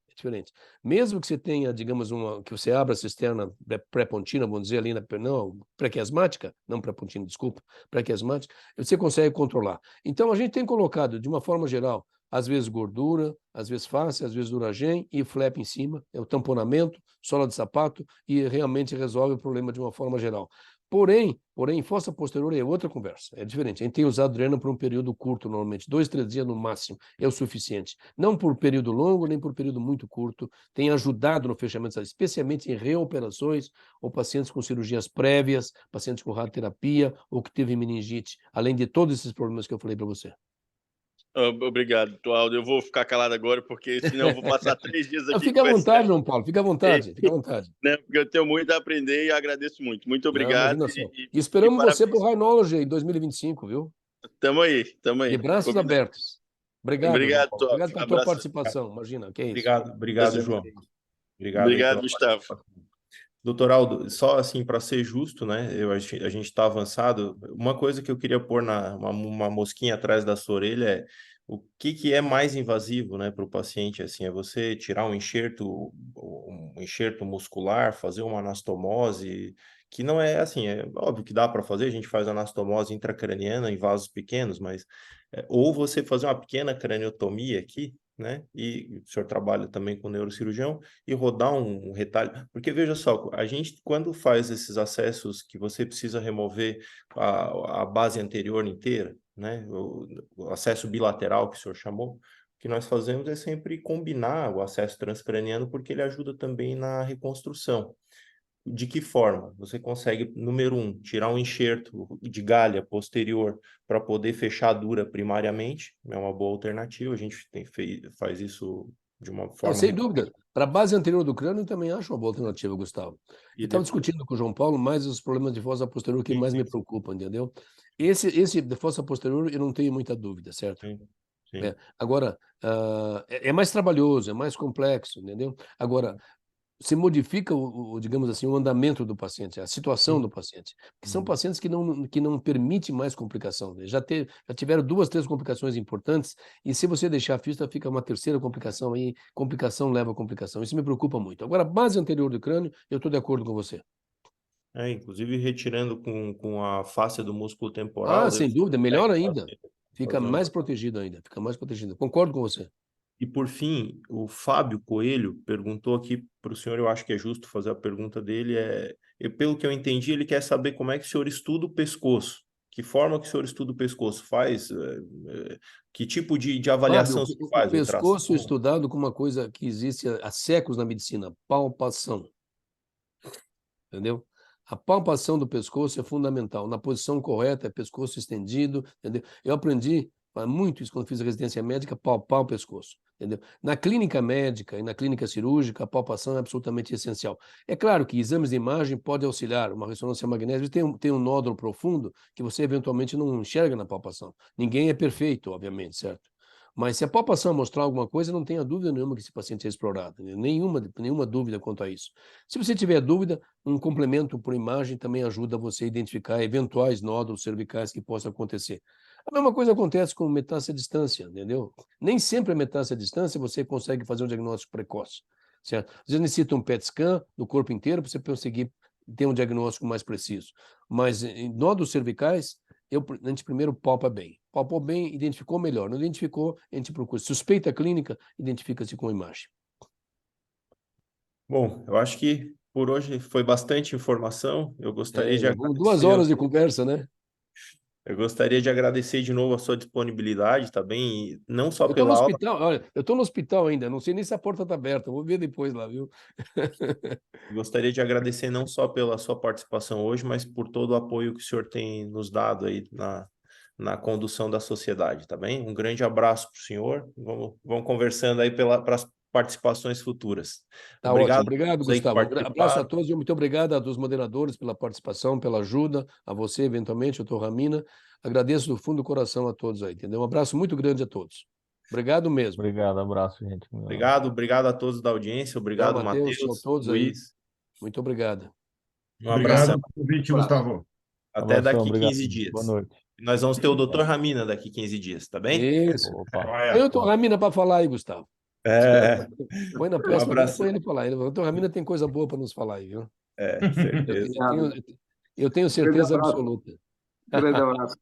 Mesmo que você tenha, digamos, que você abra a cisterna pré-pontina, vamos dizer ali, não, pré-quiasmática, não pré-pontina, desculpa, pré-quiasmática, você consegue controlar. Então, a gente tem colocado, de uma forma geral, às vezes gordura, às vezes face, às vezes duragen e flap em cima, é o tamponamento, sola de sapato, e realmente resolve o problema de uma forma geral. Porém, fossa posterior é outra conversa, é diferente. A gente tem usado dreno por um período curto, normalmente, 2, 3 dias no máximo, é o suficiente. Não por período longo, nem por período muito curto. Tem ajudado no fechamento, especialmente em reoperações ou pacientes com cirurgias prévias, pacientes com radioterapia ou que teve meningite, além de todos esses problemas que eu falei para você. Obrigado, Tualdo. Eu vou ficar calado agora, porque senão eu vou passar 3 dias aqui. Fica à vontade, João Paulo, fica à vontade. Né, porque eu tenho muito a aprender e agradeço muito. Muito obrigado. E esperamos você para o Rhinology em 2025, viu? Tamo aí. De braços abertos. Obrigado, Tualdo. Obrigado pela tua participação, imagina, que é isso. Obrigado, João. Obrigado, Gustavo. Doutor Aldo, só assim para ser justo, né? A gente está avançado. Uma coisa que eu queria pôr uma mosquinha atrás da sua orelha é o que é mais invasivo, né, para o paciente? Assim, é você tirar um enxerto muscular, fazer uma anastomose, que não é assim, é óbvio que dá para fazer. A gente faz anastomose intracraniana em vasos pequenos, mas ou você fazer uma pequena craniotomia aqui, né? E o senhor trabalha também com neurocirurgião e rodar um retalho, porque veja só, a gente quando faz esses acessos que você precisa remover a base anterior inteira, né? O acesso bilateral que o senhor chamou, o que nós fazemos é sempre combinar o acesso transcraniano, porque ele ajuda também na reconstrução. De que forma? Você consegue, número 1, tirar um enxerto de galha posterior para poder fechar a dura primariamente, é uma boa alternativa, a gente faz isso de uma Não, forma... sem dúvida. Para a base anterior do crânio, eu também acho uma boa alternativa, Gustavo. E Eu estava depois- discutindo com o João Paulo mais os problemas de fossa posterior que Sim, mais sim, me sim. preocupam, entendeu? Esse de fossa posterior eu não tenho muita dúvida, certo? Sim, sim. Agora, é mais trabalhoso, é mais complexo, entendeu? Agora, se modifica, digamos assim, o andamento do paciente, a situação Sim. do paciente. Que são pacientes que não permitem mais complicação, né? Já tiveram 2, 3 complicações importantes, e se você deixar a fístula, fica uma terceira complicação, aí complicação leva a complicação. Isso me preocupa muito. Agora, base anterior do crânio, eu estou de acordo com você. Inclusive retirando com a face do músculo temporal. Sem você dúvida, melhor consegue ainda. Fica fazer mais protegido ainda, fica mais protegido. Concordo com você. E por fim, o Fábio Coelho perguntou aqui para o senhor, eu acho que é justo fazer a pergunta dele, pelo que eu entendi, ele quer saber como é que o senhor estuda o pescoço. Que forma que o senhor estuda o pescoço? Faz? Que tipo de avaliação Fábio, você o faz? pescoço é Ultrassom? estudado como uma coisa que existe há séculos na medicina, palpação. Entendeu? A palpação do pescoço é fundamental. Na posição correta, é pescoço estendido, entendeu? Eu aprendi muito isso quando fiz a residência médica, palpar o pescoço, entendeu? Na clínica médica e na clínica cirúrgica, a palpação é absolutamente essencial. É claro que exames de imagem podem auxiliar, uma ressonância magnética tem um nódulo profundo que você eventualmente não enxerga na palpação. Ninguém é perfeito, obviamente, certo? Mas se a palpação mostrar alguma coisa, não tenha dúvida nenhuma que esse paciente é explorado, entendeu? Nenhuma dúvida quanto a isso. Se você tiver dúvida, um complemento por imagem também ajuda você a identificar eventuais nódulos cervicais que possam acontecer. A mesma coisa acontece com metástase à distância, entendeu? Nem sempre a metástase à distância você consegue fazer um diagnóstico precoce, certo? Às vezes necessita um PET scan do corpo inteiro para você conseguir ter um diagnóstico mais preciso. Mas em nódulos cervicais, a gente primeiro palpa bem. Palpou bem, identificou melhor. Não identificou, a gente procura. Suspeita clínica, identifica-se com imagem. Bom, eu acho que por hoje foi bastante informação. Eu gostaria de 2 horas de conversa, né? Eu gostaria de agradecer de novo a sua disponibilidade, tá bem? E não só Eu estou no pela aula, hospital, olha, eu estou no hospital ainda, não sei nem se a porta está aberta, vou ver depois lá, viu? gostaria de agradecer não só pela sua participação hoje, mas por todo o apoio que o senhor tem nos dado aí na condução da sociedade, tá bem? Um grande abraço para o senhor. Vamos conversando aí para as participações futuras. Tá ótimo, Obrigado obrigado, a todos aí que Gustavo. Um abraço a participaram. todos e muito obrigado a dos moderadores pela participação, pela ajuda, a você, eventualmente, doutor Ramina. Agradeço do fundo do coração a todos aí, entendeu? Um abraço muito grande a todos. Obrigado mesmo. Obrigado, abraço, gente. Obrigado a todos da audiência. Tchau, Obrigado, Matheus, tchau a Matheus, todos aí. Luiz. Muito obrigado. Um abração. Obrigado pelo convite, Gustavo. Até Abração, daqui obrigado. 15 dias. Boa noite. Nós vamos ter o Dr. Ramina daqui 15 dias, tá bem? Isso. Opa. Joia. Põe o doutor Ramina para falar aí, Gustavo. É, Põe na próxima vez, abraço. põe ele falar. O doutor Ramina tem coisa boa para nos falar aí, viu? Certeza. Eu tenho certeza abraço. absoluta. Grande abraço.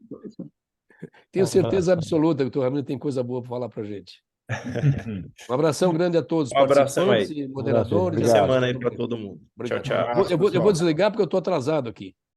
Tenho certeza absoluta que o doutor Ramina tem coisa boa para falar para a gente. Um abração grande a todos, Um abração participantes aí. e moderadores. Obrigado. Boa semana aí para todo mundo. Obrigado. Tchau, tchau. Eu vou desligar porque eu estou atrasado aqui.